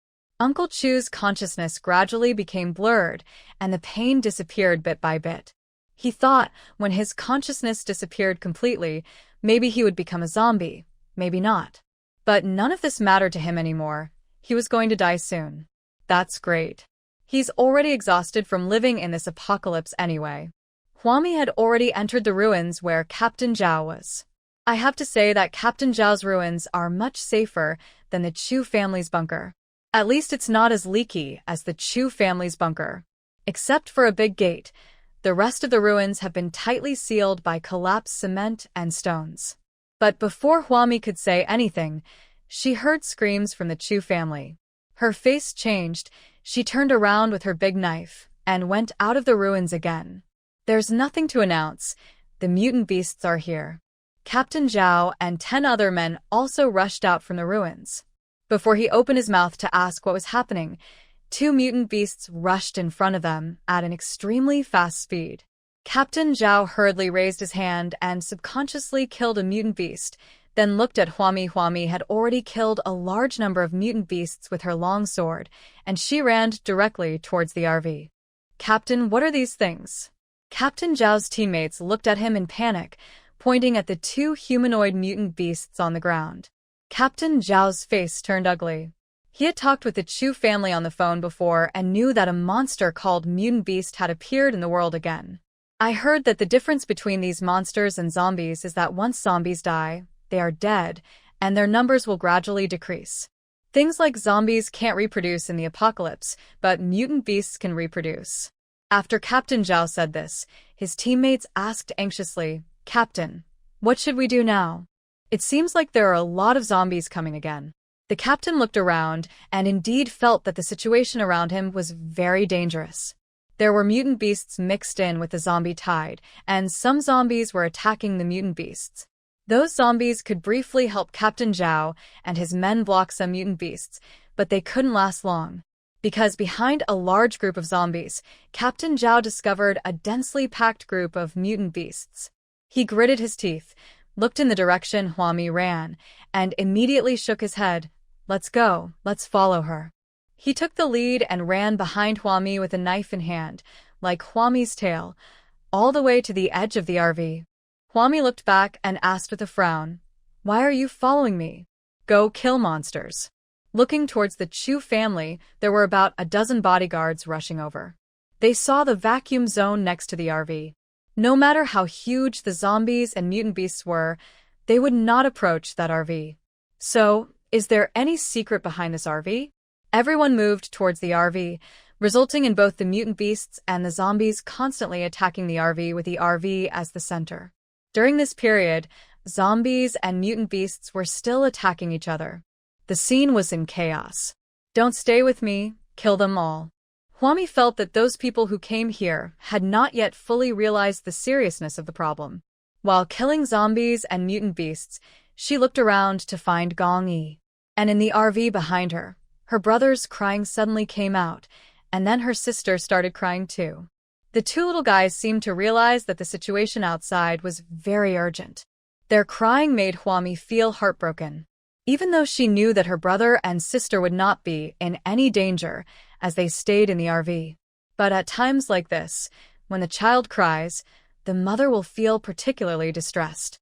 Uncle Chu's consciousness gradually became blurred, and the pain disappeared bit by bit. He thought when his consciousness disappeared completely, maybe he would become a zombie, maybe not. But none of this mattered to him anymore. He was going to die soon. That's great. He's already exhausted from living in this apocalypse anyway. Huami had already entered the ruins where Captain Zhao was. I have to say that Captain Zhao's ruins are much safer than the Chu family's bunker. At least it's not as leaky as the Chu family's bunker. Except for a big gate, the rest of the ruins have been tightly sealed by collapsed cement and stones. But before Huami could say anything, she heard screams from the Chu family. Her face changed, she turned around with her big knife, and went out of the ruins again. There's nothing to announce. The mutant beasts are here. Captain Zhao and 10 other men also rushed out from the ruins. Before he opened his mouth to ask what was happening, 2 mutant beasts rushed in front of them at an extremely fast speed. Captain Zhao hurriedly raised his hand and subconsciously killed a mutant beast, then looked at Huami. Huami had already killed a large number of mutant beasts with her long sword, and she ran directly towards the RV. Captain, what are these things? Captain Zhao's teammates looked at him in panic, pointing at the 2 humanoid mutant beasts on the ground. Captain Zhao's face turned ugly. He had talked with the Chu family on the phone before and knew that a monster called Mutant Beast had appeared in the world again. I heard that the difference between these monsters and zombies is that once zombies die, they are dead, and their numbers will gradually decrease. Things like zombies can't reproduce in the apocalypse, but mutant beasts can reproduce. After Captain Zhao said this, his teammates asked anxiously, Captain, what should we do now? It seems like there are a lot of zombies coming again. The captain looked around and indeed felt that the situation around him was very dangerous. There were mutant beasts mixed in with the zombie tide, and some zombies were attacking the mutant beasts. Those zombies could briefly help Captain Zhao and his men block some mutant beasts, but they couldn't last long. Because behind a large group of zombies, Captain Zhao discovered a densely packed group of mutant beasts. He gritted his teeth, looked in the direction Huami ran, and immediately shook his head. Let's go, let's follow her. He took the lead and ran behind Huami with a knife in hand, like Huami's tail, all the way to the edge of the RV. Huami looked back and asked with a frown, Why are you following me? Go kill monsters. Looking towards the Chu family, there were about a dozen bodyguards rushing over. They saw the vacuum zone next to the RV. No matter how huge the zombies and mutant beasts were, they would not approach that RV. So, Is there any secret behind this RV? Everyone moved towards the RV, resulting in both the mutant beasts and the zombies constantly attacking the RV with the RV as the center. During this period, zombies and mutant beasts were still attacking each other. The scene was in chaos. Don't stay with me, kill them all. Hwami felt that those people who came here had not yet fully realized the seriousness of the problem. While killing zombies and mutant beasts, she looked around to find Gong Yi. And in the RV behind her, her brother's crying suddenly came out, and then her sister started crying too. The two little guys seemed to realize that the situation outside was very urgent. Their crying made Hwami feel heartbroken. Even though she knew that her brother and sister would not be in any danger as they stayed in the RV. But at times like this, when the child cries, the mother will feel particularly distressed.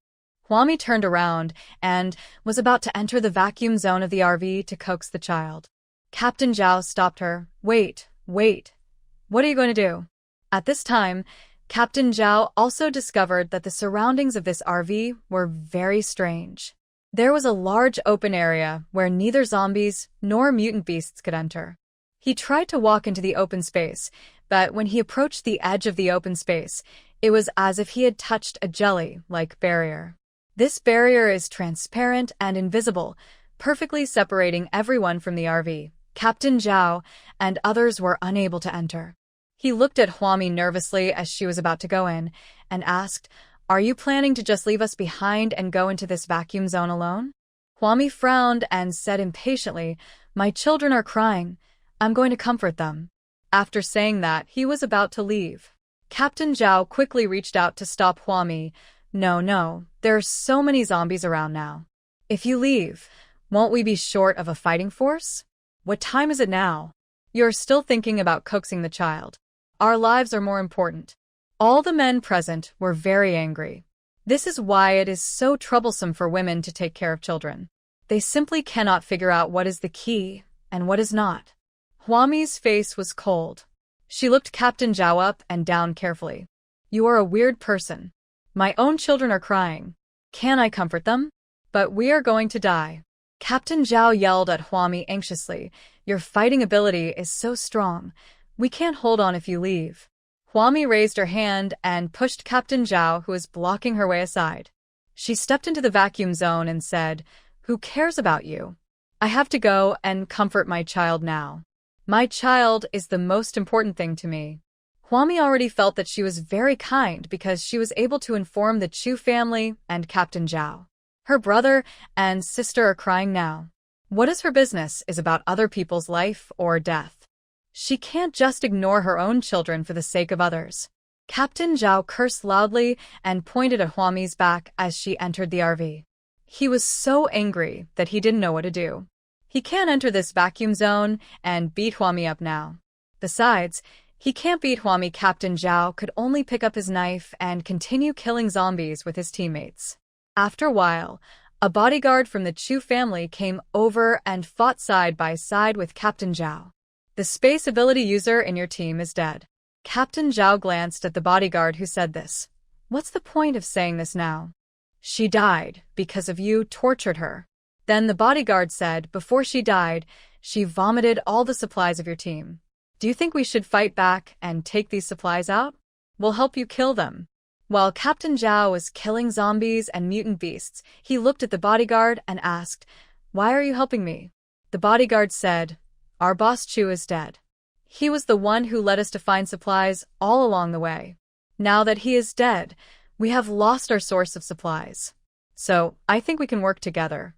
Hwami turned around and was about to enter the vacuum zone of the RV to coax the child. Captain Zhao stopped her. Wait. What are you going to do? At this time, Captain Zhao also discovered that the surroundings of this RV were very strange. There was a large open area where neither zombies nor mutant beasts could enter. He tried to walk into the open space, but when he approached the edge of the open space, it was as if he had touched a jelly-like barrier. This barrier is transparent and invisible, perfectly separating everyone from the RV. Captain Zhao and others were unable to enter. He looked at Hwami nervously as she was about to go in and asked, "Are you planning to just leave us behind and go into this vacuum zone alone?" Hwami frowned and said impatiently, "My children are crying. I'm going to comfort them." After saying that, he was about to leave. Captain Zhao quickly reached out to stop Hwami. No, there are so many zombies around now. If you leave, won't we be short of a fighting force? What time is it now? You're still thinking about coaxing the child. Our lives are more important. All the men present were very angry. This is why it is so troublesome for women to take care of children. They simply cannot figure out what is the key and what is not. Hwami's face was cold. She looked Captain Zhao up and down carefully. "You are a weird person. My own children are crying. Can I comfort them? But we are going to die." Captain Zhao yelled at Hwami anxiously, "Your fighting ability is so strong. We can't hold on if you leave." Hwami raised her hand and pushed Captain Zhao, who was blocking her way, aside. She stepped into the vacuum zone and said, "Who cares about you? I have to go and comfort my child now. My child is the most important thing to me." Hwami already felt that she was very kind because she was able to inform the Chu family and Captain Zhao. Her brother and sister are crying now. What is her business is about other people's life or death. She can't just ignore her own children for the sake of others. Captain Zhao cursed loudly and pointed at Hwami's back as she entered the RV. He was so angry that he didn't know what to do. He can't enter this vacuum zone and beat Hwami up now. Besides, he can't beat Hwami. Captain Zhao could only pick up his knife and continue killing zombies with his teammates. After a while, a bodyguard from the Chu family came over and fought side by side with Captain Zhao. "The space ability user in your team is dead." Captain Zhao glanced at the bodyguard who said this. "What's the point of saying this now?" "She died because of you tortured her." Then the bodyguard said, "Before she died, she vomited all the supplies of your team. Do you think we should fight back and take these supplies out? We'll help you kill them." While Captain Zhao was killing zombies and mutant beasts, he looked at the bodyguard and asked, "Why are you helping me?" The bodyguard said, "Our boss Chu is dead. He was the one who led us to find supplies all along the way. Now that he is dead, we have lost our source of supplies. So, I think we can work together."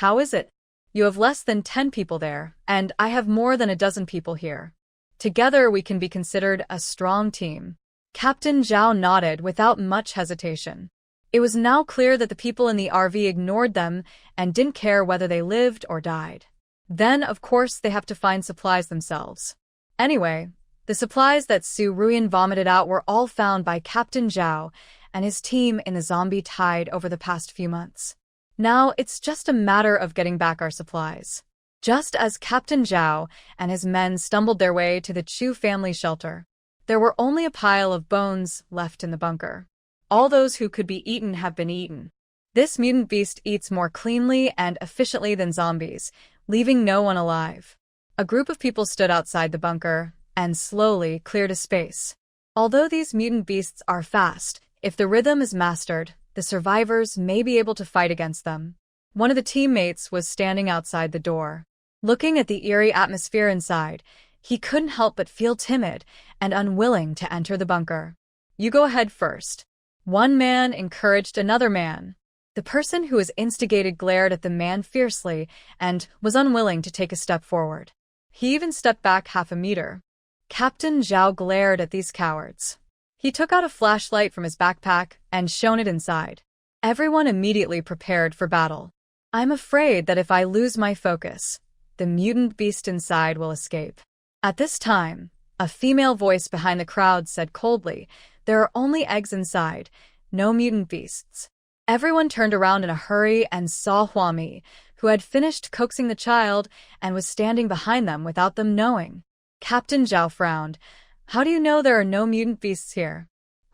"How is it? You have less than 10 people there, and I have more than a dozen people here. Together we can be considered a strong team." Captain Zhao nodded without much hesitation. It was now clear that the people in the RV ignored them and didn't care whether they lived or died. Then, of course, they have to find supplies themselves. Anyway, the supplies that Su Ruyan vomited out were all found by Captain Zhao and his team in the zombie tide over the past few months. Now, it's just a matter of getting back our supplies. Just as Captain Zhao and his men stumbled their way to the Chu family shelter, there were only a pile of bones left in the bunker. All those who could be eaten have been eaten. This mutant beast eats more cleanly and efficiently than zombies, leaving no one alive. A group of people stood outside the bunker and slowly cleared a space. Although these mutant beasts are fast, if the rhythm is mastered, the survivors may be able to fight against them. One of the teammates was standing outside the door. Looking at the eerie atmosphere inside, he couldn't help but feel timid and unwilling to enter the bunker. "You go ahead first." One man encouraged another man. The person who was instigated glared at the man fiercely and was unwilling to take a step forward. He even stepped back half a meter. Captain Zhao glared at these cowards. He took out a flashlight from his backpack and shone it inside. Everyone immediately prepared for battle. "I'm afraid that if I lose my focus, the mutant beast inside will escape." At this time, a female voice behind the crowd said coldly, "There are only eggs inside, no mutant beasts." Everyone turned around in a hurry and saw Huami, who had finished coaxing the child and was standing behind them without them knowing. Captain Zhao frowned. "How do you know there are no mutant beasts here?"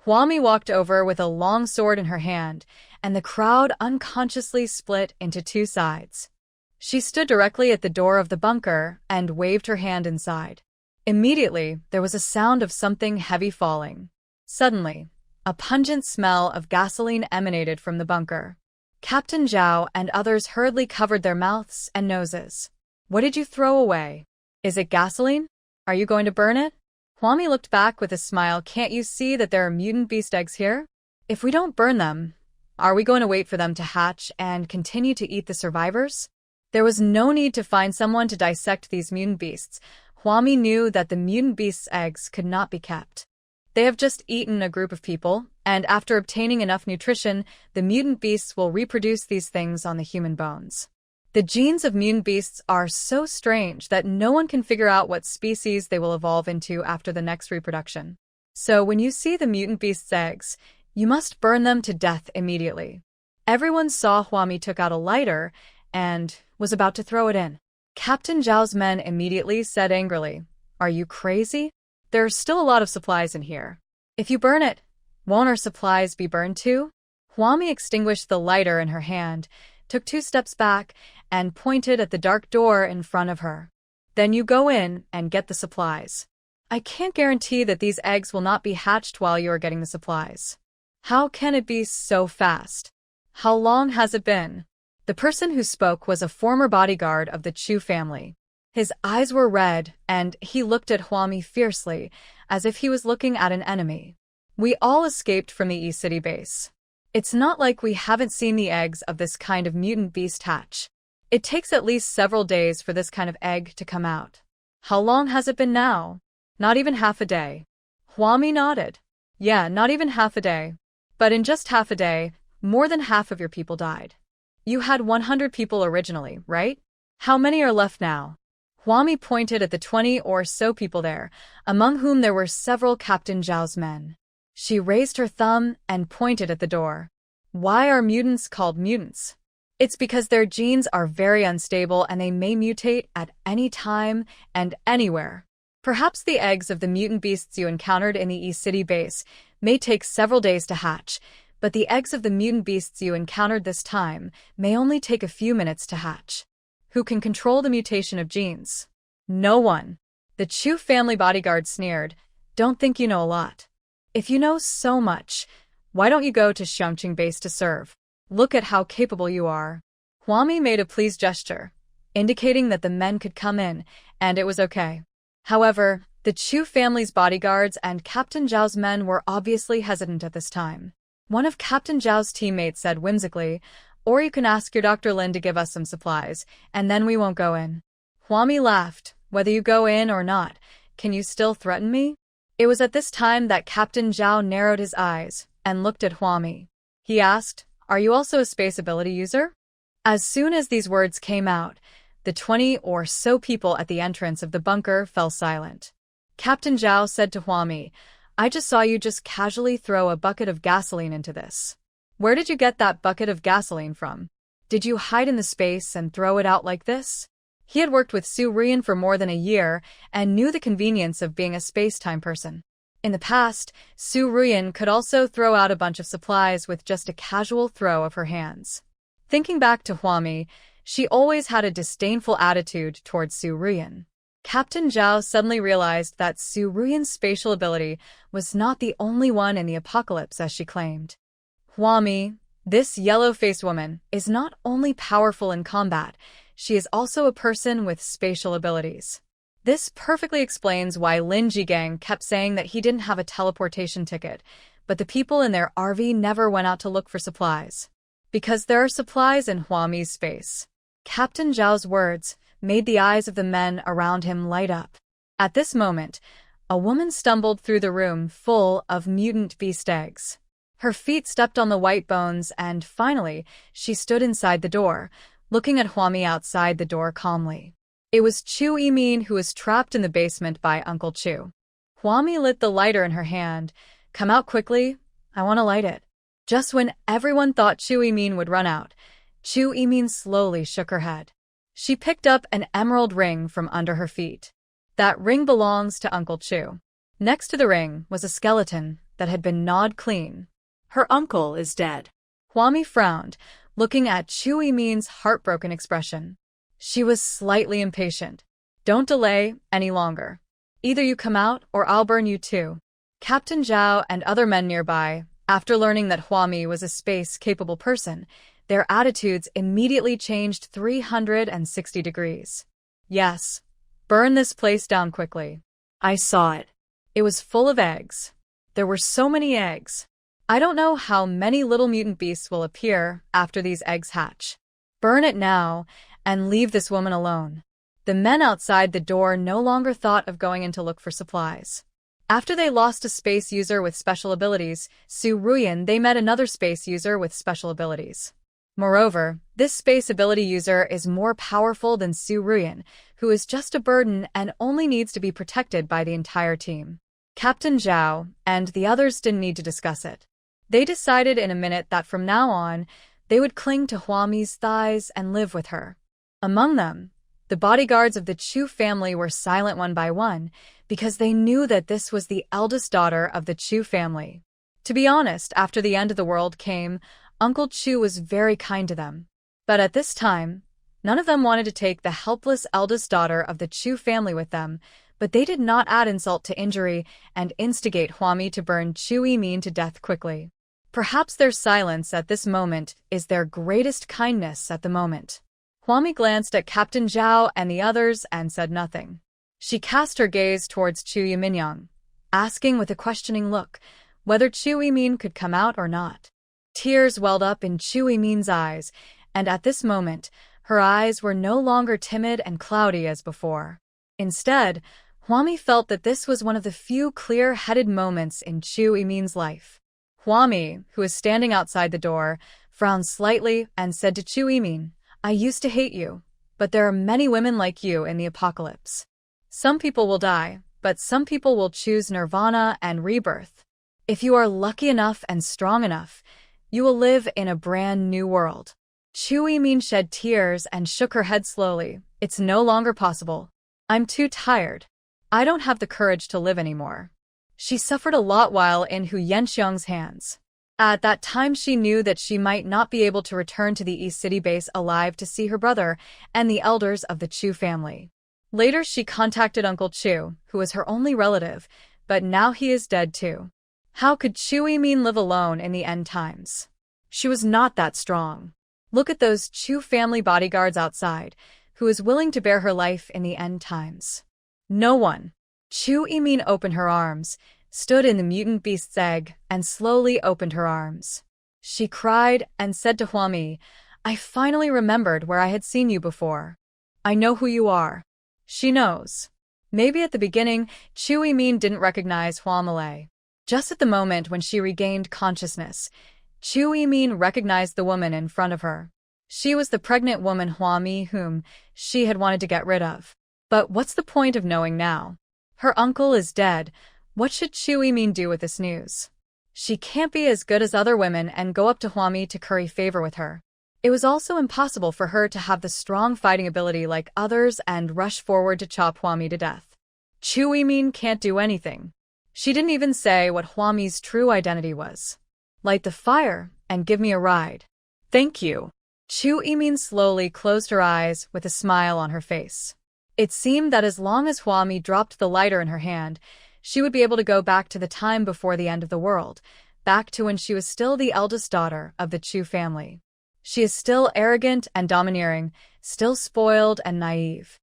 Huami walked over with a long sword in her hand, and the crowd unconsciously split into two sides. She stood directly at the door of the bunker and waved her hand inside. Immediately, there was a sound of something heavy falling. Suddenly, a pungent smell of gasoline emanated from the bunker. Captain Zhao and others hurriedly covered their mouths and noses. "What did you throw away? Is it gasoline? Are you going to burn it?" Huami looked back with a smile. "Can't you see that there are mutant beast eggs here? If we don't burn them, are we going to wait for them to hatch and continue to eat the survivors?" There was no need to find someone to dissect these mutant beasts. Huami knew that the mutant beasts' eggs could not be kept. They have just eaten a group of people, and after obtaining enough nutrition, the mutant beasts will reproduce these things on the human bones. The genes of mutant beasts are so strange that no one can figure out what species they will evolve into after the next reproduction. So when you see the mutant beast's eggs, you must burn them to death immediately. Everyone saw Huami took out a lighter and was about to throw it in. Captain Zhao's men immediately said angrily, "Are you crazy? There are still a lot of supplies in here. If you burn it, won't our supplies be burned too?" Huami extinguished the lighter in her hand, took 2 steps back, and pointed at the dark door in front of her. "Then you go in and get the supplies. I can't guarantee that these eggs will not be hatched while you are getting the supplies." "How can it be so fast? How long has it been?" The person who spoke was a former bodyguard of the Chu family. His eyes were red, and he looked at Huami fiercely, as if he was looking at an enemy. "We all escaped from the E-City base. It's not like we haven't seen the eggs of this kind of mutant beast hatch. It takes at least several days for this kind of egg to come out." "How long has it been now?" "Not even half a day." Huami nodded. "Yeah, not even half a day. But in just half a day, more than half of your people died. You had 100 people originally, right? How many are left now?" Huami pointed at the 20 or so people there, among whom there were several Captain Zhao's men. She raised her thumb and pointed at the door. "Why are mutants called mutants? It's because their genes are very unstable and they may mutate at any time and anywhere. Perhaps the eggs of the mutant beasts you encountered in the E-City base may take several days to hatch, but the eggs of the mutant beasts you encountered this time may only take a few minutes to hatch. Who can control the mutation of genes?" "No one." The Chu family bodyguard sneered. "Don't think you know a lot. If you know so much, why don't you go to Xiangqing base to serve? Look at how capable you are." Huami made a pleased gesture, indicating that the men could come in, and it was okay. However, the Chu family's bodyguards and Captain Zhao's men were obviously hesitant at this time. One of Captain Zhao's teammates said whimsically, "Or you can ask your Dr. Lin to give us some supplies, and then we won't go in." Huami laughed. "Whether you go in or not, can you still threaten me?" It was at this time that Captain Zhao narrowed his eyes and looked at Huami. He asked, "Are you also a space ability user?" As soon as these words came out, the 20 or so people at the entrance of the bunker fell silent. Captain Zhao said to Huami, "I just saw you just casually throw a bucket of gasoline into this. Where did you get that bucket of gasoline from? Did you hide in the space and throw it out like this?" He had worked with Su Rian for more than a year and knew the convenience of being a space-time person. In the past, Su Ruyan could also throw out a bunch of supplies with just a casual throw of her hands. Thinking back to Huami, she always had a disdainful attitude towards Su Ruyan. Captain Zhao suddenly realized that Su Ruyan's spatial ability was not the only one in the apocalypse as she claimed. Huami, this yellow-faced woman, is not only powerful in combat, she is also a person with spatial abilities. This perfectly explains why Lin Jigang kept saying that he didn't have a teleportation ticket, but the people in their RV never went out to look for supplies. Because there are supplies in Huami's space. Captain Zhao's words made the eyes of the men around him light up. At this moment, a woman stumbled through the room full of mutant beast eggs. Her feet stepped on the white bones and, finally, she stood inside the door, looking at Huami outside the door calmly. It was Chu Yimin who was trapped in the basement by Uncle Chu. Huami lit the lighter in her hand. "Come out quickly, I want to light it." Just when everyone thought Chu Yimin would run out, Chu Yimin slowly shook her head. She picked up an emerald ring from under her feet. That ring belongs to Uncle Chu. Next to the ring was a skeleton that had been gnawed clean. Her uncle is dead. Huami frowned, looking at Chu Yimin's heartbroken expression. She was slightly impatient. "Don't delay any longer. Either you come out or I'll burn you too." Captain Zhao and other men nearby, after learning that Huami was a space-capable person, their attitudes immediately changed 360 degrees. "Yes, burn this place down quickly." I saw it. It was full of eggs. There were so many eggs. I don't know how many little mutant beasts will appear after these eggs hatch. Burn it now and leave this woman alone. The men outside the door no longer thought of going in to look for supplies. After they lost a space user with special abilities, Su Ruyan, they met another space user with special abilities. Moreover, this space ability user is more powerful than Su Ruyan, who is just a burden and only needs to be protected by the entire team. Captain Zhao and the others didn't need to discuss it. They decided in a minute that from now on, they would cling to Huami's thighs and live with her. Among them, the bodyguards of the Chu family were silent one by one, because they knew that this was the eldest daughter of the Chu family. To be honest, after the end of the world came, Uncle Chu was very kind to them. But at this time, none of them wanted to take the helpless eldest daughter of the Chu family with them, but they did not add insult to injury and instigate Huami to burn Chu Yimin to death quickly. Perhaps their silence at this moment is their greatest kindness at the moment. Huami glanced at Captain Zhao and the others and said nothing. She cast her gaze towards Chu Yiminyang, asking with a questioning look whether Chu Yimin could come out or not. Tears welled up in Chu Yimin's eyes, and at this moment, her eyes were no longer timid and cloudy as before. Instead, Huami felt that this was one of the few clear-headed moments in Chu Yimin's life. Huami, who was standing outside the door, frowned slightly and said to Chu Yimin, "I used to hate you, but there are many women like you in the apocalypse. Some people will die, but some people will choose nirvana and rebirth. If you are lucky enough and strong enough, you will live in a brand new world." Chu Yimin shed tears and shook her head slowly. "It's no longer possible. I'm too tired. I don't have the courage to live anymore." She suffered a lot while in Hu Yanxiang's hands. At that time she knew that she might not be able to return to the East City base alive to see her brother and the elders of the Chu family. Later she contacted Uncle Chu, who was her only relative, but now he is dead too. How could Chu Yimin live alone in the end times? She was not that strong. Look at those Chu family bodyguards outside, who is willing to bear her life in the end times. No one. Chu Yimin opened her arms, stood in the mutant beast's egg, and slowly opened her arms. She cried and said to Huami, "I finally remembered where I had seen you before. I know who you are." She knows. Maybe at the beginning, Chu Yimin didn't recognize Huamile. Just at the moment when she regained consciousness, Chu Yimin recognized the woman in front of her. She was the pregnant woman Huami whom she had wanted to get rid of. But what's the point of knowing now? Her uncle is dead. What should Chu Yimin do with this news? She can't be as good as other women and go up to Huami to curry favor with her. It was also impossible for her to have the strong fighting ability like others and rush forward to chop Huami to death. Chu Yimin can't do anything. She didn't even say what Hua-Mi's true identity was. Light the fire and give me a ride. Thank you. Chu Yimin slowly closed her eyes with a smile on her face. It seemed that as long as Hua-Mi dropped the lighter in her hand, she would be able to go back to the time before the end of the world, back to when she was still the eldest daughter of the Chu family. She is still arrogant and domineering, still spoiled and naive.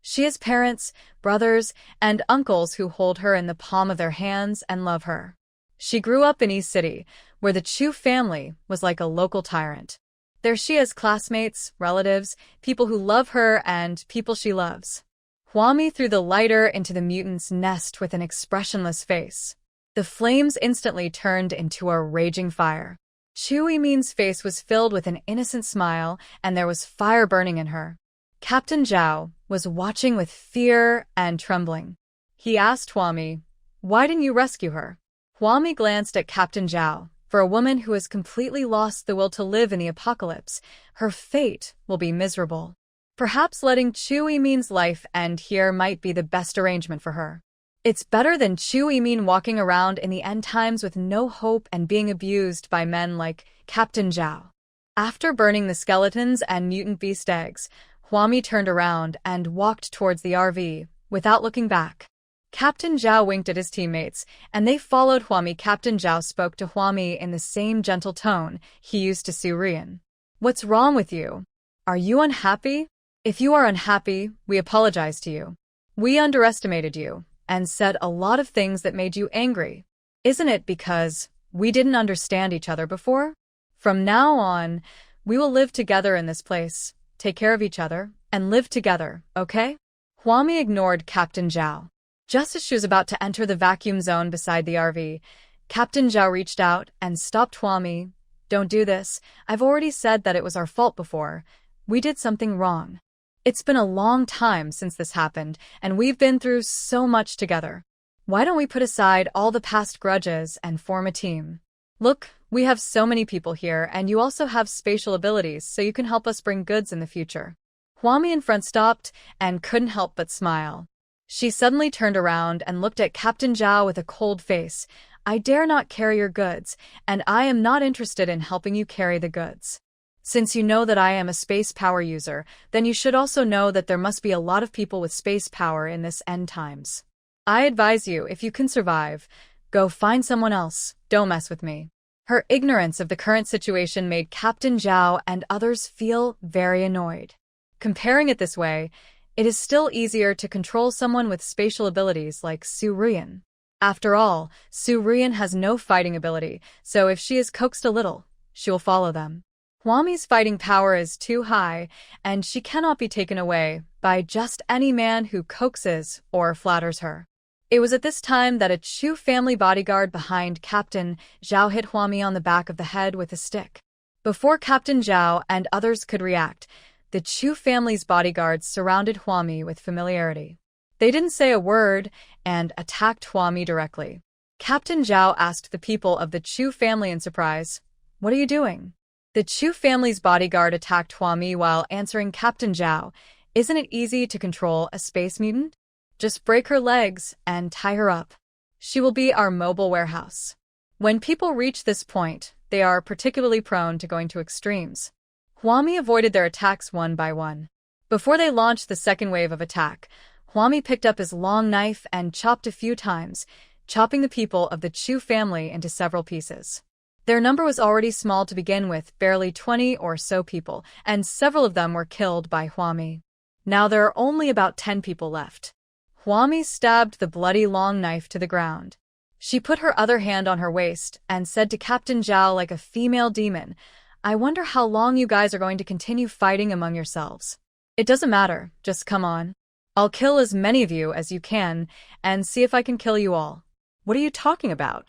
She has parents, brothers, and uncles who hold her in the palm of their hands and love her. She grew up in East City, where the Chu family was like a local tyrant. There she has classmates, relatives, people who love her, and people she loves. Hua-Mi threw the lighter into the mutant's nest with an expressionless face. The flames instantly turned into a raging fire. Chu Yimin's face was filled with an innocent smile, and there was fire burning in her. Captain Zhao was watching with fear and trembling. He asked Hua-Mi, "Why didn't you rescue her?" Hua-Mi glanced at Captain Zhao. For a woman who has completely lost the will to live in the apocalypse, her fate will be miserable. Perhaps letting Chu Yimin's life end here might be the best arrangement for her. It's better than Chu Yimin walking around in the end times with no hope and being abused by men like Captain Zhao. After burning the skeletons and mutant beast eggs, Hua-Mi turned around and walked towards the RV, without looking back. Captain Zhao winked at his teammates, and they followed Hua-Mi. Captain Zhao spoke to Hua-Mi in the same gentle tone he used to Su Rian. "What's wrong with you? Are you unhappy? If you are unhappy, we apologize to you. We underestimated you, and said a lot of things that made you angry. Isn't it because we didn't understand each other before? From now on, we will live together in this place, take care of each other, and live together, okay?" Hua-Mi ignored Captain Zhao. Just as she was about to enter the vacuum zone beside the RV, Captain Zhao reached out and stopped Hua-Mi. "Don't do this. I've already said that it was our fault before. We did something wrong. It's been a long time since this happened, and we've been through so much together. Why don't we put aside all the past grudges and form a team? Look, we have so many people here, and you also have spatial abilities, so you can help us bring goods in the future." Hua-Mi in front stopped and couldn't help but smile. She suddenly turned around and looked at Captain Zhao with a cold face. "I dare not carry your goods, and I am not interested in helping you carry the goods. Since you know that I am a space power user, then you should also know that there must be a lot of people with space power in this end times. I advise you, if you can survive, go find someone else, don't mess with me." Her ignorance of the current situation made Captain Zhao and others feel very annoyed. Comparing it this way, it is still easier to control someone with spatial abilities like Su Rian. After all, Su Rian has no fighting ability, so if she is coaxed a little, she will follow them. Hua-Mi's fighting power is too high, and she cannot be taken away by just any man who coaxes or flatters her. It was at this time that a Chu family bodyguard behind Captain Zhao hit Hua-Mi on the back of the head with a stick. Before Captain Zhao and others could react, the Chu family's bodyguards surrounded Hua-Mi with familiarity. They didn't say a word and attacked Hua-Mi directly. Captain Zhao asked the people of the Chu family in surprise, "What are you doing?" The Chu family's bodyguard attacked Hua-Mi while answering Captain Zhao, "Isn't it easy to control a space mutant? Just break her legs and tie her up. She will be our mobile warehouse." When people reach this point, they are particularly prone to going to extremes. Hua-Mi avoided their attacks one by one. Before they launched the second wave of attack, Hua-Mi picked up his long knife and chopped a few times, chopping the people of the Chu family into several pieces. Their number was already small to begin with, barely 20 or so people, and several of them were killed by Hua-Mi. Now there are only about 10 people left. Hua-Mi stabbed the bloody long knife to the ground. She put her other hand on her waist and said to Captain Zhao like a female demon, "I wonder how long you guys are going to continue fighting among yourselves. It doesn't matter, just come on. I'll kill as many of you as you can and see if I can kill you all." "What are you talking about?"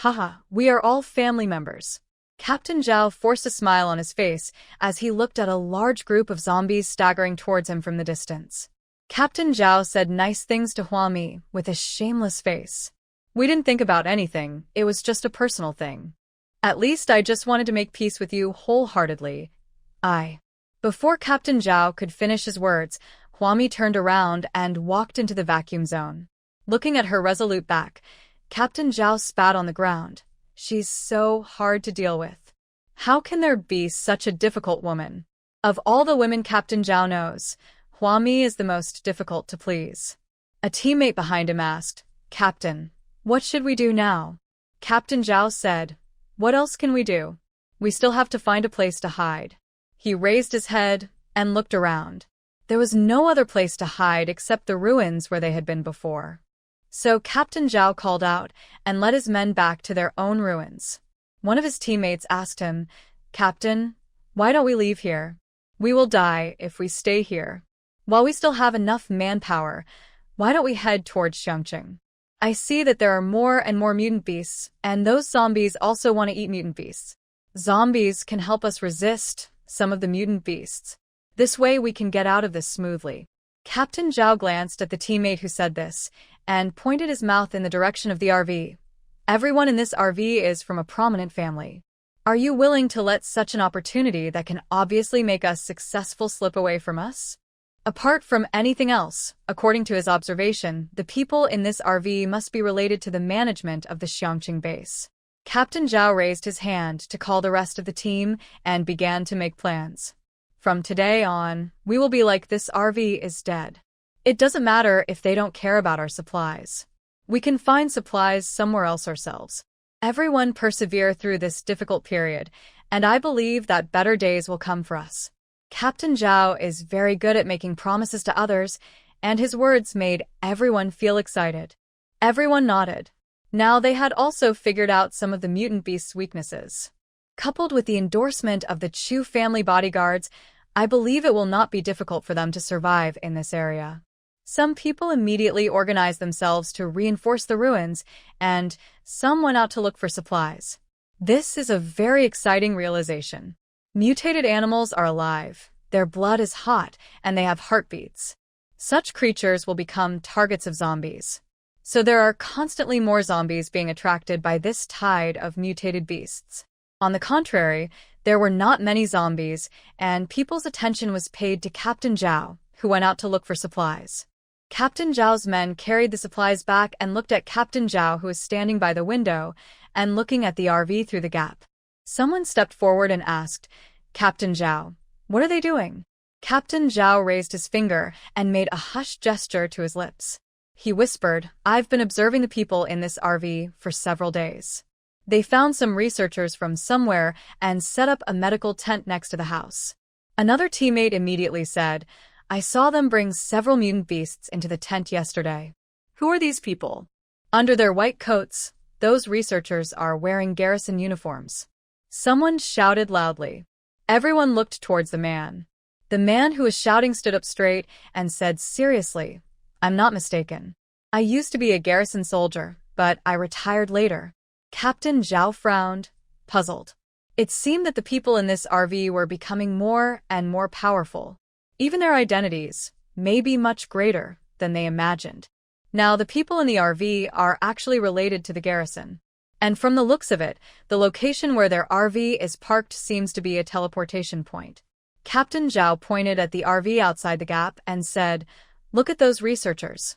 "Haha, we are all family members." Captain Zhao forced a smile on his face as he looked at a large group of zombies staggering towards him from the distance. Captain Zhao said nice things to Hua-Mi with a shameless face. "We didn't think about anything, it was just a personal thing. At least I just wanted to make peace with you wholeheartedly. Before Captain Zhao could finish his words, Hua-Mi turned around and walked into the vacuum zone. Looking at her resolute back, Captain Zhao spat on the ground. She's so hard to deal with. How can there be such a difficult woman? Of all the women Captain Zhao knows, Huami is the most difficult to please. A teammate behind him asked, Captain, what should we do now? Captain Zhao said, what else can we do? We still have to find a place to hide. He raised his head and looked around. There was no other place to hide except the ruins where they had been before. So Captain Zhao called out and led his men back to their own ruins. One of his teammates asked him, Captain, why don't we leave here? We will die if we stay here. While we still have enough manpower, why don't we head towards Xiangqing? I see that there are more and more mutant beasts, and those zombies also want to eat mutant beasts. Zombies can help us resist some of the mutant beasts. This way we can get out of this smoothly. Captain Zhao glanced at the teammate who said this, and pointed his mouth in the direction of the RV. Everyone in this RV is from a prominent family. Are you willing to let such an opportunity that can obviously make us successful slip away from us? Apart from anything else, according to his observation, the people in this RV must be related to the management of the Xiangqing base. Captain Zhao raised his hand to call the rest of the team and began to make plans. From today on, we will be like this RV is dead. It doesn't matter if they don't care about our supplies. We can find supplies somewhere else ourselves. Everyone persevere through this difficult period, and I believe that better days will come for us. Captain Zhao is very good at making promises to others, and his words made everyone feel excited. Everyone nodded. Now they had also figured out some of the mutant beast's weaknesses. Coupled with the endorsement of the Chu family bodyguards, I believe it will not be difficult for them to survive in this area. Some people immediately organized themselves to reinforce the ruins, and some went out to look for supplies. This is a very exciting realization. Mutated animals are alive, their blood is hot, and they have heartbeats. Such creatures will become targets of zombies. So there are constantly more zombies being attracted by this tide of mutated beasts. On the contrary, there were not many zombies, and people's attention was paid to Captain Zhao, who went out to look for supplies. Captain Zhao's men carried the supplies back and looked at Captain Zhao, who was standing by the window and looking at the RV through the gap. Someone stepped forward and asked, Captain Zhao, what are they doing? Captain Zhao raised his finger and made a hushed gesture to his lips. He whispered, I've been observing the people in this RV for several days. They found some researchers from somewhere and set up a medical tent next to the house. Another teammate immediately said, I saw them bring several mutant beasts into the tent yesterday. Who are these people? Under their white coats, those researchers are wearing garrison uniforms. Someone shouted loudly. Everyone looked towards the man. The man who was shouting stood up straight and said seriously, I'm not mistaken. I used to be a garrison soldier, but I retired later. Captain Zhao frowned, puzzled. It seemed that the people in this RV were becoming more and more powerful. Even their identities may be much greater than they imagined. Now the people in the RV are actually related to the garrison. And from the looks of it, the location where their RV is parked seems to be a teleportation point. Captain Zhao pointed at the RV outside the gap and said, Look at those researchers.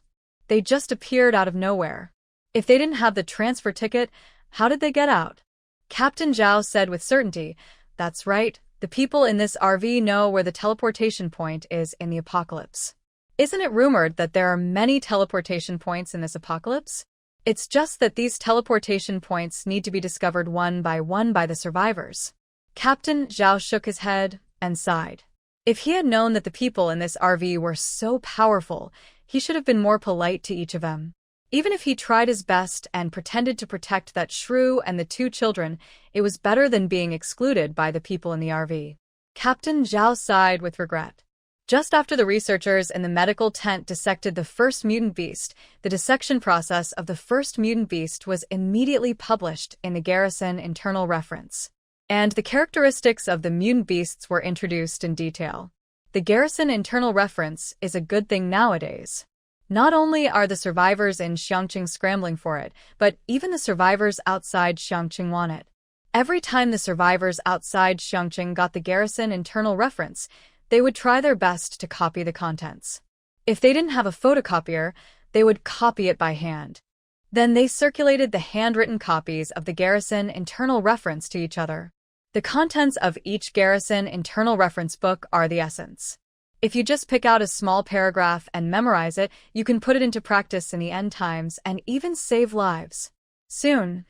They just appeared out of nowhere. If they didn't have the transfer ticket, how did they get out? Captain Zhao said with certainty, That's right, the people in this RV know where the teleportation point is in the apocalypse. Isn't it rumored that there are many teleportation points in this apocalypse? It's just that these teleportation points need to be discovered one by the survivors. Captain Zhao shook his head and sighed. If he had known that the people in this RV were so powerful, he should have been more polite to each of them. Even if he tried his best and pretended to protect that shrew and the two children, it was better than being excluded by the people in the RV. Captain Zhao sighed with regret. Just after the researchers in the medical tent dissected the first mutant beast, the dissection process of the first mutant beast was immediately published in the garrison internal reference. And the characteristics of the mutant beasts were introduced in detail. The garrison internal reference is a good thing nowadays. Not only are the survivors in Xiangqing scrambling for it, but even the survivors outside Xiangqing want it. Every time the survivors outside Xiangqing got the garrison internal reference, they would try their best to copy the contents. If they didn't have a photocopier, they would copy it by hand. Then they circulated the handwritten copies of the garrison internal reference to each other. The contents of each garrison internal reference book are the essence. If you just pick out a small paragraph and memorize it, you can put it into practice in the end times and even save lives. Soon,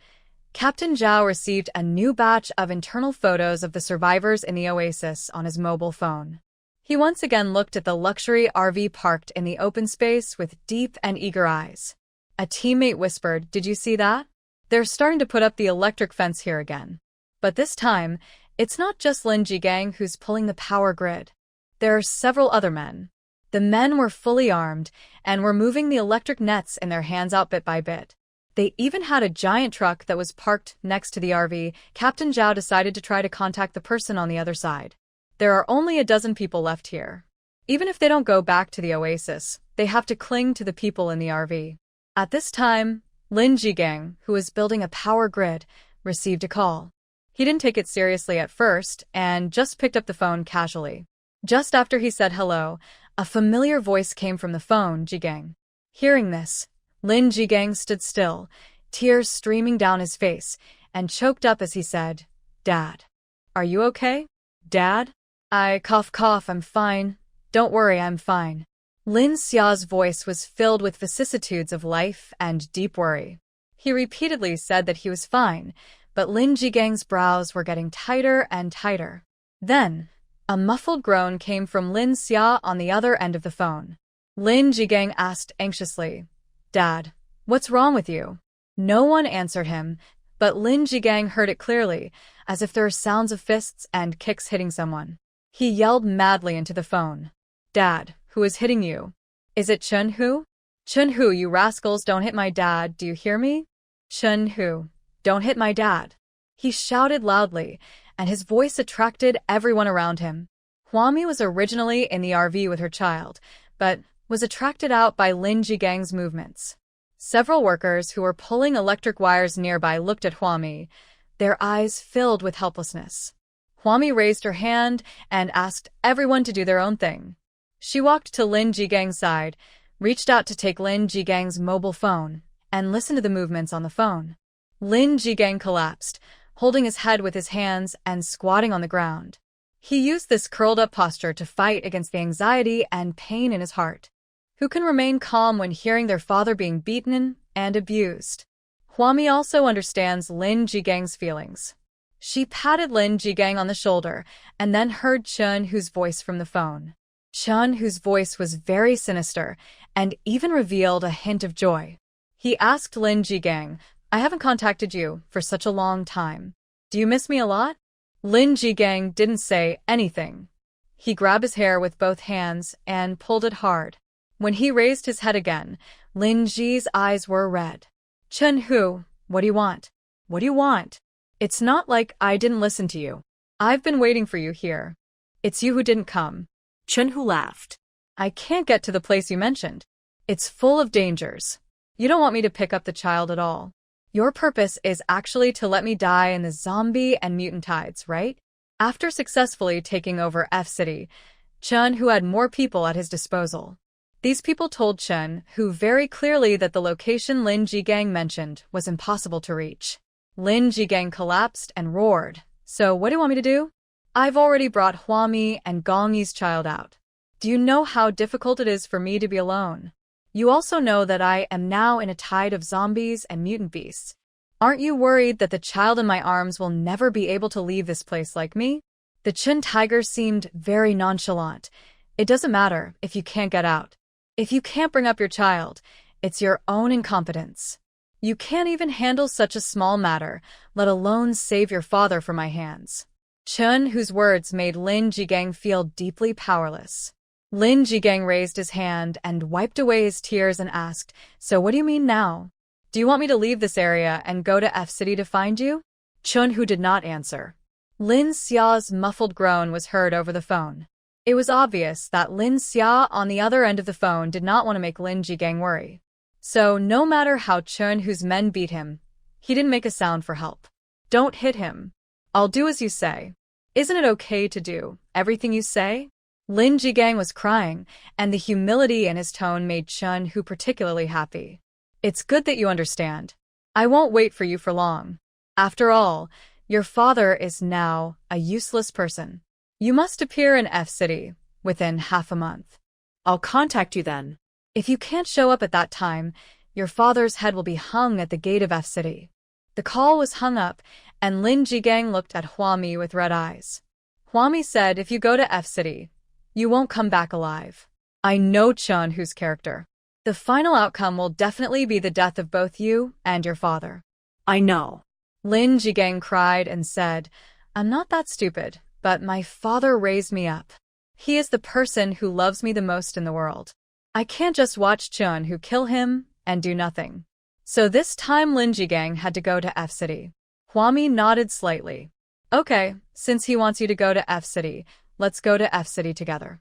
Captain Zhao received a new batch of internal photos of the survivors in the oasis on his mobile phone. He once again looked at the luxury RV parked in the open space with deep and eager eyes. A teammate whispered, "Did you see that? They're starting to put up the electric fence here again." But this time, it's not just Lin Jigang who's pulling the power grid. There are several other men. The men were fully armed and were moving the electric nets in their hands out bit by bit. They even had a giant truck that was parked next to the RV. Captain Zhao decided to try to contact the person on the other side. There are only a dozen people left here. Even if they don't go back to the oasis, they have to cling to the people in the RV. At this time, Lin Jigang, who was building a power grid, received a call. He didn't take it seriously at first and just picked up the phone casually. Just after he said hello, a familiar voice came from the phone, "Jigang." Hearing this, Lin Jigang stood still, tears streaming down his face, and choked up as he said, "Dad. Are you okay? Dad?" "I cough, I'm fine. Don't worry, I'm fine." Lin Xia's voice was filled with vicissitudes of life and deep worry. He repeatedly said that he was fine, but Lin Jigang's brows were getting tighter and tighter. Then, a muffled groan came from Lin Xia on the other end of the phone. Lin Jigang asked anxiously, "Dad, what's wrong with you?" No one answered him, but Lin Jigang heard it clearly, as if there were sounds of fists and kicks hitting someone. He yelled madly into the phone, "Dad, who is hitting you? Is it Chun-Hu? Chun-Hu, you rascals, don't hit my dad, do you hear me? Chun-Hu, don't hit my dad." He shouted loudly, and his voice attracted everyone around him. Huami was originally in the RV with her child, but was attracted out by Lin Jigang's movements. Several workers who were pulling electric wires nearby looked at Huami, their eyes filled with helplessness. Huami raised her hand and asked everyone to do their own thing. She walked to Lin Jigang's side, reached out to take Lin Jigang's mobile phone, and listened to the movements on the phone. Lin Jigang collapsed, holding his head with his hands and squatting on the ground. He used this curled-up posture to fight against the anxiety and pain in his heart. Who can remain calm when hearing their father being beaten and abused? Huami also understands Lin Jigang's feelings. She patted Lin Jigang on the shoulder and then heard Chun-Hu's voice from the phone. Chun-Hu's voice was very sinister and even revealed a hint of joy. He asked Lin Jigang, "I haven't contacted you for such a long time. Do you miss me a lot?" Lin Jigang didn't say anything. He grabbed his hair with both hands and pulled it hard. When he raised his head again, Lin Ji's eyes were red. "Chun-Hu, what do you want? What do you want? It's not like I didn't listen to you. I've been waiting for you here. It's you who didn't come." Chun-Hu laughed. "I can't get to the place you mentioned. It's full of dangers. You don't want me to pick up the child at all. Your purpose is actually to let me die in the zombie and mutant tides, right?" After successfully taking over F-City, Chun-Hu had more people at his disposal. These people told Chun-Hu very clearly that the location Lin Jigang mentioned was impossible to reach. Lin Jigang collapsed and roared, "So what do you want me to do? I've already brought Huami and Gongyi's child out. Do you know how difficult it is for me to be alone? You also know that I am now in a tide of zombies and mutant beasts. Aren't you worried that the child in my arms will never be able to leave this place like me?" The Chun tiger seemed very nonchalant. "It doesn't matter if you can't get out. If you can't bring up your child, it's your own incompetence. You can't even handle such a small matter, let alone save your father from my hands." Chun-Hu's words made Lin Jigang feel deeply powerless. Lin Jigang raised his hand and wiped away his tears and asked, "So what do you mean now? Do you want me to leave this area and go to F-City to find you?" Chun-Hu did not answer. Lin Xia's muffled groan was heard over the phone. It was obvious that Lin Xia on the other end of the phone did not want to make Lin Jigang worry. So no matter how Chun-Hu's men beat him, he didn't make a sound for help. "Don't hit him. I'll do as you say. Isn't it okay to do everything you say?" Lin Jigang was crying, and the humility in his tone made Chun-Hu particularly happy. It's good that you understand. I won't wait for you for long. After all, your father is now a useless person. You must appear in F City within half a month. I'll contact you then. If you can't show up at that time, your father's head will be hung at the gate of F City. The call was hung up, and Lin Jigang looked at Huami with red eyes. Huami said, if you go to F City, you won't come back alive. I know Chun Hu's character. The final outcome will definitely be the death of both you and your father. I know. Lin Jigang cried and said, I'm not that stupid, but my father raised me up. He is the person who loves me the most in the world. I can't just watch Chun Hu kill him and do nothing. So this time Lin Jigang had to go to F City. Huami nodded slightly. Okay, since he wants you to go to F City, let's go to F City together.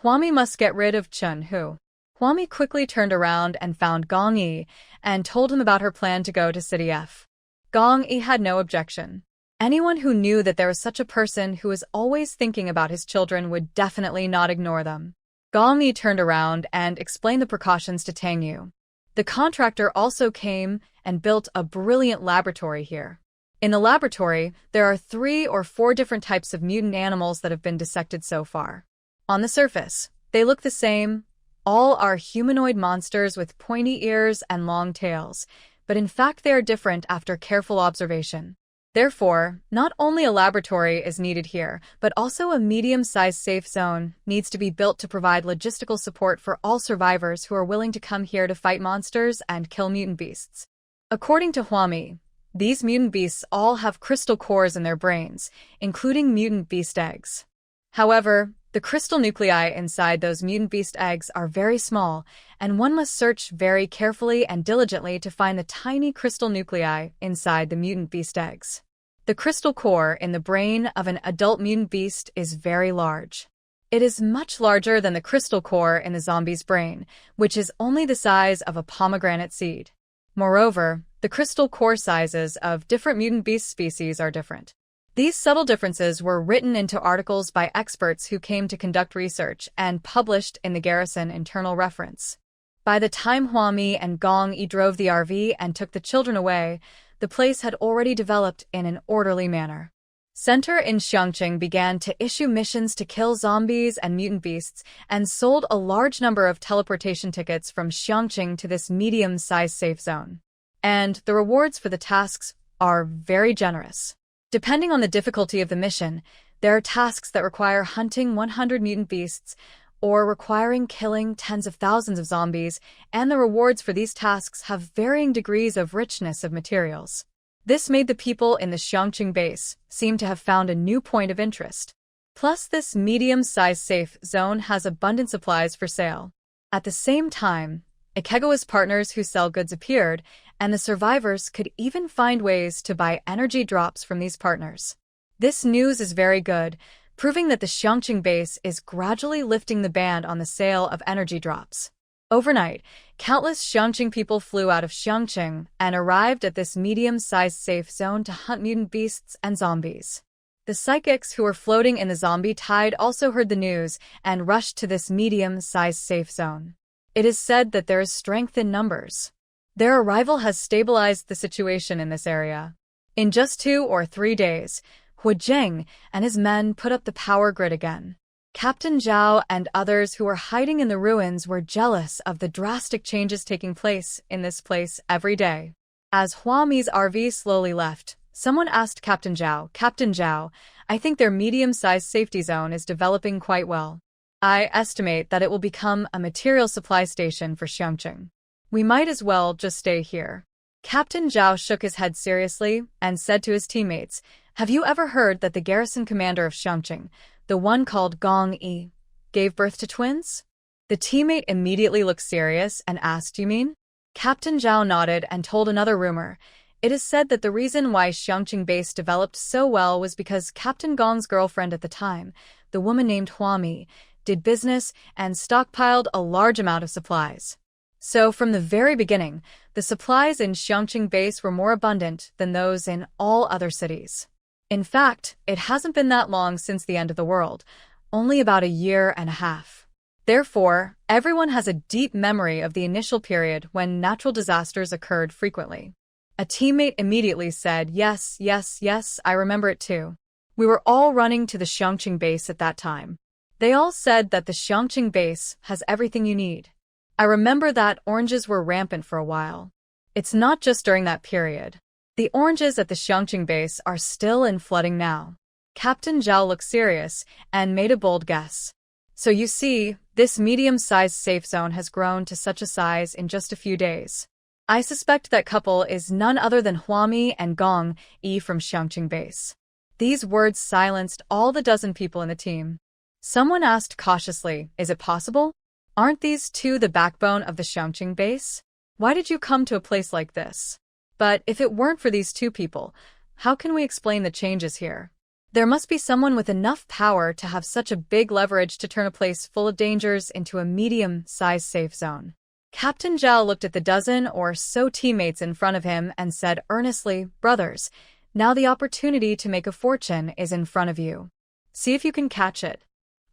Huami must get rid of Chun Hu. Huami quickly turned around and found Gong Yi and told him about her plan to go to City F. Gong Yi had no objection. Anyone who knew that there was such a person who was always thinking about his children would definitely not ignore them. Gong Yi turned around and explained the precautions to Tang Yu. The contractor also came and built a brilliant laboratory here. In the laboratory, there are 3 or 4 different types of mutant animals that have been dissected so far. On the surface, they look the same. All are humanoid monsters with pointy ears and long tails, but in fact they are different after careful observation. Therefore, not only a laboratory is needed here, but also a medium-sized safe zone needs to be built to provide logistical support for all survivors who are willing to come here to fight monsters and kill mutant beasts. According to Huami, these mutant beasts all have crystal cores in their brains, including mutant beast eggs. However, the crystal nuclei inside those mutant beast eggs are very small, and one must search very carefully and diligently to find the tiny crystal nuclei inside the mutant beast eggs. The crystal core in the brain of an adult mutant beast is very large. It is much larger than the crystal core in the zombie's brain, which is only the size of a pomegranate seed. Moreover, the crystal core sizes of different mutant beast species are different. These subtle differences were written into articles by experts who came to conduct research and published in the Garrison Internal Reference. By the time Huami and Gong Yi drove the RV and took the children away, the place had already developed in an orderly manner. Center in Xiangqing began to issue missions to kill zombies and mutant beasts and sold a large number of teleportation tickets from Xiangqing to this medium-sized safe zone. And the rewards for the tasks are very generous. Depending on the difficulty of the mission, there are tasks that require hunting 100 mutant beasts or requiring killing tens of thousands of zombies, and the rewards for these tasks have varying degrees of richness of materials. This made the people in the Xiangqing base seem to have found a new point of interest. Plus, this medium-sized safe zone has abundant supplies for sale. At the same time, Ikegawa's partners who sell goods appeared, and the survivors could even find ways to buy energy drops from these partners. This news is very good, proving that the Xiangqing base is gradually lifting the ban on the sale of energy drops. Overnight, countless Xiangqing people flew out of Xiangqing and arrived at this medium-sized safe zone to hunt mutant beasts and zombies. The psychics who were floating in the zombie tide also heard the news and rushed to this medium-sized safe zone. It is said that there is strength in numbers. Their arrival has stabilized the situation in this area. In just 2 or 3 days, Hu Jing and his men put up the power grid again. Captain Zhao and others who were hiding in the ruins were jealous of the drastic changes taking place in this place every day. As Huami's RV slowly left, someone asked Captain Zhao, I think their medium-sized safety zone is developing quite well. I estimate that it will become a material supply station for Xiangqing. We might as well just stay here. Captain Zhao shook his head seriously and said to his teammates, have you ever heard that the garrison commander of Xiangqing, the one called Gong Yi, gave birth to twins? The teammate immediately looked serious and asked, you mean? Captain Zhao nodded and told another rumor. It is said that the reason why Xiangqing base developed so well was because Captain Gong's girlfriend at the time, the woman named Huami, did business and stockpiled a large amount of supplies. So from the very beginning, the supplies in Xiangqing base were more abundant than those in all other cities. In fact, it hasn't been that long since the end of the world, only about a year and a half. Therefore, everyone has a deep memory of the initial period when natural disasters occurred frequently. A teammate immediately said, "Yes, yes, yes, I remember it too. We were all running to the Xiangqing base at that time. They all said that the Xiangqing base has everything you need. I remember that oranges were rampant for a while. It's not just during that period. The oranges at the Xiangqing base are still in flooding now." Captain Zhao looked serious and made a bold guess. "So you see, this medium-sized safe zone has grown to such a size in just a few days. I suspect that couple is none other than Huami and Gong Yi from Xiangqing base." These words silenced all the dozen people in the team. Someone asked cautiously, "Is it possible? Aren't these two the backbone of the Xiangqing base? Why did you come to a place like this?" But if it weren't for these two people, how can we explain the changes here? There must be someone with enough power to have such a big leverage to turn a place full of dangers into a medium-sized safe zone. Captain Zhao looked at the dozen or so teammates in front of him and said earnestly, "Brothers, now the opportunity to make a fortune is in front of you. See if you can catch it.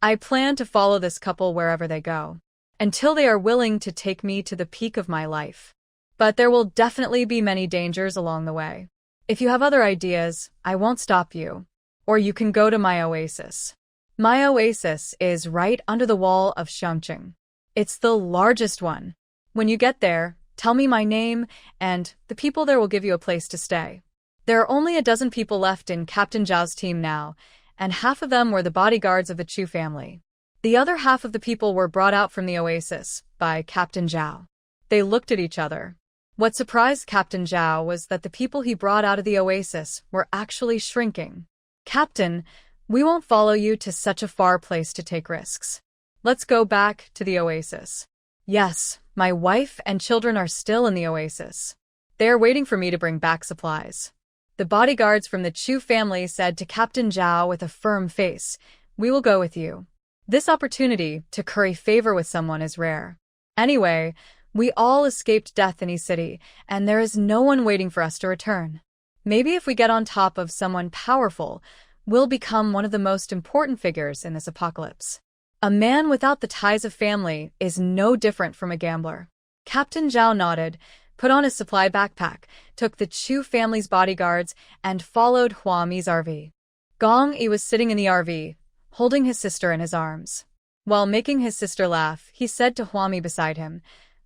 I plan to follow this couple wherever they go, until they are willing to take me to the peak of my life. But there will definitely be many dangers along the way. If you have other ideas, I won't stop you. Or you can go to my oasis. My oasis is right under the wall of Xiangqing. It's the largest one. When you get there, tell me my name, and the people there will give you a place to stay." There are only a dozen people left in Captain Zhao's team now, and half of them were the bodyguards of the Chu family. The other half of the people were brought out from the oasis by Captain Zhao. They looked at each other. What surprised Captain Zhao was that the people he brought out of the oasis were actually shrinking. "Captain, we won't follow you to such a far place to take risks. Let's go back to the oasis." "Yes, my wife and children are still in the oasis. They are waiting for me to bring back supplies." The bodyguards from the Chu family said to Captain Zhao with a firm face, "We will go with you. This opportunity to curry favor with someone is rare. Anyway, we all escaped death in East City, and there is no one waiting for us to return. Maybe if we get on top of someone powerful, we'll become one of the most important figures in this apocalypse. A man without the ties of family is no different from a gambler." Captain Zhao nodded, put on his supply backpack, took the Chu family's bodyguards, and followed Huami's RV. Gong Yi was sitting in the RV, holding his sister in his arms. While making his sister laugh, he said to Huami beside him,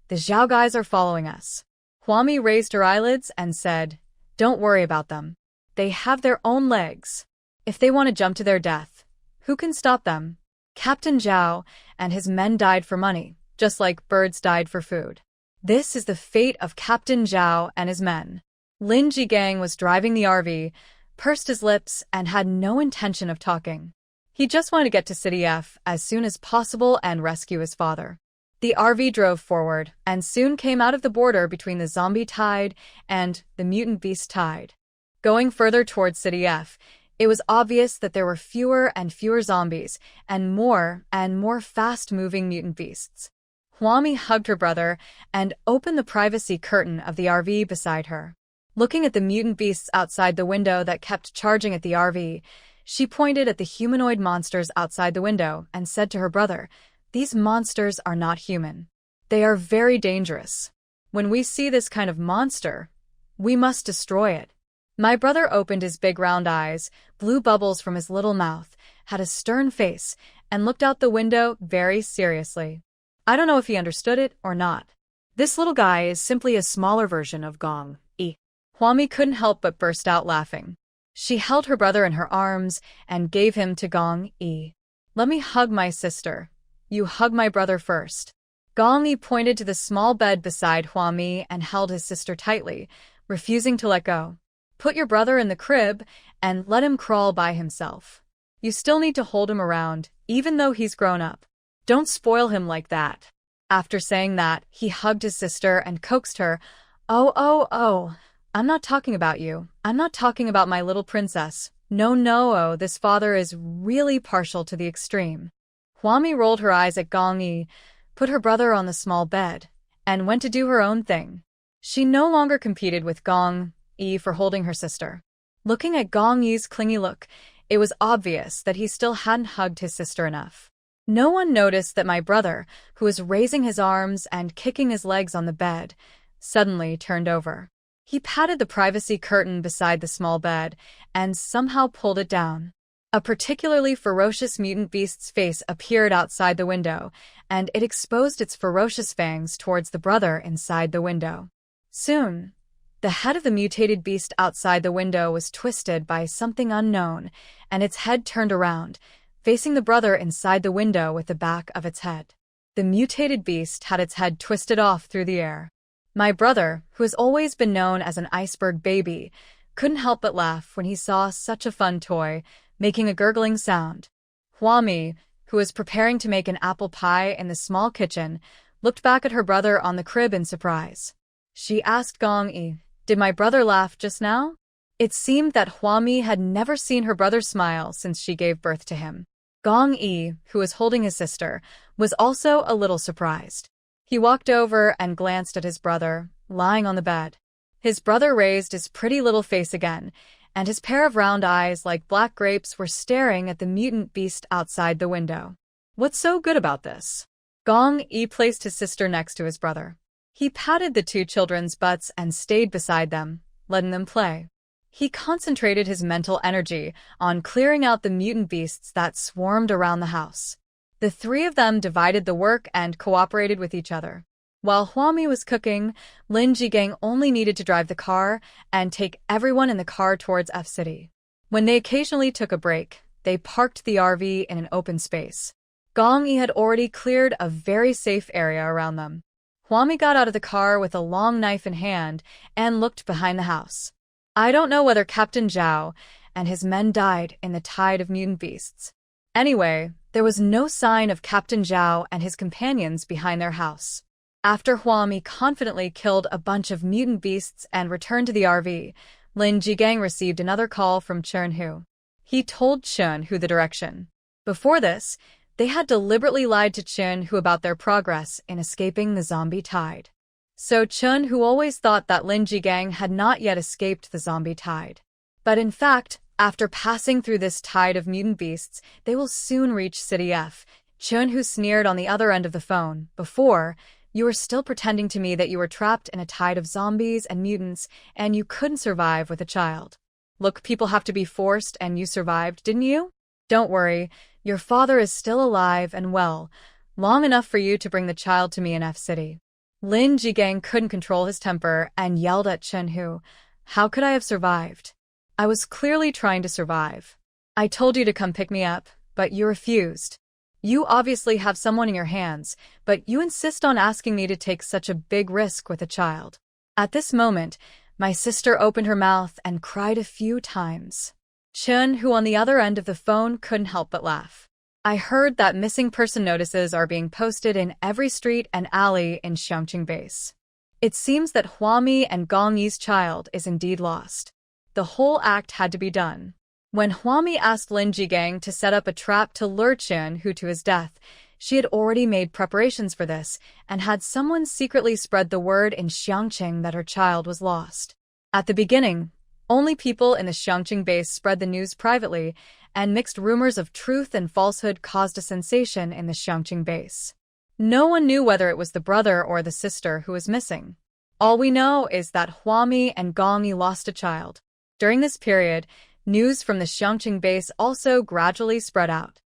"The Zhao guys are following us." Huami raised her eyelids and said, "Don't worry about them. They have their own legs. If they want to jump to their death, who can stop them?" Captain Zhao and his men died for money, just like birds died for food. This is the fate of Captain Zhao and his men. Lin Jigang was driving the RV, pursed his lips, and had no intention of talking. He just wanted to get to City F as soon as possible and rescue his father. The RV drove forward and soon came out of the border between the zombie tide and the mutant beast tide. Going further towards City F, it was obvious that there were fewer and fewer zombies and more fast-moving mutant beasts. Huami hugged her brother and opened the privacy curtain of the RV beside her. Looking at the mutant beasts outside the window that kept charging at the RV, she pointed at the humanoid monsters outside the window and said to her brother, "These monsters are not human. They are very dangerous. When we see this kind of monster, we must destroy it." My brother opened his big round eyes, blew bubbles from his little mouth, had a stern face, and looked out the window very seriously. I don't know if he understood it or not. This little guy is simply a smaller version of Gong Yi. Huami couldn't help but burst out laughing. She held her brother in her arms and gave him to Gong Yi. "Let me hug my sister. You hug my brother first." Gong Yi pointed to the small bed beside Huami and held his sister tightly, refusing to let go. "Put your brother in the crib and let him crawl by himself. You still need to hold him around, even though he's grown up. Don't spoil him like that." After saying that, he hugged his sister and coaxed her. Oh, I'm not talking about you. I'm not talking about my little princess. No, this father is really partial to the extreme." Huami rolled her eyes at Gong Yi, put her brother on the small bed, and went to do her own thing. She no longer competed with Gong Yi for holding her sister. Looking at Gong Yi's clingy look, it was obvious that he still hadn't hugged his sister enough. No one noticed that my brother, who was raising his arms and kicking his legs on the bed, suddenly turned over. He patted the privacy curtain beside the small bed and somehow pulled it down. A particularly ferocious mutant beast's face appeared outside the window, and it exposed its ferocious fangs towards the brother inside the window. Soon, the head of the mutated beast outside the window was twisted by something unknown, and its head turned around, facing the brother inside the window with the back of its head. The mutated beast had its head twisted off through the air. My brother, who has always been known as an iceberg baby, couldn't help but laugh when he saw such a fun toy, making a gurgling sound. Huami, who was preparing to make an apple pie in the small kitchen, looked back at her brother on the crib in surprise. She asked Gong Yi, "Did my brother laugh just now?" It seemed that Huami had never seen her brother smile since she gave birth to him. Gong Yi, who was holding his sister, was also a little surprised. He walked over and glanced at his brother, lying on the bed. His brother raised his pretty little face again, and his pair of round eyes like black grapes were staring at the mutant beast outside the window. "What's so good about this?" Gong Yi placed his sister next to his brother. He patted the two children's butts and stayed beside them, letting them play. He concentrated his mental energy on clearing out the mutant beasts that swarmed around the house. The three of them divided the work and cooperated with each other. While Huami was cooking, Lin Jigang only needed to drive the car and take everyone in the car towards F City. When they occasionally took a break, they parked the RV in an open space. Gong Yi had already cleared a very safe area around them. Huami got out of the car with a long knife in hand and looked behind the house. I don't know whether Captain Zhao and his men died in the tide of mutant beasts. Anyway, there was no sign of Captain Zhao and his companions behind their house. After Huami confidently killed a bunch of mutant beasts and returned to the RV, Lin Jigang received another call from Chen Hu. He told Chen Hu the direction. Before this, they had deliberately lied to Chen Hu about their progress in escaping the zombie tide. So Chen Hu always thought that Lin Jigang had not yet escaped the zombie tide. But in fact, after passing through this tide of mutant beasts, they will soon reach City F. Chen Hu sneered on the other end of the phone. "Before, you were still pretending to me that you were trapped in a tide of zombies and mutants, and you couldn't survive with a child. Look, people have to be forced, and you survived, didn't you? Don't worry, your father is still alive and well, long enough for you to bring the child to me in F City." Lin Jigang couldn't control his temper and yelled at Chen Hu, "How could I have survived? I was clearly trying to survive. I told you to come pick me up, but you refused. You obviously have someone in your hands, but you insist on asking me to take such a big risk with a child." At this moment, my sister opened her mouth and cried a few times. Chen Hu on the other end of the phone couldn't help but laugh. "I heard that missing person notices are being posted in every street and alley in Xiangqing Base. It seems that Huami and Gong Yi's child is indeed lost. The whole act had to be done." When Huami asked Lin Jigang to set up a trap to lure Chen Hu to his death, she had already made preparations for this and had someone secretly spread the word in Xiangqing that her child was lost. At the beginning, only people in the Xiangqing base spread the news privately, and mixed rumors of truth and falsehood caused a sensation in the Xiangqing base. No one knew whether it was the brother or the sister who was missing. All we know is that Huami and Gong Yi lost a child. During this period, news from the Xiangqing base also gradually spread out.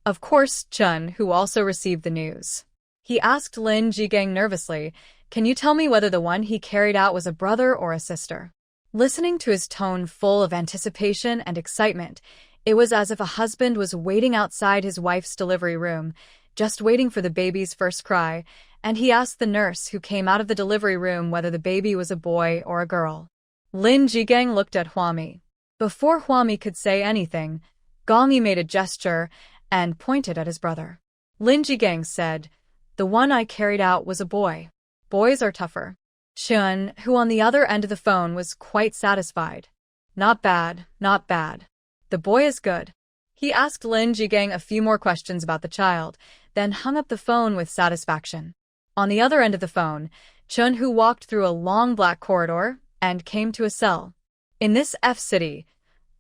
Of course, Chen, who also received the news. He asked Lin Jigang nervously, "Can you tell me whether the one he carried out was a brother or a sister?" Listening to his tone full of anticipation and excitement, it was as if a husband was waiting outside his wife's delivery room, just waiting for the baby's first cry, and he asked the nurse who came out of the delivery room whether the baby was a boy or a girl. Lin Jigang looked at Huami. Before Huami could say anything, Gong Yi made a gesture and pointed at his brother. Lin Jigang said, "The one I carried out was a boy. Boys are tougher." Chen, who on the other end of the phone was quite satisfied. "Not bad, not bad. The boy is good." He asked Lin Jigang a few more questions about the child, then hung up the phone with satisfaction. On the other end of the phone, Chen Hu walked through a long black corridor and came to a cell. In this F City,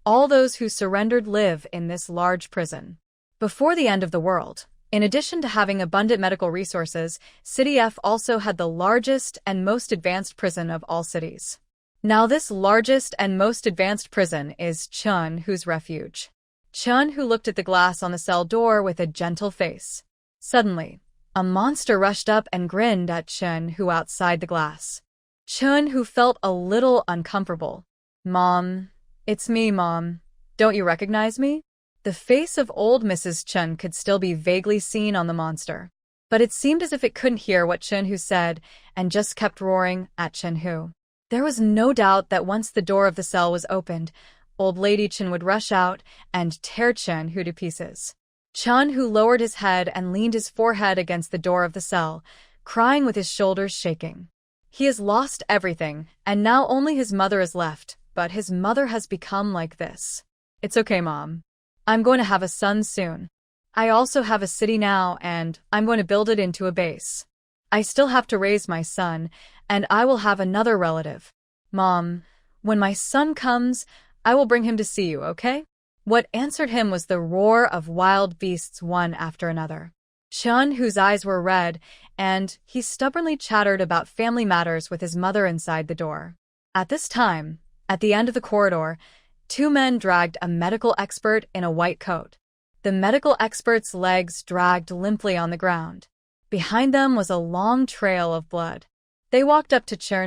all those who surrendered live in this large prison. Before the end of the world, In addition to having abundant medical resources, City F also had the largest and most advanced prison of all cities. Now this largest and most advanced prison is Chun Hu's refuge. Chun Hu looked at the glass on the cell door with a gentle face. Suddenly, a monster rushed up and grinned at Chun Hu outside the glass. Chun Hu felt a little uncomfortable. "Mom, it's me, Mom. Don't you recognize me?" The face of old Mrs. Chun could still be vaguely seen on the monster, but it seemed as if it couldn't hear what Chun Hu said and just kept roaring at Chun Hu. There was no doubt that once the door of the cell was opened, old Lady Chun would rush out and tear Chun Hu to pieces. Chun Hu lowered his head and leaned his forehead against the door of the cell, crying with his shoulders shaking. He has lost everything, and now only his mother is left, but his mother has become like this. "It's okay, Mom. I'm going to have a son soon. I also have a city now, and I'm going to build it into a base. I still have to raise my son, and I will have another relative. Mom, when my son comes, I will bring him to see you, okay?" What answered him was the roar of wild beasts one after another. Chun Hu's eyes were red, and he stubbornly chattered about family matters with his mother inside the door. At this time, at the end of the corridor, two men dragged a medical expert in a white coat. The medical expert's legs dragged limply on the ground. Behind them was a long trail of blood. They walked up to Chun